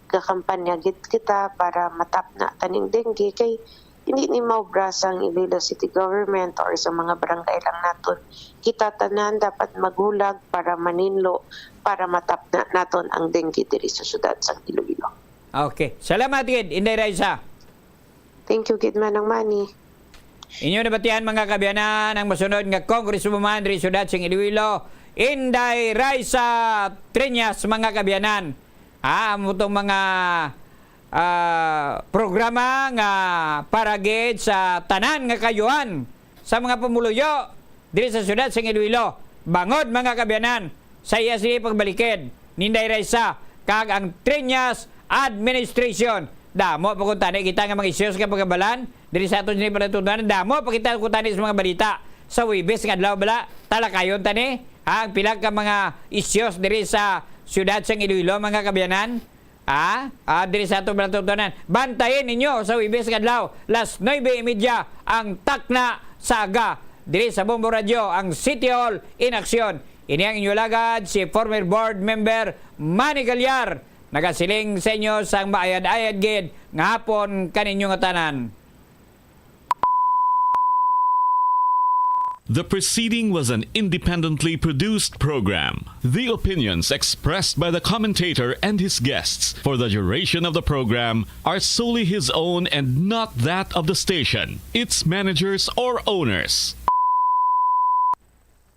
gakampanya gid kita para matapna taning dengue kay hindi ni maubras ang Iloilo City Government or sa mga barangay lang naton. Kita tanan dapat maghulag para maninlo para matapna naton ang dengue diri sa syudad sa Iloilo. Okay. Salamat gid, Inday Raisa. Thank you gid manang Manny. Inyo nabatian mga kabiyanan ang masunod nga Congresswoman diri syudad sa Iloilo, Inday Raisa Triñas mga kabiyanan. Amo tong mga programa nga para gid sa tanan nga kayuhan sa mga pumuluyo diri sa syudad sa Iloilo. Bangod mga kabiyanan sa iya sini pagbalikid ni Inday Raisa kag ang Triñas Administration. Damo pa kung tani kita nga mga isyos ka pagabalan diri sa aton sini panatunan. Damo pa kita kung tani sa mga balita sa Wibis nga adlaw bala talakayon tani ang pila ka mga isyos diri sa syudad sa Iloilo mga kabiyanan. Diri sa aton panatunan. Bantayin ninyo sa Wibis nga adlaw 9:30 ang Takna Saga diri sa Bombo Radio ang City Hall in Action. Ini ang inyo lagad si former board member Manny Galyar. Nagasiling sa inyo sang maayad-ayad gid nga hapon kaninyo nga tanan. The preceding was an independently produced program. The opinions expressed by the commentator and his guests for the duration of the program are solely his own and not that of the station, its managers, or owners.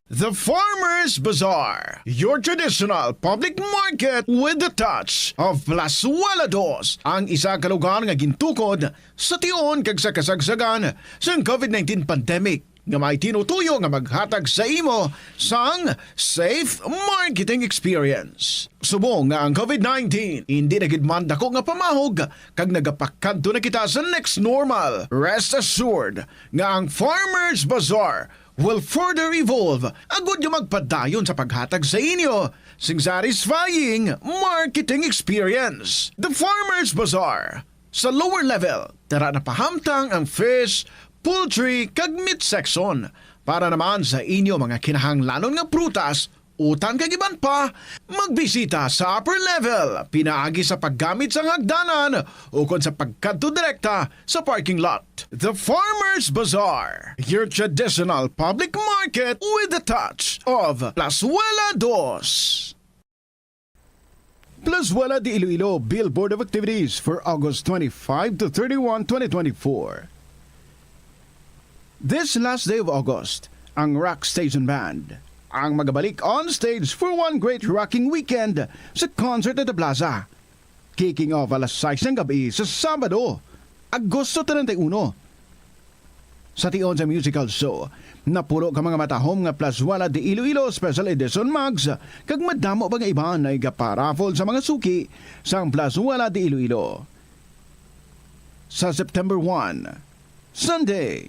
The Farmers Bazaar, your traditional public market with the touch of Plazuela Dos, ang isa ka lugar nga gintukod sa tion kag sa kasagsagan sa COVID-19 pandemic nga may tinutuyo nga maghatag sa imo sang safe marketing experience. Subong nga ang COVID-19 hindi na gid man dako nga pamahog kag nagapakadto na kita sa next normal. Rest assured nga ang Farmers Bazaar will further evolve agud nga magpadayon sa paghatag sa inyo sing satisfying marketing experience. The Farmers Bazaar. Sa lower level, tara na pahamtang ang fish, poultry, kag meat section. Para naman sa inyo mga kinahanglanon nga prutas, utang kag iban pa, magbisita sa upper level, pinaagi sa paggamit sa hagdanan o kon sa pagkadto direkta sa parking lot. The Farmers Bazaar, your traditional public market with the touch of Plazuela Dos. Plazuela de Iloilo Billboard of Activities for August 25 to 31, 2024. This last day of August, ang Rock Station Band ang magabalik on stage for one great rocking weekend sa concert at the Plaza. Kicking off alas 6 ng gabi sa Sabado, Agosto 31. Sa tion sa musical show, napulo ka mga matahom nga Plazuela de Iloilo Special Edition Mugs kag madamo pa nga iban na igaparaffle sa mga suki sa Plazuela de Iloilo. Sa September 1, Sunday,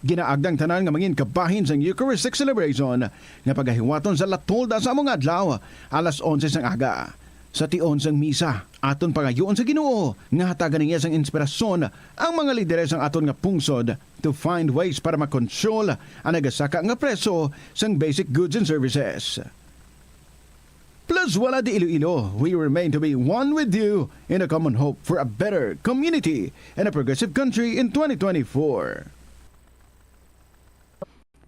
ginaagdang tanan nga mangin kabahin sa Eucharistic celebration nga pagahiwaton sa latolda sa among adlaw alas 11 sang aga. Sa tion sang misa, aton pangayoon sa Ginoo nga hatagan niya sang inspirasyon ang mga lideres ang aton nga pungsod to find ways para makontrol ang nagasaka nga preso sang basic goods and services. Plazuela de Iloilo, we remain to be one with you in a common hope for a better community and a progressive country in 2024.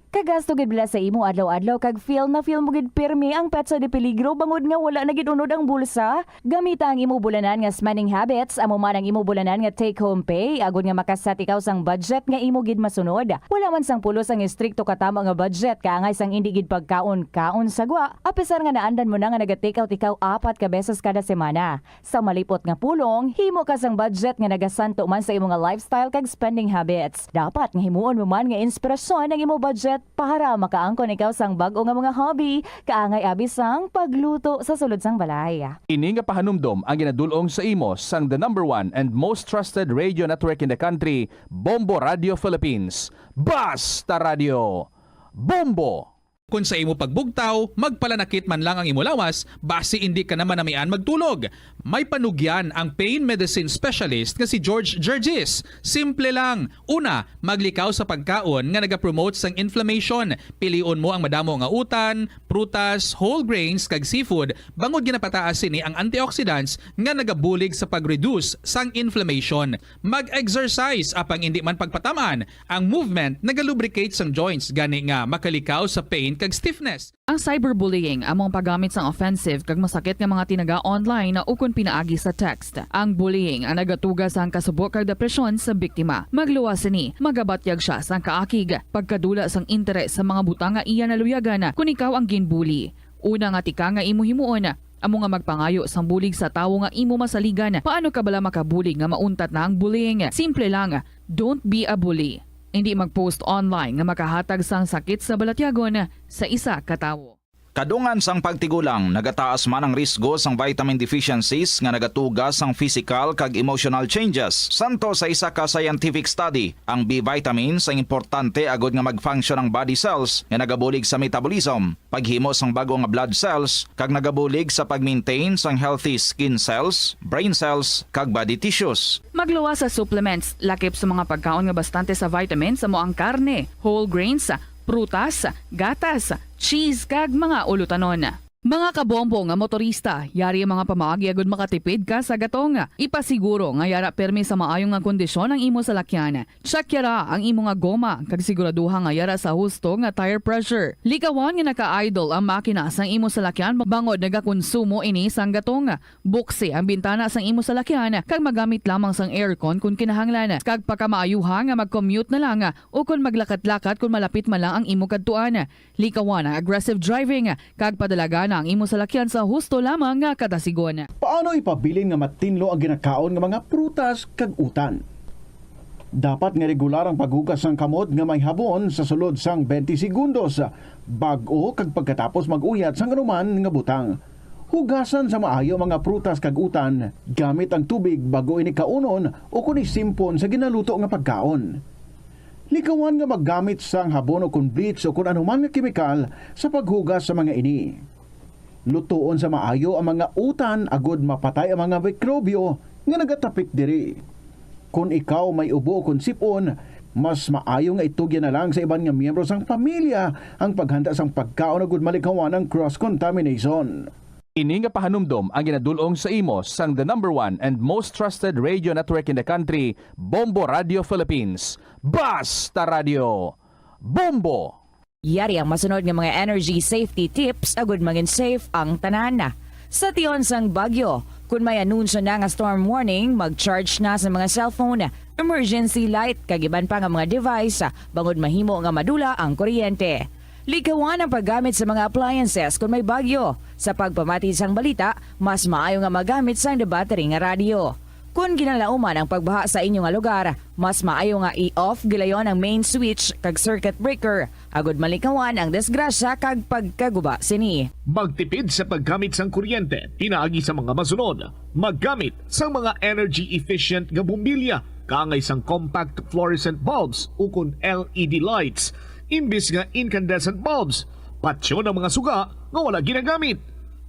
Kagasto gid bila sa imo adlaw-adlaw kag feel mo gid pirmi ang petsa de peligro bangod nga wala na gid unod ang bulsa. Gamita ang imo bulanan nga spending habits amo man ang imo bulanan nga take home pay agud nga makasat ikaw sang budget nga imo gid masunod. Wala man sang pulos ang istrikto katama nga budget kaangay sang indi gid pagkaon-kaon sagwa. Apisar nga naandan mo na nga naga-take out ikaw 4 ka beses kada semana. Sa malipot nga pulong, himo ka sang budget nga nagasanto man sa imo nga lifestyle kag spending habits. Dapat nga himuon mo man nga inspirasyon ang imo budget at para makaangkon ikaw sang bag-o nga mga hobby, kaangay abis sang pagluto sa sulod sang balay. Ini nga pahanumdom ang ginadulong sa imo sang the number 1 and most trusted radio network in the country, Bombo Radio Philippines. Basta Radio! Bombo! Kung sa imo pagbugtaw, magpalanakit man lang ang imo lawas, base hindi ka naman namian magtulog. May panugyan ang pain medicine specialist nga si George Gergis. Simple lang. Una, maglikaw sa pagkaon nga nagapromote sang inflammation. Pilion mo ang madamo nga utan, prutas, whole grains kag seafood, bangod ginapataas sini ang antioxidants nga nagabulig sa pag-reduce sang inflammation. Mag-exercise apang hindi man pagpatamaan. Ang movement nagalubricate sang joints gani nga makalikaw sa pain kag stiffness. Ang cyberbullying among paggamit sang offensive kag masakit nga mga tinaga online na ukon pinaagi sa text. Ang bullying ang nagatuga sang kasubok kag depresyon sa biktima. Magluwas ni, magabatyag siya sang kaakig, pagkadula sang interes sa mga butang nga iya naluyagan kung ikaw ang ginbully. Una nga tika nga imo himuon, amo nga magpangayo sang bulig sa tawo nga imo masaligan. Paano ka bala makabulig nga mauntat na ang bullying? Simple lang, don't be a bully. Hindi mag-post online nga makahatag sang sakit sa balatyagon sa isa ka tawo. Kadungan sang pagtigulang, nagataas man ang risgo sang vitamin deficiencies nga nagatuga sang physical kag emotional changes. Santo sa isa ka scientific study, ang B vitamins ang importante agod nga mag-function ang body cells nga nagabulig sa metabolism, paghimo sang bago nga blood cells kag nagabulig sa pag-maintain sang healthy skin cells, brain cells kag body tissues. Magluwas sa supplements, lakip sa mga pagkaon nga bastante sa vitamins amo ang karne, whole grains, prutas, gatas, cheese kag mga ulutanon. Mga kabombo nga motorista, yari ang mga pamaagi agud makatipid ka sa gatong. Ipasiguro nga yara permi sa maayong nga kondisyon ang imo salakyan. Check yara ang imo nga goma kag siguraduha nga yara sa husto nga tire pressure. Likawan nga naka-idle ang makina sang imo salakyan bangod nagakonsumo ini sang gatong. Buksi ang bintana sang imo salakyan kag magamit lamang sang aircon kung kinahanglan. Kag pakamaayuha nga mag-commute na lang o kung maglakat-lakat kung malapit man lang ang imo kadtuan. Likawan ang aggressive driving kag padalagan ang imo salakyan sa husto lamang nga kadasigon. Paano ipabilin nga matinlo ang ginakaon nga mga prutas kag utan? Dapat nga regular ang paghugas ng kamot nga may habon sa sulod sang 20 segundos bag-o kag pagkatapos mag-uyat sang anuman nga butang. Hugasan sa maayo mga prutas kag utan gamit ang tubig bago ini kaunon o kun isimpon sa ginaluto nga pagkaon. Likawan nga maggamit sang habon o kun bleach o kun anuman nga kemikal sa paghugas sa mga ini. Lutuon sa maayo ang mga utan agod mapatay ang mga mikrobyo nga nagatapik diri. Kung ikaw may ubo o kung sipon, mas maayo nga itugyan na lang sa iban nga miyembro sang pamilya ang paghanda sang pagkaon agud malikawan ang cross-contamination. Ini nga pahanumdom ang ginadulong sa imo sang the number 1 and most trusted radio network in the country, Bombo Radio Philippines. Basta Radio! Bombo! Yari ang masunod nga mga energy safety tips agud maging safe ang tanan. Sa tiyon sang bagyo, kung may anunsyo na nga storm warning, mag-charge na sa mga cellphone, emergency light, kag iban pa nga mga device, bangod mahimo nga madula ang kuryente. Likawan ang paggamit sa mga appliances kung may bagyo. Sa pagpamati sang balita, mas maayo nga magamit sang battery nga radio. Kung ginalauman ang pagbaha sa inyong nga lugar, mas maayo nga i-off gilayon ang main switch kag circuit breaker. Agud malikawan ang disgrasya kag pagkaguba sini. Magtipid sa paggamit sang kuryente, pinaagi sa mga masunod. Maggamit sa mga energy efficient nga bumbilya, kaangay sang compact fluorescent bulbs ukon LED lights, imbis nga incandescent bulbs. Patsyo ng mga suga nga wala ginagamit.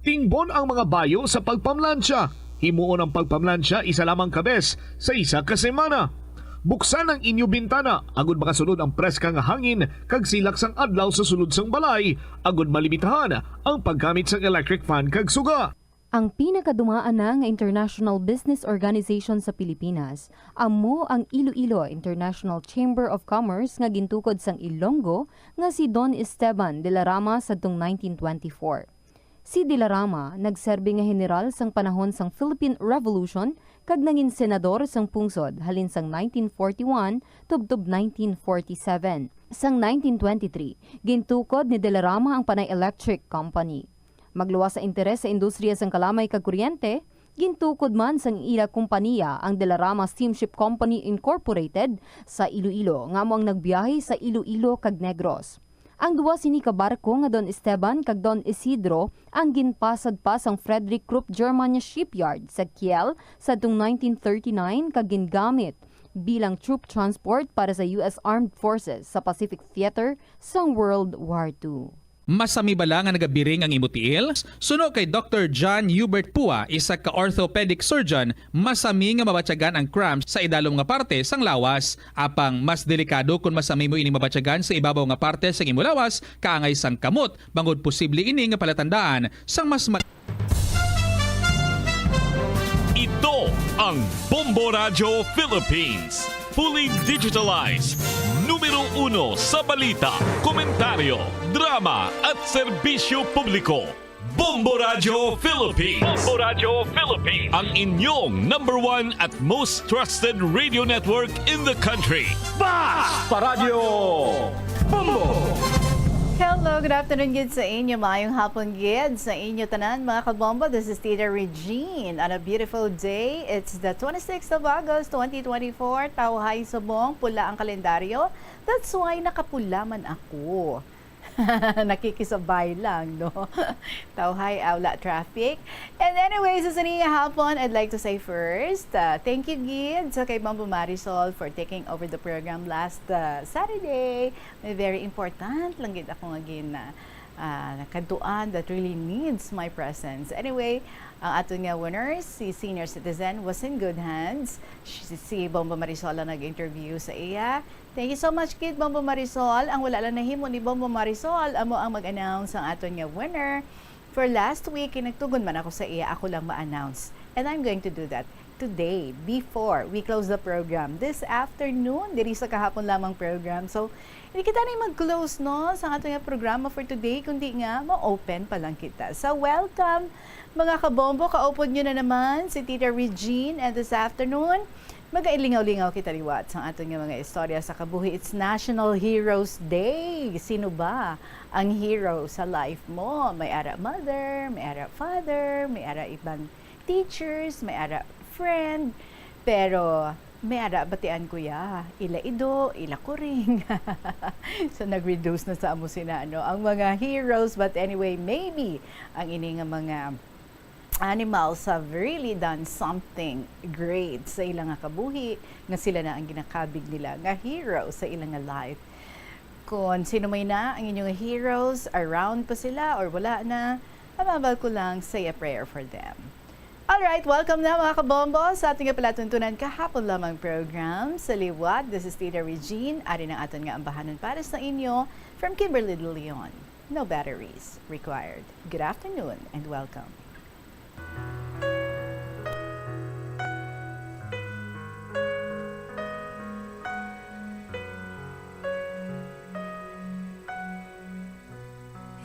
Tingbon ang mga bayo sa pagpamlansya. Himuon ang pagpamlansya isa lamang kabes sa isa ka semana. Buksan ang inyo bintana agud makasunod ang preska nga hangin kag silak sang adlaw sa sulod sang balay agud malimitahan ang paggamit sang electric fan kag suga. Ang pinakadumaan na nga international business organization sa Pilipinas amo ang Iloilo International Chamber of Commerce nga gintukod sang Ilonggo nga si Don Esteban de la Rama sadtong 1924. Si De La Rama nagserbi nga general sang panahon sang Philippine Revolution kag nangin senador sang pungsod halin sang 1941 tubtob 1947. Sang 1923, gintukod ni De La Rama ang Panay Electric Company. Magluwas sa interes sa industriya sang kalamay kag kuryente, gintukod man sang ila kompanya ang De La Rama Steamship Company Incorporated sa Iloilo nga mo ang nagbiyahe sa Iloilo kag Negros. Ang duwa sini ka barko nga Don Esteban kag Don Isidro ang ginpasad pa sang Frederick Krupp Germania Shipyard sa Kiel sa 1939 kag gingamit bilang troop transport para sa US Armed Forces sa Pacific Theater sa World War II. Masami bala nga nagabiring ang imutiil? Suno kay Dr. John Hubert Pua, isa ka orthopedic surgeon, masami nga mabatyagan ang cramps sa idalom nga parte sang lawas. Apang mas delikado kung masami mo ini mabatyagan sa ibabaw nga parte sang imulawas, kaangay sang kamot, bangod posible ini nga palatandaan sang mas Ito ang Bombo Radio Philippines. Fully digitalized. Numero 1 sa balita, komentaryo, drama at serbisyo publiko. Bombo Radio Philippines. Bombo Radio Philippines. Ang inyong #1 at most trusted radio network in the country. Basta Radio Bombo! Hello, good afternoon gid sa inyo. Maayong hapon gid sa inyo tanan mga kabombo. This is Tita Regine on a beautiful day. It's the 26th of August 2024. Tawhay subong, pula ang kalendaryo. That's why nakapula man ako. Nakikisabay lang, no? Tawhay, awla traffic. And anyways, sa niya hapon, I'd like to say first, thank you, Gid, sa kay Mambo Marisol for taking over the program last Saturday. May very important lang gid ako nga nakaduan that really needs my presence. Anyway, ang ato nga winners, si senior citizen, was in good hands. Si Bombo Marisol ang nag-interview sa iya. Thank you so much, Kid Bombo Marisol. Ang wala lang nahimo ni Bombo Marisol, amo ang mag-announce ang ato nga winner. For last week, nagtugon man ako sa iya, ako lang ma-announce. And I'm going to do that today, before we close the program. This afternoon, diri sa kahapon lamang program. So, hindi kita na mag-close, no, sa ato nga programa for today, kundi nga, ma-open pa lang kita. So, welcome, mga kabombo. Kaupod nyo na naman si Tita Regine. And this afternoon, mag-ailingaw-lingaw kita liwat sa ato nga mga istorya sa kabuhi. It's National Heroes Day. Sino ba ang hero sa life mo? May ara mother, may ara father, may ara ibang teachers, may ara friend, pero may ara batian kuya, ila ido, ila kuring. So nag-reduce na sa amo sina ang mga heroes, but anyway, maybe ang ini nga mga animals have really done something great sa ilang nga kabuhi, nga sila na ang ginakabig nila nga hero sa ilang nga life. Kung sino may na ang inyong heroes, around pa sila or wala na, mababal ko lang say a prayer for them. Alright, welcome na mga kabombo sa ating palatuntunan kahapon lamang program sa Liwat. This is Tita Regine. Ari ng aton nga ambahanan para sa inyo from Kimberly De Leon. No batteries required. Good afternoon and welcome.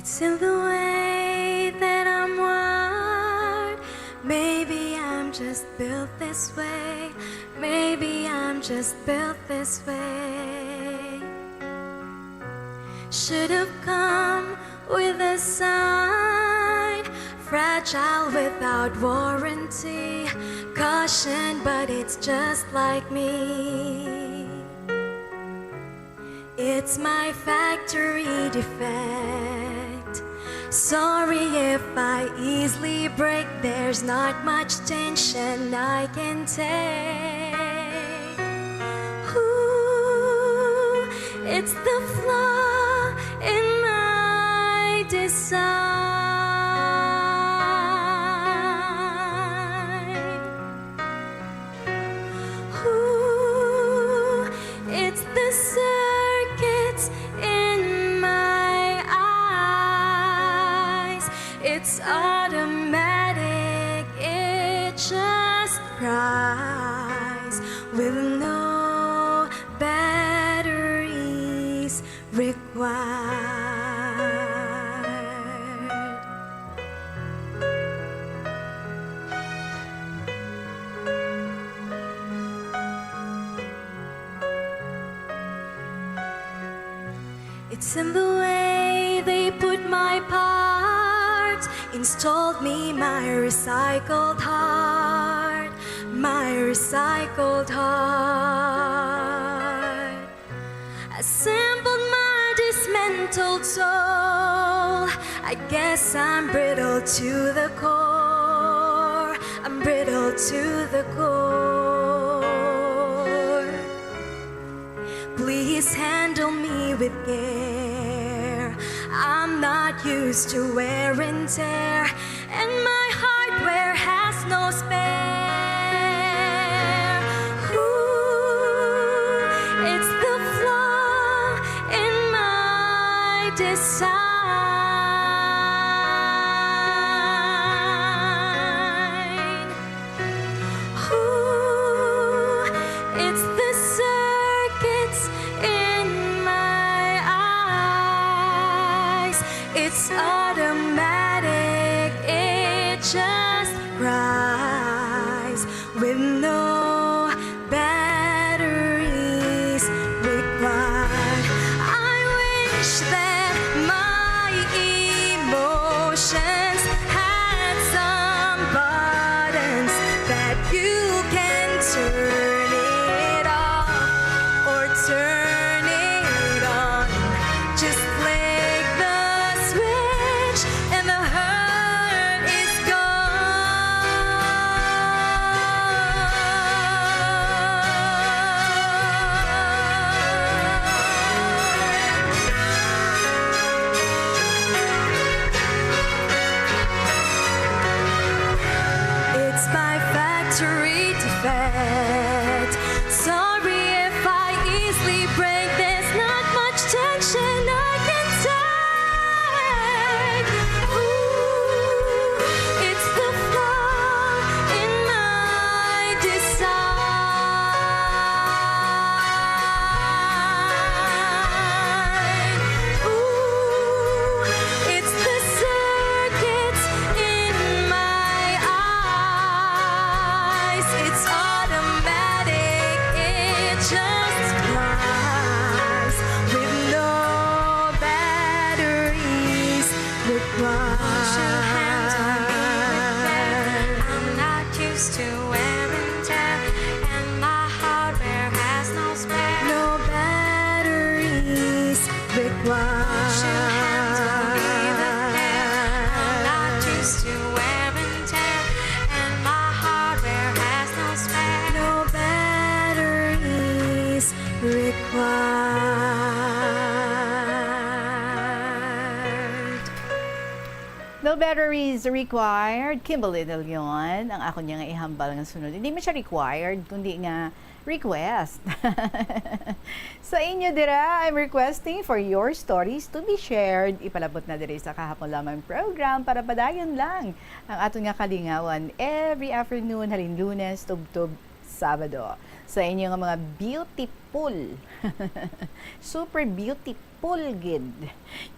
It's in the way that I'm wired. Maybe I'm just built this way. Maybe I'm just built this way. Should have come with a sign. Fragile without warranty. Caution, but it's just like me. It's my factory defect. Sorry if I easily break. There's not much tension I can take. Ooh, it's the flaw in my design. Ooh, it's the circuits in my eyes. It's automatic, it just cries with no batteries required. It's in the way they put my parts, installed me my recycled heart, my recycled heart. Assembled my dismantled soul. I guess I'm brittle to the core. I'm brittle to the core. Please handle me with care. I'm not used to wear and tear, and my hardware has no spare. Ooh, it's the flaw in my design. Ooh, it's the circuits in my eyes. It's automatic, it just cries with no batteries required. I wish that my emotions had some buttons that you can turn it off or turn it on. Just flick the switch and the hurt is It's my factory defect. Sorry if I easily break. There's not much tension I can take. Ooh, it's the flaw in my design. Ooh, it's the circuits in my eyes. It's automatic, it just flies with no batteries required. I'm not used to wear and tear, and my hardware has no spare. No batteries required. I'm not used to wear and tear, and my hardware has no spare. No batteries required. No batteries required. Kimberly De Leon, ang ako niya nga ihambal ng sunod. Hindi mo siya required, kundi nga request. Sa inyo dira, I'm requesting for your stories to be shared. Ipalabot na diri sa kahapon lamang program para padayon lang ang aton nga kalingawan every afternoon, halin Lunes, tub-tub, Sabado. Sa inyo nga mga beautiful, super beautiful gid.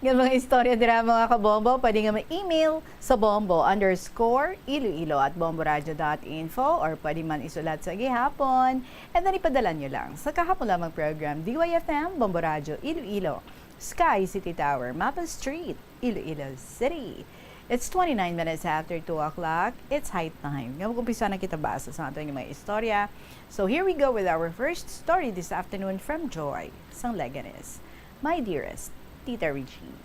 Nga mga istorya dira mga kabombo, pwede nga ma-email sa bombo_iloilo@bomboradio.info or pwede man isulat sa gihapon and then ipadala nyo lang sa kahapon lamang program DYFM, Bombo Radio, Iloilo, Sky City Tower, Mapa Street, Iloilo City. It's 29 minutes after 2 o'clock. It's high time. Nga mag-umpisa na kita basa sa ating mga istorya. So here we go with our first story this afternoon from Joy, sang Leganes. My dearest, Tita Regine.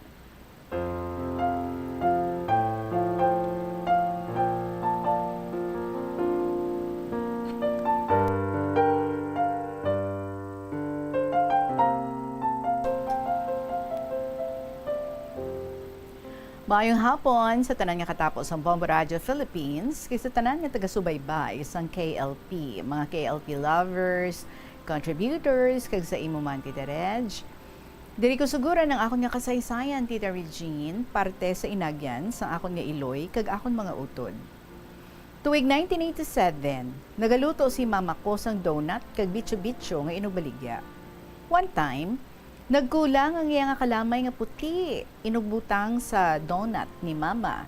Maayong hapon sa tanan nga katapos ang Bombo Radio Philippines kay sa tanan nga taga-subaybay sang KLP, mga KLP lovers, contributors kag sa imo man Tita Reg. Diri ko sugura ng akon nga kasaysayan Tita Regine, parte sa inagyan sa akon nga iloy kag akon mga utod. Tuig 1987, nagaluto si mama ko sang donut kag bitso-bitso nga inubaligya. One time, nagkulang ang iya nga kalamay nga puti, inugbutang sa donut ni mama.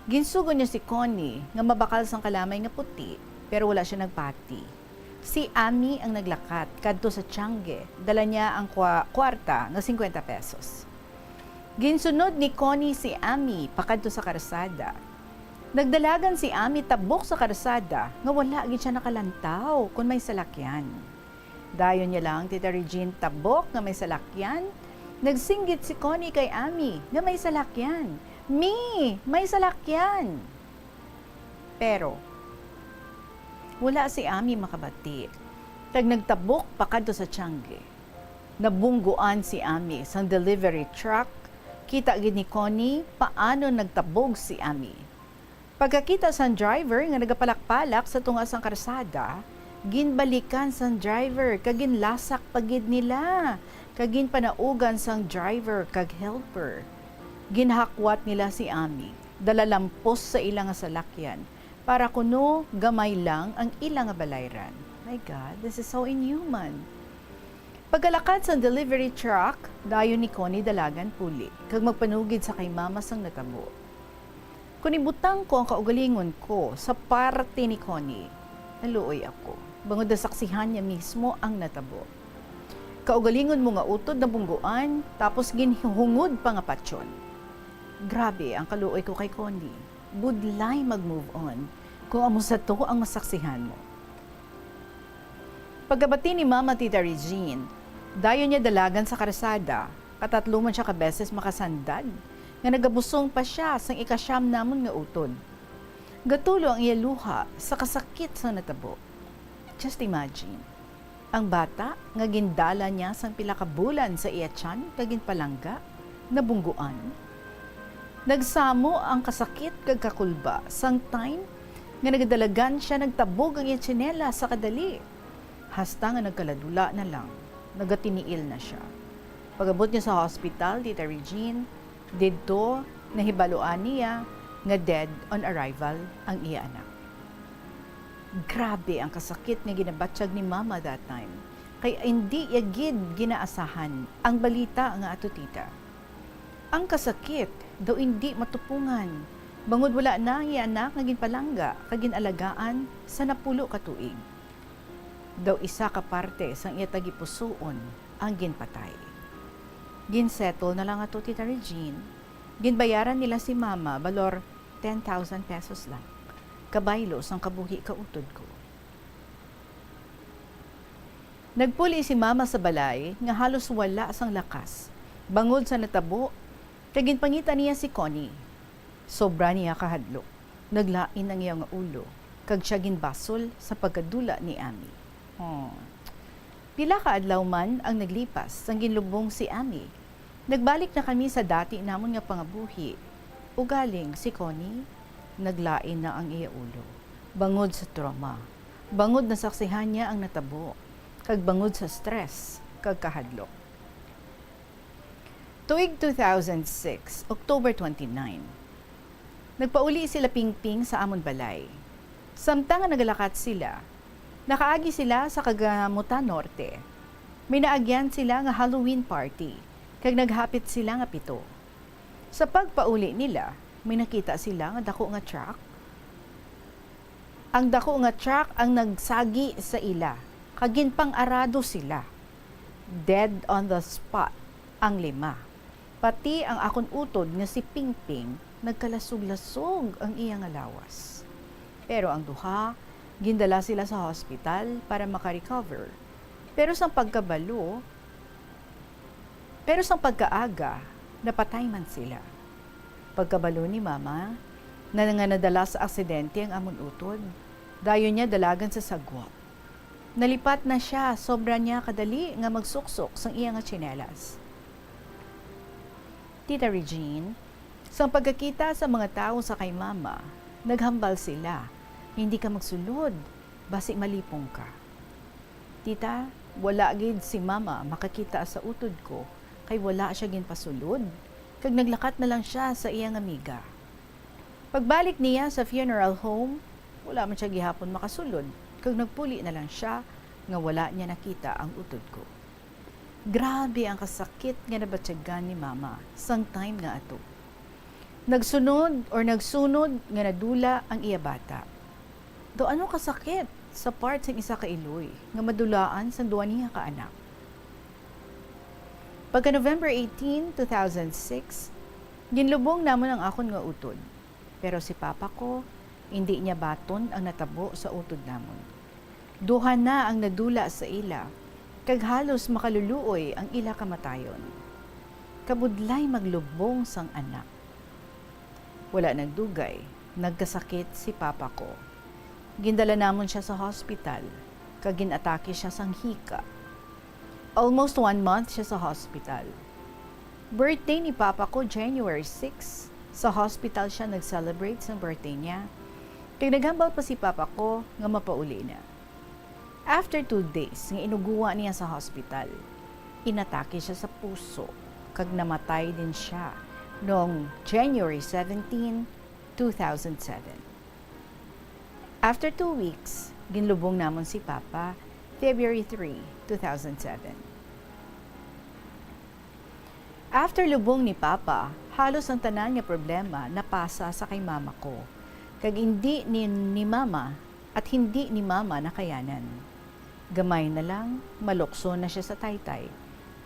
Ginsugo niya si Connie nga mabakal sang kalamay nga puti, pero wala siya nagpati. Si Ami ang naglakat kadto sa Tiangge, dala niya ang kwarta nga 50 pesos. Ginsunod ni Connie si Ami pakadto sa karsada. Nagdalagan si Ami tabok sa karsada nga wala gid siya nakalantaw kun may salakyan. Dayon niya lang Tita Regine tabok nga may salakyan Nagsinggit si Connie kay Ami na may salakyan. Mi, may salakyan. Pero, wala si Ami makabati. Tag nagtabok pa kadto sa Tiangge. Nabungguan si Ami sa delivery truck. Kita gid ni Connie paano nagtabog si Ami. Pagkakita sa driver nga nagapalak-palak sa tunga sang karsada, ginbalikan sang driver kag ginlasak pagid nila. Kagin panaugan sang driver kag helper. Ginhakwat nila si Ami, dalalampos sa ilang salakyan, para kuno gamay lang ang ilang balayran. My God, this is so inhuman. Pagkalakad sa delivery truck, dayon ni Connie dalagan puli, kag magpanugid sa kay mama sang natabo. Kunibutang ko ang kaugalingon ko sa parte ni Connie, naluoy ako, bangod na saksihan niya mismo ang natabo. Kaugalingon mo nga utod na bungguan, tapos ginhungod pa nga patsyon. Grabe ang kaluoy ko kay Connie. Budlay mag-move on kung amo sa to ang masaksihan mo. Pagkabati ni Mama Tita Regine, dayon niya dalagan sa karsada, katatlo man siya kabeses makasandad, nga nagabusong pa siya sang ikasyam namon nga utod. Gatulo ang iya luha sa kasakit sa natabo. Just imagine. Ang bata nga gindala niya sang pila ka bulan sa iya tiyan kagin palangga, nabungguan. Nagsamo ang kasakit kag kakulba sang time nga nagdalagan siya nagtabog ang iya tsinela sa kadali. Hasta nga nagkaladula na lang, nagatiniil na siya. Pagabot niya sa hospital, Tita Regine, didto nahibaluan niya nga dead on arrival ang iya anak. Grabe ang kasakit nga ginabatsyag ni Mama that time. Kay hindi yagid ginaasahan ang balita nga ato tita. Ang kasakit daw hindi matupungan. Bangod wala na ang anak nga ginpalangga kag ginalagaan sa 10 ka tuig. Daw isa ka parte sang iya tagipusoon ang ginpatay. Ginsettle na lang ato Tita Regine. Ginbayaran nila si Mama balor 10,000 pesos lang. Kabaylo sang kabuhi kautod ko. Nagpuli si Mama sa balay nga halos wala sang lakas. Bangod sa natabo, kag ginpangita niya si Connie. Sobra niya kahadlok. Naglain ang iyang ulo, kag siya ginbasol sa pagkadula ni Ami. Pila ka adlaw man ang naglipas sang ginlubong si Ami. Nagbalik na kami sa dati namon nga pangabuhi. Ugaling si Connie, naglain na ang iya ulo. Bangod sa trauma. Bangod na saksihan niya ang natabo. Kag bangod sa stress, kag kahadlok. Tuig 2006, October 29. Nagpauli sila Pingping sa amon balay. Samtang nga nagalakat sila, nakaagi sila sa Kagamutan Norte. May naagyan sila nga Halloween party, kag naghapit sila nga 7. Sa pagpauli nila, may nakita sila nga dako nga truck. Ang dako nga truck ang nagsagi sa ila. Kagin pang-arado sila. Dead on the spot ang 5. Pati ang akon utod nga si Pingping nagkalasog-lasog ang iyang lawas. Pero ang duha, gindala sila sa hospital para makarecover. Pero sang pagkaaga, napatay man sila. Pagkabalo ni Mama, na nga nadala sa aksidente ang amon utod, dayon niya dalagan sa sagwa. Nalipat na siya, sobra niya kadali nga magsuksok sang iya nga tsinelas. Tita Regine, sang pagkakita sa mga tao sa kay Mama, naghambal sila, hindi ka magsulod, basi malipong ka. Tita, wala gid si Mama makakita sa utod ko, kay wala siya ginpasulod. Kag naglakat na lang siya sa iyang amiga. Pagbalik niya sa funeral home, wala man siya gihapon makasulod. Kag nagpuli na lang siya nga wala niya nakita ang utod ko. Grabe ang kasakit nga nabatyagan ni Mama sang time nga ato. Nagsunod nga nadula ang iya bata. Do ano kasakit sa part sang isa ka iloy nga madulaan sang duwa niya ka anak. Pagka November 18, 2006, ginlubong namon ang akon nga utod. Pero si Papa ko, hindi niya baton ang natabo sa utod namon. Duha na ang nadula sa ila, kag halos makaluluoy ang ila kamatayon. kabudlay maglubong sang anak. Wala nagdugay, nagkasakit si papa ko. Gindala namon siya sa hospital, kag ginatake siya sang hika. Almost 1 month siya sa hospital. Birthday ni papa ko January 6. Sa hospital siya nag-celebrate sa birthday niya. Kaya naghambal pa si papa ko nga mapauli na. After 2 days nga inuguwa niya sa hospital, inatake siya sa puso, kag namatay din siya noong January 17, 2007. After 2 weeks, ginlubong namon si papa February 3, 2007. After lubong ni papa, halos ang tanan nga problema napasa sa kay mama ko. Kag hindi ni mama at hindi ni mama nakayanan. Gamay na lang, malukso na siya sa taytay.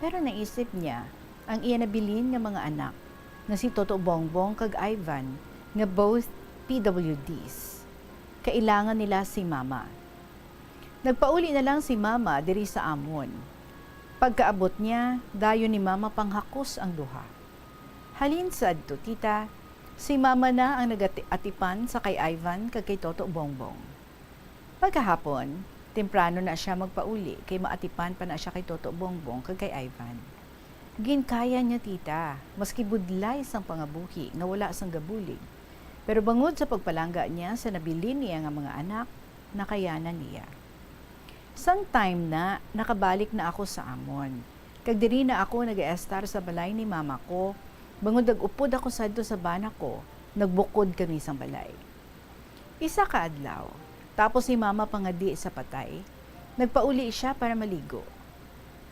Pero naisip niya ang iya nabilin nga mga anak na si Toto Bongbong kag Ivan nga both PWDs. Kailangan nila si mama. Nagpauli na lang si mama diri sa amon. Pagkaabot niya, dayon ni mama panghakos ang duha. Halin sa adto tita, si mama na ang nagatipan sa kay Ivan kag kay Toto Bongbong. Pagkahapon, temprano na siya magpauli kay maatipan pa na siya kay Toto Bongbong kag kay Ivan. Ginkaya niya tita, maski budlay sang pangabuhi nga wala sang gabulig. Pero bangod sa pagpalangga niya sa nabili niya nga mga anak, nakayanan niya. Sang time na nakabalik na ako sa amon. Kag diri na ako nag-estar sa balay ni mama ko. Bangod nag-upod ako sadto sa bana ko, nagbukod kami sang balay. Isa ka adlaw, tapos si mama pangadi sa patay, nagpauli siya para maligo.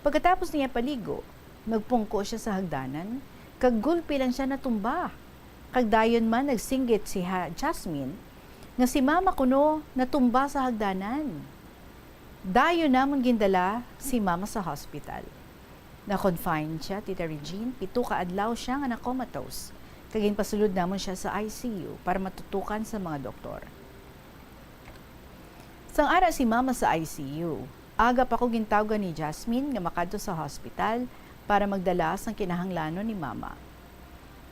Pagkatapos niya paligo, nagpungko siya sa hagdanan, kag gulpi lang siya natumba. Kag dayon man nagsinggit si Jasmine, nga si mama kuno natumba sa hagdanan. Dayon namon gindala si mama sa hospital. Na-confine siya, Tita Regine, 7 ka adlaw siya nga na-comatose. Kaging pasulod namon siya sa ICU para matutukan sa mga doktor. Sang ara si mama sa ICU, aga pa ko gintawgan ni Jasmine nga makadto sa hospital para magdala sang kinahanglanon ni mama.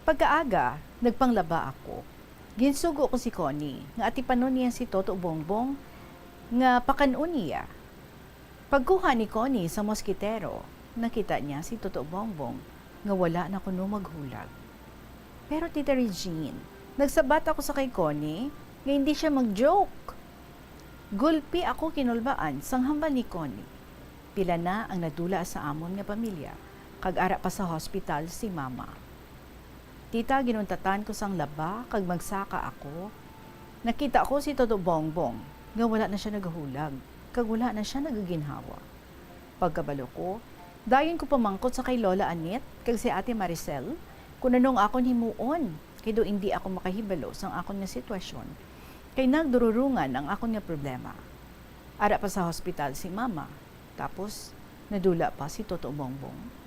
Pagkaaga, nagpanglaba ako. Ginsugo ko si Connie, nga atipanon niya si Toto Bongbong, nga pakanon niya. Pagkuha ni Connie sa moskitero, nakita niya si Toto Bongbong nga wala na kuno maghulag. Pero Tita Regine, nagsabat ako sa kay Connie nga hindi siya mag-joke. Gulpi ako kinulbaan sang hambal ni Connie. Pila na ang nadula sa amon nga pamilya, kag ara pa sa hospital si mama. Tita, ginuntatan ko sang laba kag magsaka ako. Nakita ko si Toto Bongbong nga wala na siya nagahulag, kag wala na siya nagaginhawa. Pagkabalo ko, dayon ko pamangkot sa kay Lola Anet kag si Ate Maricel kung anong akon himuon, kay do hindi ako makahibalo sang akon nga sitwasyon, kay nagdururungan ang akon nga problema. Ara pa sa hospital si mama, tapos nadula pa si Toto Bongbong.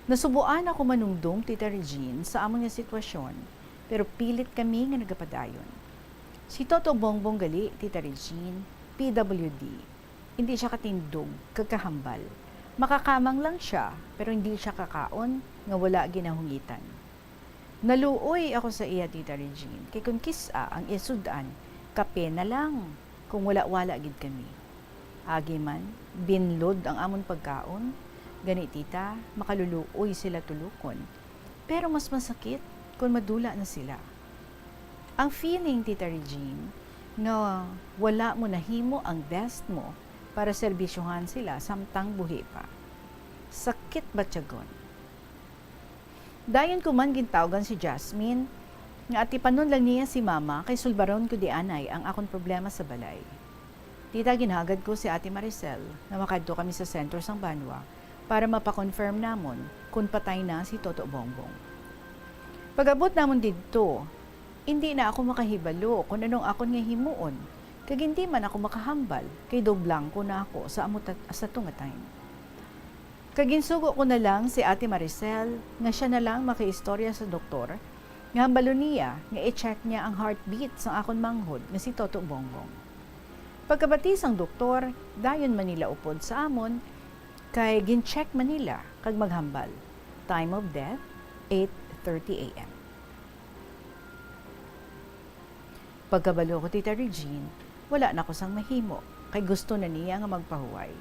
Nasubuan ako manungdong, Tita Regine, sa amon nga sitwasyon, pero pilit kami nga nagapadayon. Si Toto Bongbong gali, Tita Regine, PWD. Hindi siya katindog, kagkahambal. Makakamang lang siya, pero hindi siya kakaon, nga wala ginahungitan. Naluoy ako sa iya, Tita Regine, kay kung kisa ang isudan, kape na lang, kung wala-wala gid kami. Agi man, binlod ang amon pagkaon, gani tita, makaluluoy sila tulukon, pero mas masakit kung madula na sila. Ang feeling, Tita Regine, nga wala mo nahimo ang best mo para serbisyuhan sila samtang buhi pa. Sakit ba tiyagon? Dayon ko man gintawgan si Jasmine, nga atipanon lang niya si mama kay sulbaron ko di anay ang akong problema sa balay. Tita, ginhagad ko si Ate Maricel na makadto kami sa sentro sang Banwa para mapakonfirm namon kung patay na si Toto Bongbong. Pag-abot namon dito, hindi na ako makahibalo kung anong akon nga himuon, kag hindi man ako makahambal, kay do blanco na ako sa amot sa tunga time. Kaginsugo ko na lang si Ate Maricel nga siya na lang makaistorya sa doktor, nga hambalo niya nga i-check niya ang heartbeat sa akon manghod nga si Toto Bongbong. Pagkabati sang doktor, dayon man nila upod sa amon, kay gin-check Manila kag maghambal. Time of death, 8:30 a.m. Pagkabalo ko, Tita Regine, wala na ko sang mahimo, kay gusto na niya nga magpahuway.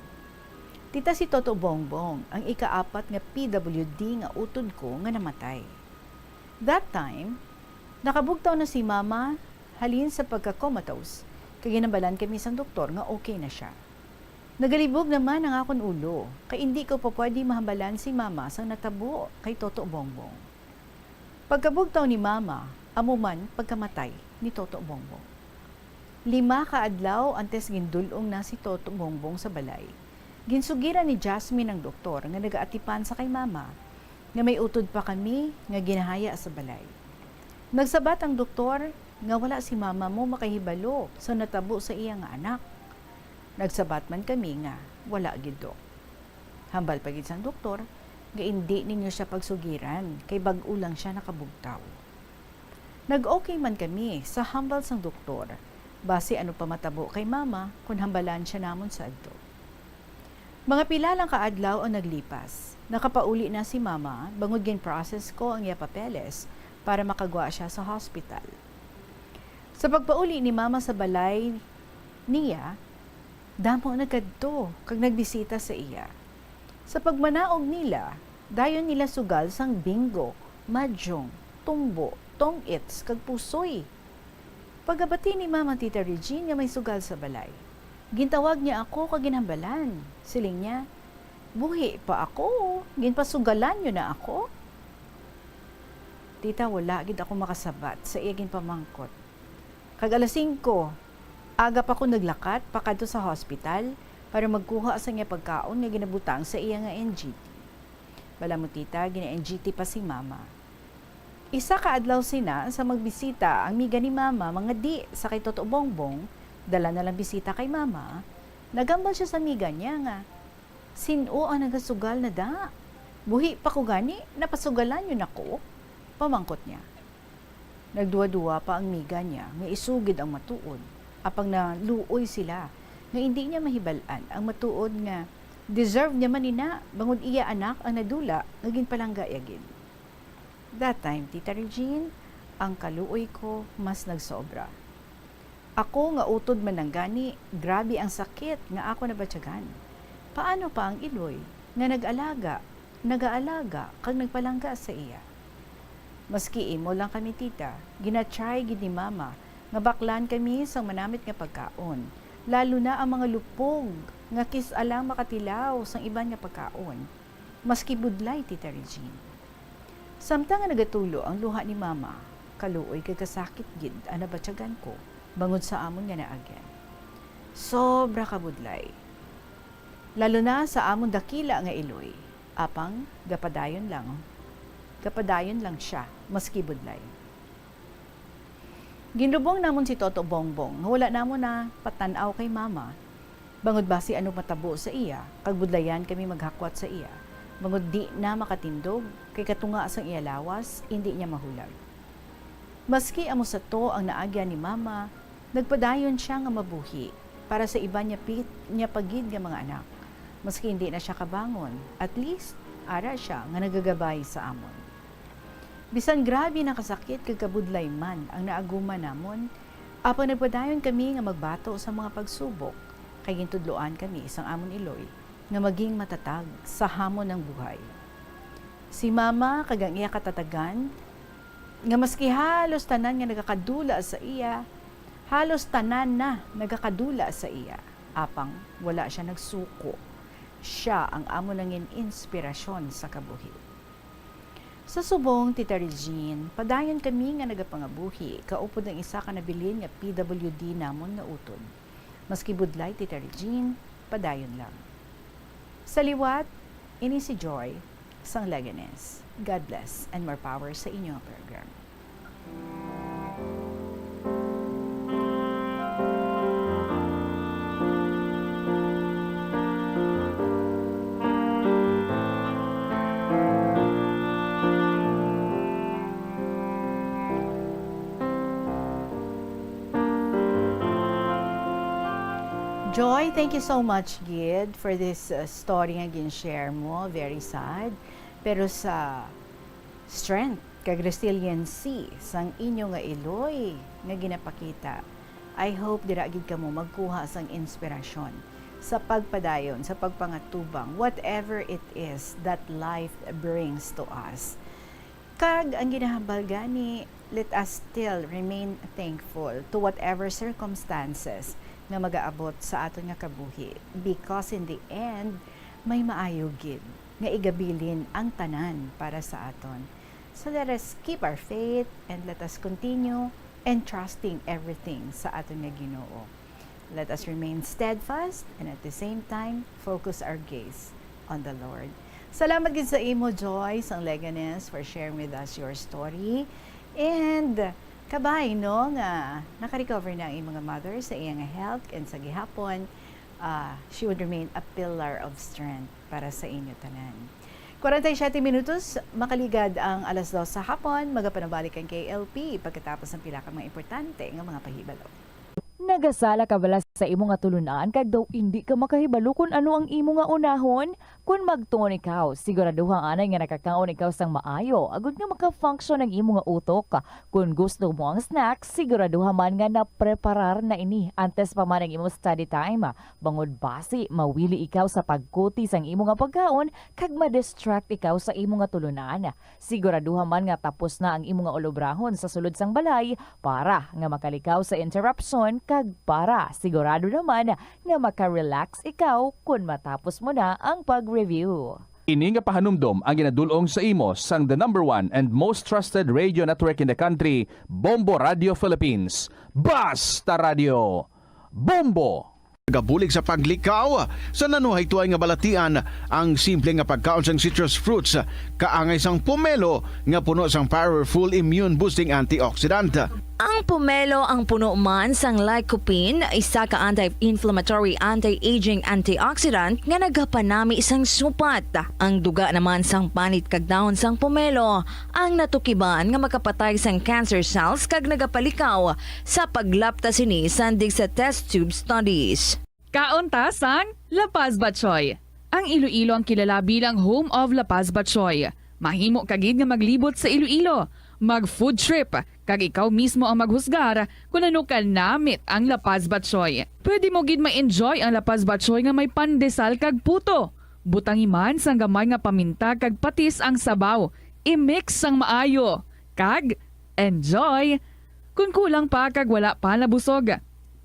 Tita, si Toto Bongbong, ang ika-4 nga PWD nga utod ko nga namatay. That time, nakabugtaw na si Mama halin sa pagka-comatose, kay ginambalan kami sang doktor nga okay na siya. Nagalibog naman ang akong ulo, kay hindi ko pa pwede mahambalan si Mama sang natabo kay Toto Bongbong. Pagkabugtaw ni Mama, amuman pagkamatay ni Toto Bongbong. 5 kaadlaw antes gindulong na si Toto Bongbong sa balay. Ginsugira ni Jasmine ang doktor nga nagaatipan sa kay Mama nga may utod pa kami nga ginahaya sa balay. Nagsabat ang doktor nga wala si Mama mo makahibalo sa natabo sa iya nga anak. Nagsabat man kami nga wala gid dok. Hambal pa gid sang doktor nga hindi ninyo siya pagsugiran kay bag-o lang siya nakabugtaw. Nag-okay man kami sa hambal sang doktor, base ano pa matabo kay Mama kung hambalan siya namon sa adto. Mga pila lang kaadlaw ang naglipas. Nakapauli na si Mama, bangod gin process ko ang iya papeles para makagwa siya sa hospital. Sa pagpauli ni Mama sa balay niya, damo nagkadto kag nagbisita sa iya. Sa pagmanaog nila, dayon nila sugal sang bingo, mahjong, tumbo, tong-its kag pusoy. Pagabati ni Mama Tita Regine nga may sugal sa balay, gintawag niya ako kag ginhambalan. Siling niya, buhi pa ako, ginpasugalan niyo na ako. Tita, wala gid ako makasabat sa iya ginpamangkot. Kag alas 5, aga pa ko naglakat pakadto sa hospital para magkuha sa iya pagkaon nga ginabutang sa iya nga NGT. Bala mo tita, gina-NGT pa si Mama. Isa kaadlaw sina sa magbisita ang miga ni Mama mga di sa kay Toto Bongbong, dala na lang bisita kay Mama. Nagambal siya sa miga niya nga, sino ang nagasugal na da? Buhi pa ko gani, napasugalan yun ako. Pamangkot niya. Nagduwa-duwa pa ang miga niya nga isugid ang matuod. Apang naluoy sila nga hindi niya mahibalan ang matuod nga deserve niya manina bangod iya anak ang nadula nga ginpalangga yagin. That time, Tita Regine, ang kaluoy ko mas nagsobra. Ako nga utod man ng gani, grabe ang sakit nga ako nabatyagan. Paano pa ang iloy nga nag-aalaga kag nagpalangga sa iya? Maski imo lang kami tita, ginatry gid ni Mama nga baklan kami sang manamit nga pagkaon, lalo na ang mga lupog nga kisalang makatilaw sang iban nga pagkaon. Maski budlay, Tita Regine. Samtang nga nagatulo ang luha ni Mama, kaluoy kay kasakit gid ang nabatyagan ko bangod sa amon nga naagyan. Sobra kabudlay. Lalo na sa amon dakila nga iloy, apang gapadayon lang siya maski budlay. Ginlubong namon si Toto Bongbong nga wala namon na patanaw kay Mama bangod basi ano matabo sa iya kag budlayan kami maghakwat sa iya. Bangod di na makatindog, kay katunga sang iya lawas, hindi niya mahulag. Maski amo sa to ang naagya ni Mama, nagpadayon siya nga mabuhi para sa iba niya pagid nga mga anak. Maski hindi na siya kabangon, at least ara siya nga nagagabay sa amon. Bisan grabe na kasakit kag kabudlay man ang naaguman namon, apan nagpadayon kami nga magbato sa mga pagsubok, kay gintudloan kami isang amon iloy nga maging matatag sa hamon ng buhay. Si Mama kagang iya katatagan nga maski halos tanan nga nagakadula sa iya, apang wala siya nagsuko. Siya ang amo nangin inspirasyon sa kabuhi. Sa subong, Tita Regine, padayon kami nga nagapangabuhi, kaupod ng isa ka nabilin nga PWD namon nga utod. Maski budlay, Tita Regine, padayon lang. Sa liwat, ini si Joy, sang Leganes. God bless and more power sa inyong program. Joy, thank you so much, Gid, for this story nga gin-share mo. Very sad. pero sa strength kag resiliency sang inyo nga iloy nga ginapakita, I hope dira gid kamo magkuha sang inspirasyon sa pagpadayon, sa pagpangatubang, whatever it is that life brings to us. Kag ang ginahambal gani, let us still remain thankful to whatever circumstances na mag-aabot sa aton nga kabuhi, because in the end may maayo gid nga igabilin ang tanan para sa aton. So let us keep our faith and let us continue entrusting everything sa aton nga Ginoo. Let us remain steadfast and at the same time focus our gaze on the Lord. Salamat gid sa imo, Joyce, ang Leganes, for sharing with us your story. And kabay no nga naka-recover na ang imong mother sa iyang health, and sa gihapon she would remain a pillar of strength para sa inyo tanan. 47 minutos makaligad ang alas 2 sa hapon, magapanabalik ang KLP pagkatapos ng pila ka mga importante nga mga pahibalo. Nagasala ka bala sa imo nga tulunan kag daw hindi ka makahibalo kung ano ang imo nga unahon? Kung magtuon ikaw, siguraduhang anay nga nakakaon ikaw sang maayo, agud nga maka-function ang imo nga utok. Kung gusto mo ang snacks, siguraduhan man nga napreparar na ini antes pa man ang imo study time. Bangod basi, mawili ikaw sa pagkuti sang imo nga pagkaon kag ma-distract ikaw sa imo nga tulunan. Siguraduhan man nga tapos na ang imo nga olobrahon sa sulod sang balay para nga makalikaw sa interruption kag para sigurado naman nga maka-relax ikaw kung matapos mo na ang pag-review. Ini nga pahanumdom ang ginadulong sa imo sang the #1 and most trusted radio network in the country, Bombo Radio Philippines. Basta Radio Bombo! Gabulig sa paglikaw sa nanuhay tuay nga balatian ang simple nga pagkaon sang citrus fruits kaangay sang pomelo nga puno sang powerful immune boosting antioxidant. Ang pomelo ang puno man sang lycopene, isa ka anti-inflammatory, anti-aging antioxidant nga nagapanami sang supat. Ang duga naman sang panit kag dahon sang pomelo ang natukiban nga makapatay sang cancer cells kag nagapalikaw sa paglapta sini sandig sa test tube studies. Kaunta sang La Paz Batchoy. Ang Iloilo ang kilala bilang home of La Paz Batchoy. Mahimo kagid nga maglibot sa Iloilo, mag-food trip, kag ikaw mismo ang maghusgar kung ano ka namit ang La Paz Batchoy. Pwede mo gid ma-enjoy ang La Paz Batchoy nga may pandesal kag puto. Butangi man sang gamay nga paminta kag patis ang sabaw. I-mix sang maayo. Kag enjoy. Kung kulang pa kag wala pa nabusog,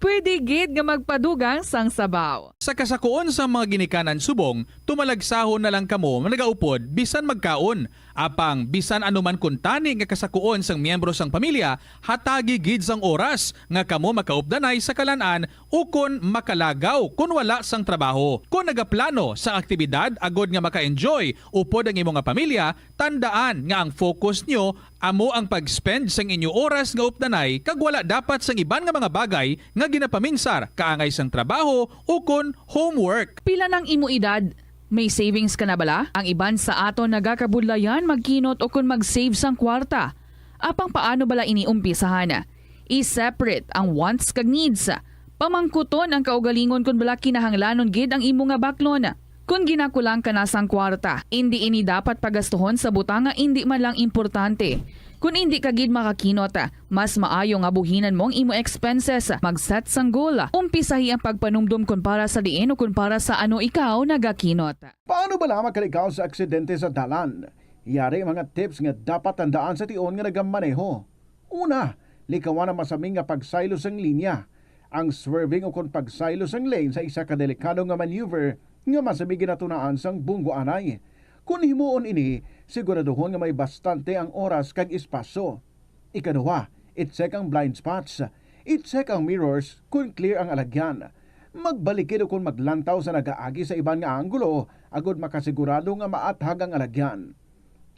pwede gid nga magpadugang sang sabaw. Sa kasakuon sa mga ginikanan subong, tumalagsahon na lang kamo nagaupod bisan magkaon. Apang bisan anuman kun tani nga kasakuon sang miyembro sang pamilya, hatagi gid sang oras nga kamo makaupdanay sa kalan-an o kun makalagaw kun wala sang trabaho. Kung nagaplano sa aktibidad agod nga maka-enjoy upod ang imong nga pamilya, tandaan nga ang focus nyo amo ang pag-spend sang inyo oras nga updanay kag wala dapat sang iban nga mga bagay nga ginapaminsar kaangay sang trabaho o kun homework. Pila ng imo edad? May savings ka na bala? Ang iban sa aton nagakabudlayan magkinot o kung mag-save sang kwarta. Apang paano bala iniumpisahan? I-separate ang wants kag needs. Pamangkuton ang kaugalingon kung bala kinahanglanon gid ang imo nga baklon. Kung ginakulang ka na sang kwarta, hindi ini dapat pagastuhon sa butang nga hindi man lang importante. Kung hindi ka gid makakinot, mas maayo nga buhinan mong imo expenses. Mag-set sang goal. Umpisahi ang pagpanumdum kung para sa diin o kung para sa ano ikaw nagakinot. Paano ba lamang kalikaw sa aksidente sa dalan? Yari mga tips nga dapat tandaan sa tion nga nagamaneho. Una, likawan ang masaming nga pagsaylo sang linya. Ang swerving o kung pagsaylo sang lane sa isa ka delikado nga maneuver nga masaming ginatunaan sang bunggo anay. Kung himuon ini, siguraduhon nga may bastante ang oras kag espasyo. Ikaduha, i-check ang blind spots. I-check ang mirrors kung clear ang alagyan. Magbalikid o kung maglantaw sa nagaagi sa ibang nga anggulo, agod makasigurado nga maathag ang alagyan.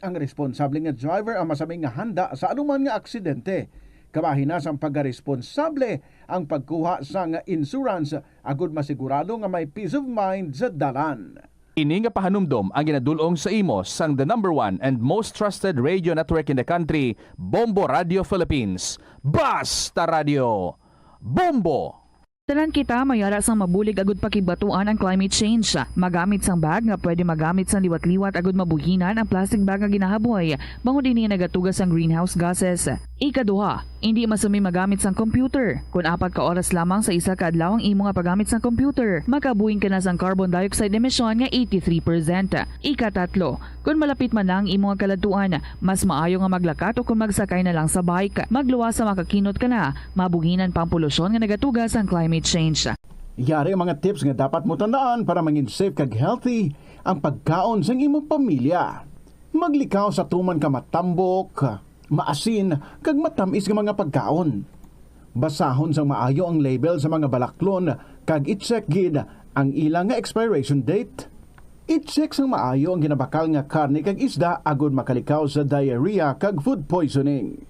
Ang responsable nga driver ang masaming nga handa sa anuman nga aksidente. Kabahin na sang pagkaresponsable ang pagkuha sa nga insurance, agod masigurado nga may peace of mind sa dalan. Ini nga pahanumdom ang ginadulong sa imo sang the #1 and most trusted radio network in the country, Bombo Radio Philippines. Basta Radio Bombo! Tanan kita mayara sang mabulig agud pakibatuan ang climate change. Magamit sang bag nga pwede magamit sang liwat-liwat agud mabuhinan ang plastic bag nga ginahaboy. Bangod ini nagatugas ang greenhouse gases. Ikaduha, hindi masumi magamit sang computer. Kung 4 ka oras lamang sa isa ka adlaw ang imo nga paggamit sang computer, makabuhing ka na sang carbon dioxide emission nga 83%. Ikatatlo, kung malapit man lang imo nga kaladuan, mas maayo nga maglakat o kung magsakay na lang sa bike. Magluwas sa makakinot ka na, mabuhinan pang polusyon nga nagatugas ang climate change. Yari ang mga tips nga dapat mo tandaan para mangin safe kag healthy ang pagkaon sa imong pamilya. Maglikaw sa tuman ka matambok, maasin, kag matamis nga mga pagkaon. Basahon sang maayo ang label sa mga balaklon kag i-check gid ang ilang nga expiration date. I-check sang maayo ang ginabakal nga karne kag isda agud makalikaw sa diarrhea kag food poisoning.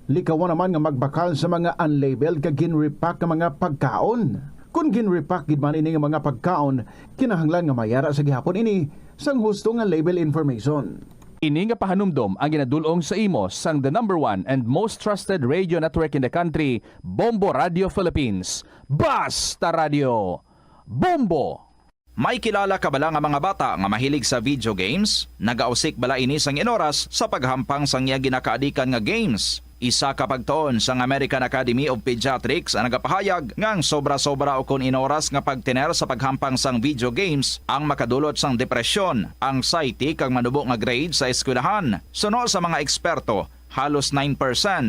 Likawan naman nga magbakal sa mga unlabeled kag ginrepack nga mga pagkaon. Kung ginrepack gid man ini nga mga pagkaon, kinahanglan nga mayara sa gihapon ini sang husto nga label information. Ini nga pahanumdom ang ginadulong sa imo sang the number 1 and most trusted radio network in the country, Bombo Radio Philippines. Basta Radio! Bombo! May kilala ka bala nga mga bata nga mahilig sa video games? Nagausik bala ini sang inoras sa paghampang sang iya ginakaadikan nga games? Isa ka pagtuon sang American Academy of Pediatrics ang nagapahayag ngang sobra-sobra o kun inoras nga pagtiner sa paghampang sang video games ang makadulot sang depresyon, anxiety kag manubo nga grade sa eskwelahan. Suno sa mga eksperto, halos 9%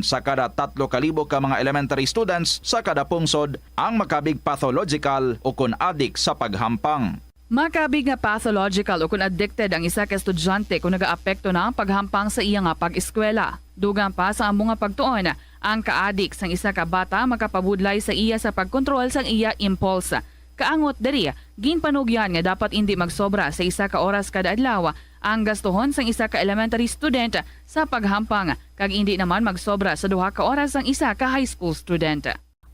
sa kada 3,000 ka mga elementary students sa kada pungsod ang makabig pathological o kun addict sa paghampang. Makabig nga pathological o kung addicted ang isa ka estudyante kung nagaapekto na ang paghampang sa iya nga pag-eskwela. Dugang pa sa amo nga pagtuon, ang ka-addict sang isa ka bata makapabudlay sa iya sa pagkontrol sang iya impulse. Kaangot diri, ginpanugyan nga dapat hindi magsobra sa isa ka oras kada adlaw ang gastuhon sang isa ka elementary student sa paghampang kag hindi naman magsobra sa 2 ka oras ang isa ka high school student.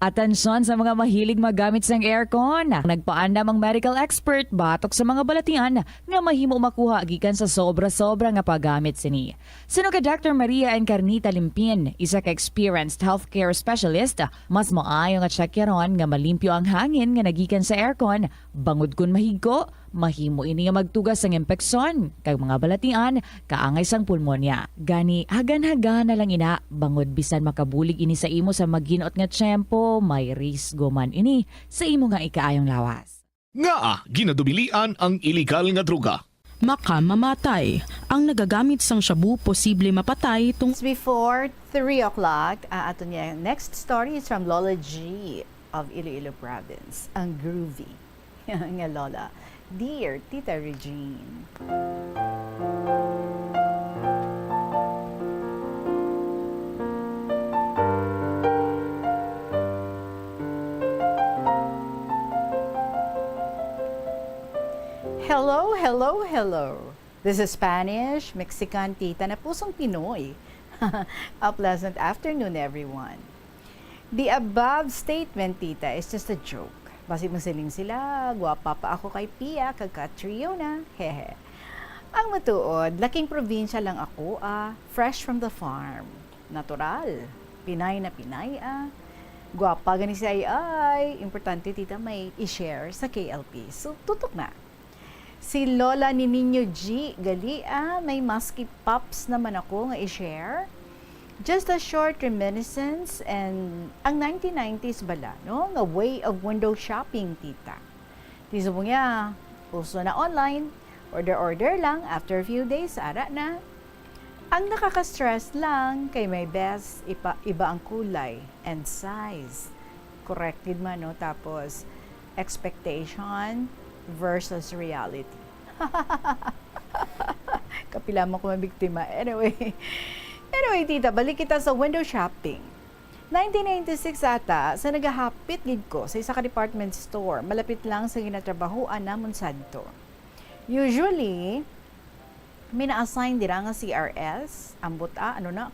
Atensyon sa mga mahilig magamit sang aircon. Nagpaandam ang medical expert batok sa mga balatian nga mahimo makuha gikan sa sobra-sobra nga paggamit sini. Suno ka Dr. Maria Encarnita Limpin, isa ka experienced healthcare specialist, mas maayo nga checkyaron nga malimpyo ang hangin nga nagikan sa aircon bangod kun mahigko, mahimo ini nga magtugas sang impeksyon kag mga balatian kaangay sang pulmonya. Gani hagan-hagan na lang ina bangod bisan makabulig ini sa imo sa magginot nga tiyempo, may risgo man ini sa imo nga ikaayong lawas. Nga ginadubilian ang illegal nga droga. Makamamatay. Ang nagagamit sang shabu posible mapatay Before 3 o'clock, ato niya next story is from Lola G of Iloilo Province. Ang groovy nga Lola. Dear Tita Regine. Hello, hello, hello. This is Spanish, Mexican tita na pusong Pinoy. A pleasant afternoon, everyone. The above statement, tita, is just a joke. Basi masiling sila, guwapa pa ako kay Pia, kagka-trio na, hehe. Ang matuod, laking probinsya lang ako, fresh from the farm. Natural, Pinay na Pinay, Guwapa gani si ay, importante tita may i-share sa KLP. So, tutok na. Si Lola ni Ninyo G, gali, may musky pops naman ako nga i-share. Just a short reminiscence and ang 1990s bala, no? Nga way of window shopping, tita. Tiso mo nga, uso na online, order lang, after a few days, ara na. Ang nakaka-stress lang kay may best, iba ang kulay and size. Corrected man, no? Tapos, expectation versus reality. Kapila mo ko mabiktima. Anyway, tita, balik kita sa window shopping. 1996 ata, sa nagahapit gid ko sa isa ka department store, malapit lang sa ginatrabahoan namon sadto. Usually, may na-assign dira nga CRS, ambot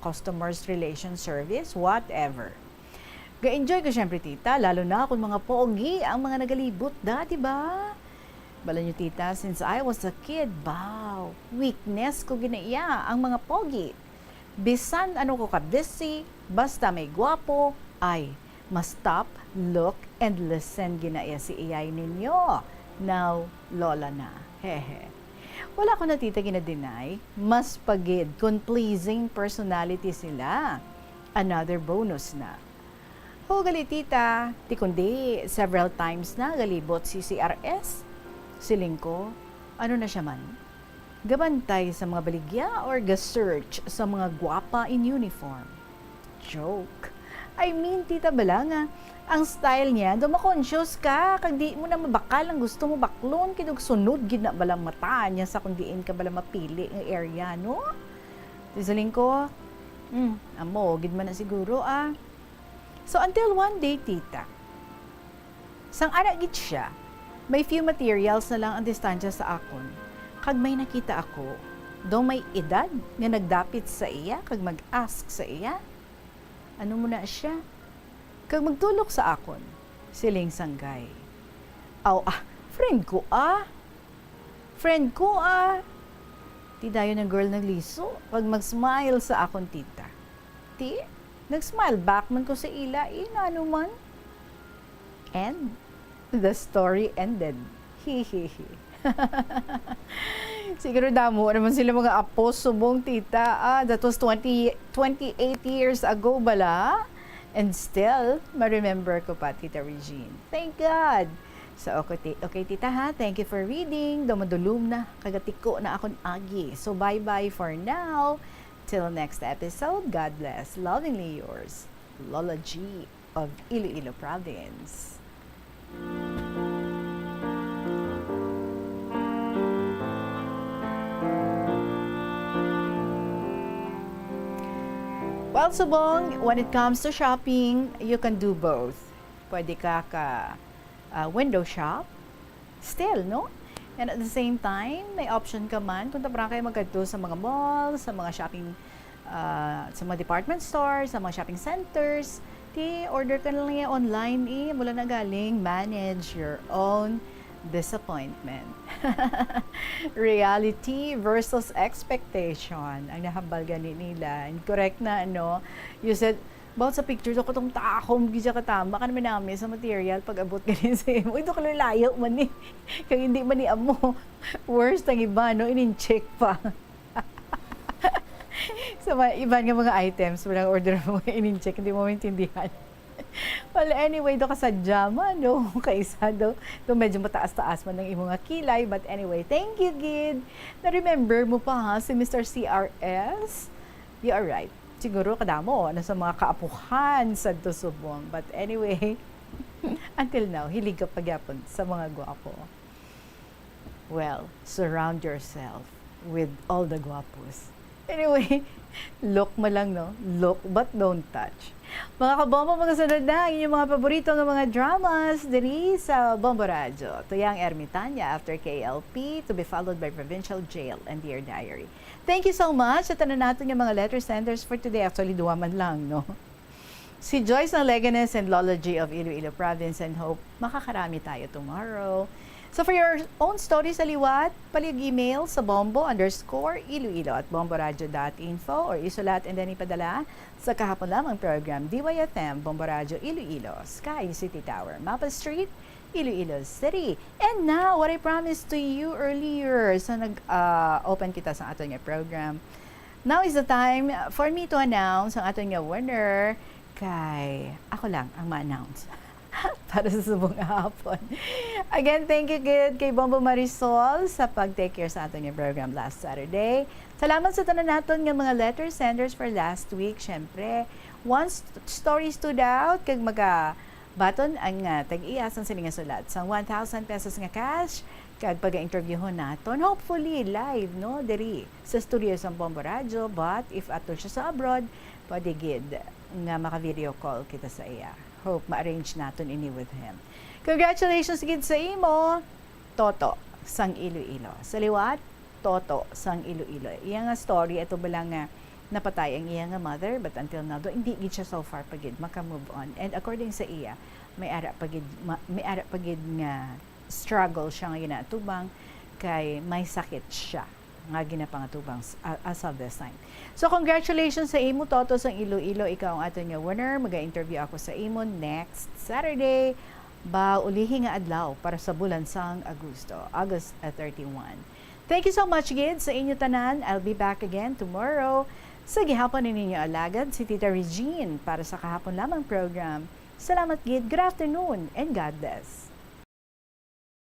Customers Relation Service, whatever. Ga-enjoy ko syempre, tita, lalo na kung mga pogi ang mga nagalibot da, diba? Bala nyo, tita, since I was a kid, wow, weakness ko ginaiya ang mga pogi. Bisan ano ko ka-busy, basta may gwapo, ay, Must stop, look, and listen ginaya si iyay ninyo. Now, lola na. Hehe. Wala ko natita gina-deny, mas pagid kung pleasing personality sila. Another bonus na. Ho gali tita, ti kundi several times na galibot si CRS. Siling ko, ano na siya man? Gabantay sa mga baligya or ga-search sa mga gwapa in uniform? Joke. I mean, tita bala nga, ang style niya, do ma-conscious ka, kag di mo na mabakal ang gusto mo baklon, kidog sunod, gid na balang mata niya sa kung diin ka bala mapili ng area, no? Sisaling ko, amo, gid man na siguro, ah. So, until one day, tita, sang ara gid siya, may few materials na lang ang distansya sa akon. Kag may nakita ako, do may edad nga nagdapit sa iya, kag mag-ask sa iya, ano mo na siya? Kag magtulok sa akon, siling sanggay. Friend ko ah. Friend ko ah. Ti dayon ng girl nagliso, kag mag-smile sa akon tita. Ti, nag-smile back man ko sa ila, ano man. And the story ended. Hihihi. Siguro damo naman sila mga apo subong tita. That was 28 years ago bala. And still, ma-remember ko pa, Tita Regine. Thank God! So, okay, tita ha. Thank you for reading. Dumadulum na. Kagatiko na akong agi. So, bye-bye for now. Till next episode, God bless. Lovingly yours, Lola G of Iloilo Province. Well, subong, when it comes to shopping, you can do both. Pwede ka window shop, still, no? And at the same time, may option ka man kung tabrang kayo magkadto sa mga malls, sa mga shopping, sa mga department stores, sa mga shopping centers. Order ka na lang yan online, mula na galing, manage your own disappointment. Reality versus expectation ang nahambal gani nila. And correct na you said about sa picture ko tong takom gidya katama kan namin sa material pag abot ganin sa imo ito kalalayo man ni kag hindi man ni amo worst ang iba in-check pa. So iba nga mga items walang order mo in-check hindi mo maintindihan. Well, anyway, do kasadya man, kaisa do medyo mataas-taas man ng imong kilay. But anyway, thank you, Gid. Na-remember mo pa ha, si Mr. CRS? You are right. Siguro kadamo, sa mga kaapuhan sa Subong. But anyway, until now, hilig ka pagyapon sa mga gwapo. Well, surround yourself with all the gwapos. Anyway, look mo lang, Look but don't touch. Mga kabombo, mga sunod na, inyong mga paborito ng mga dramas diri sa Bombo Radio. Tuyang Ermitanya after KLP to be followed by Provincial Jail and Dear Diary. Thank you so much. At natin yung mga letter senders for today. Actually, duwaman lang, Si Joyce ng Leganes and Lola G of Iloilo Province and hope makakarami tayo tomorrow. So for your own story sa liwat, email sa bombo_iloilo@bomboradio.info or isulat and then ipadala sa kahapon lamang program DYFM Bombo Radio Iloilo, Sky City Tower, Mapa Street, Iloilo City. And now, what I promised to you earlier sa nag-open kita sa aton nga program, now is the time for me to announce ang aton nga winner kay ako lang ang ma-announce. Para sa subong hapon. Again, thank you kay Bombo Marisol sa pag-take care sa ating program last Saturday. Salamat sa tanan natin ng mga letter senders for last week. Siyempre, one story stood out kag baton ang tag-iyas ang sininga sulat. Sang 1,000 pesos nga cash kag pag-interviewon naton. Hopefully, live, diri sa studio sa Bombo Radio. But if ato siya sa abroad, pwede gid nga maka-video call kita sa iya. Hope ma-arrange natin ini with him. Congratulations gid sa imo, Toto sang Iloilo. Sa liwat, Toto sang Iloilo. Iya nga story ito ba lang nga napatay ang iya nga mother but until now hindi gid siya so far pagid maka-move on. And according sa iya, may ara pagid nga struggle siya nga ginatubang kay may sakit siya nga ginapangatubang as of this time. So congratulations sa imo Toto sa Iloilo, ikaw ang ato nga winner. Maga-interview ako sa imo next Saturday ba ulihi nga adlaw para sa bulan sang Agosto, August 31. Thank you so much gid sa inyo tanan. I'll be back again tomorrow. Sa gihapon ninyo alagad si Tita Regine para sa kahapon lamang program. Salamat gid. Good afternoon and God bless.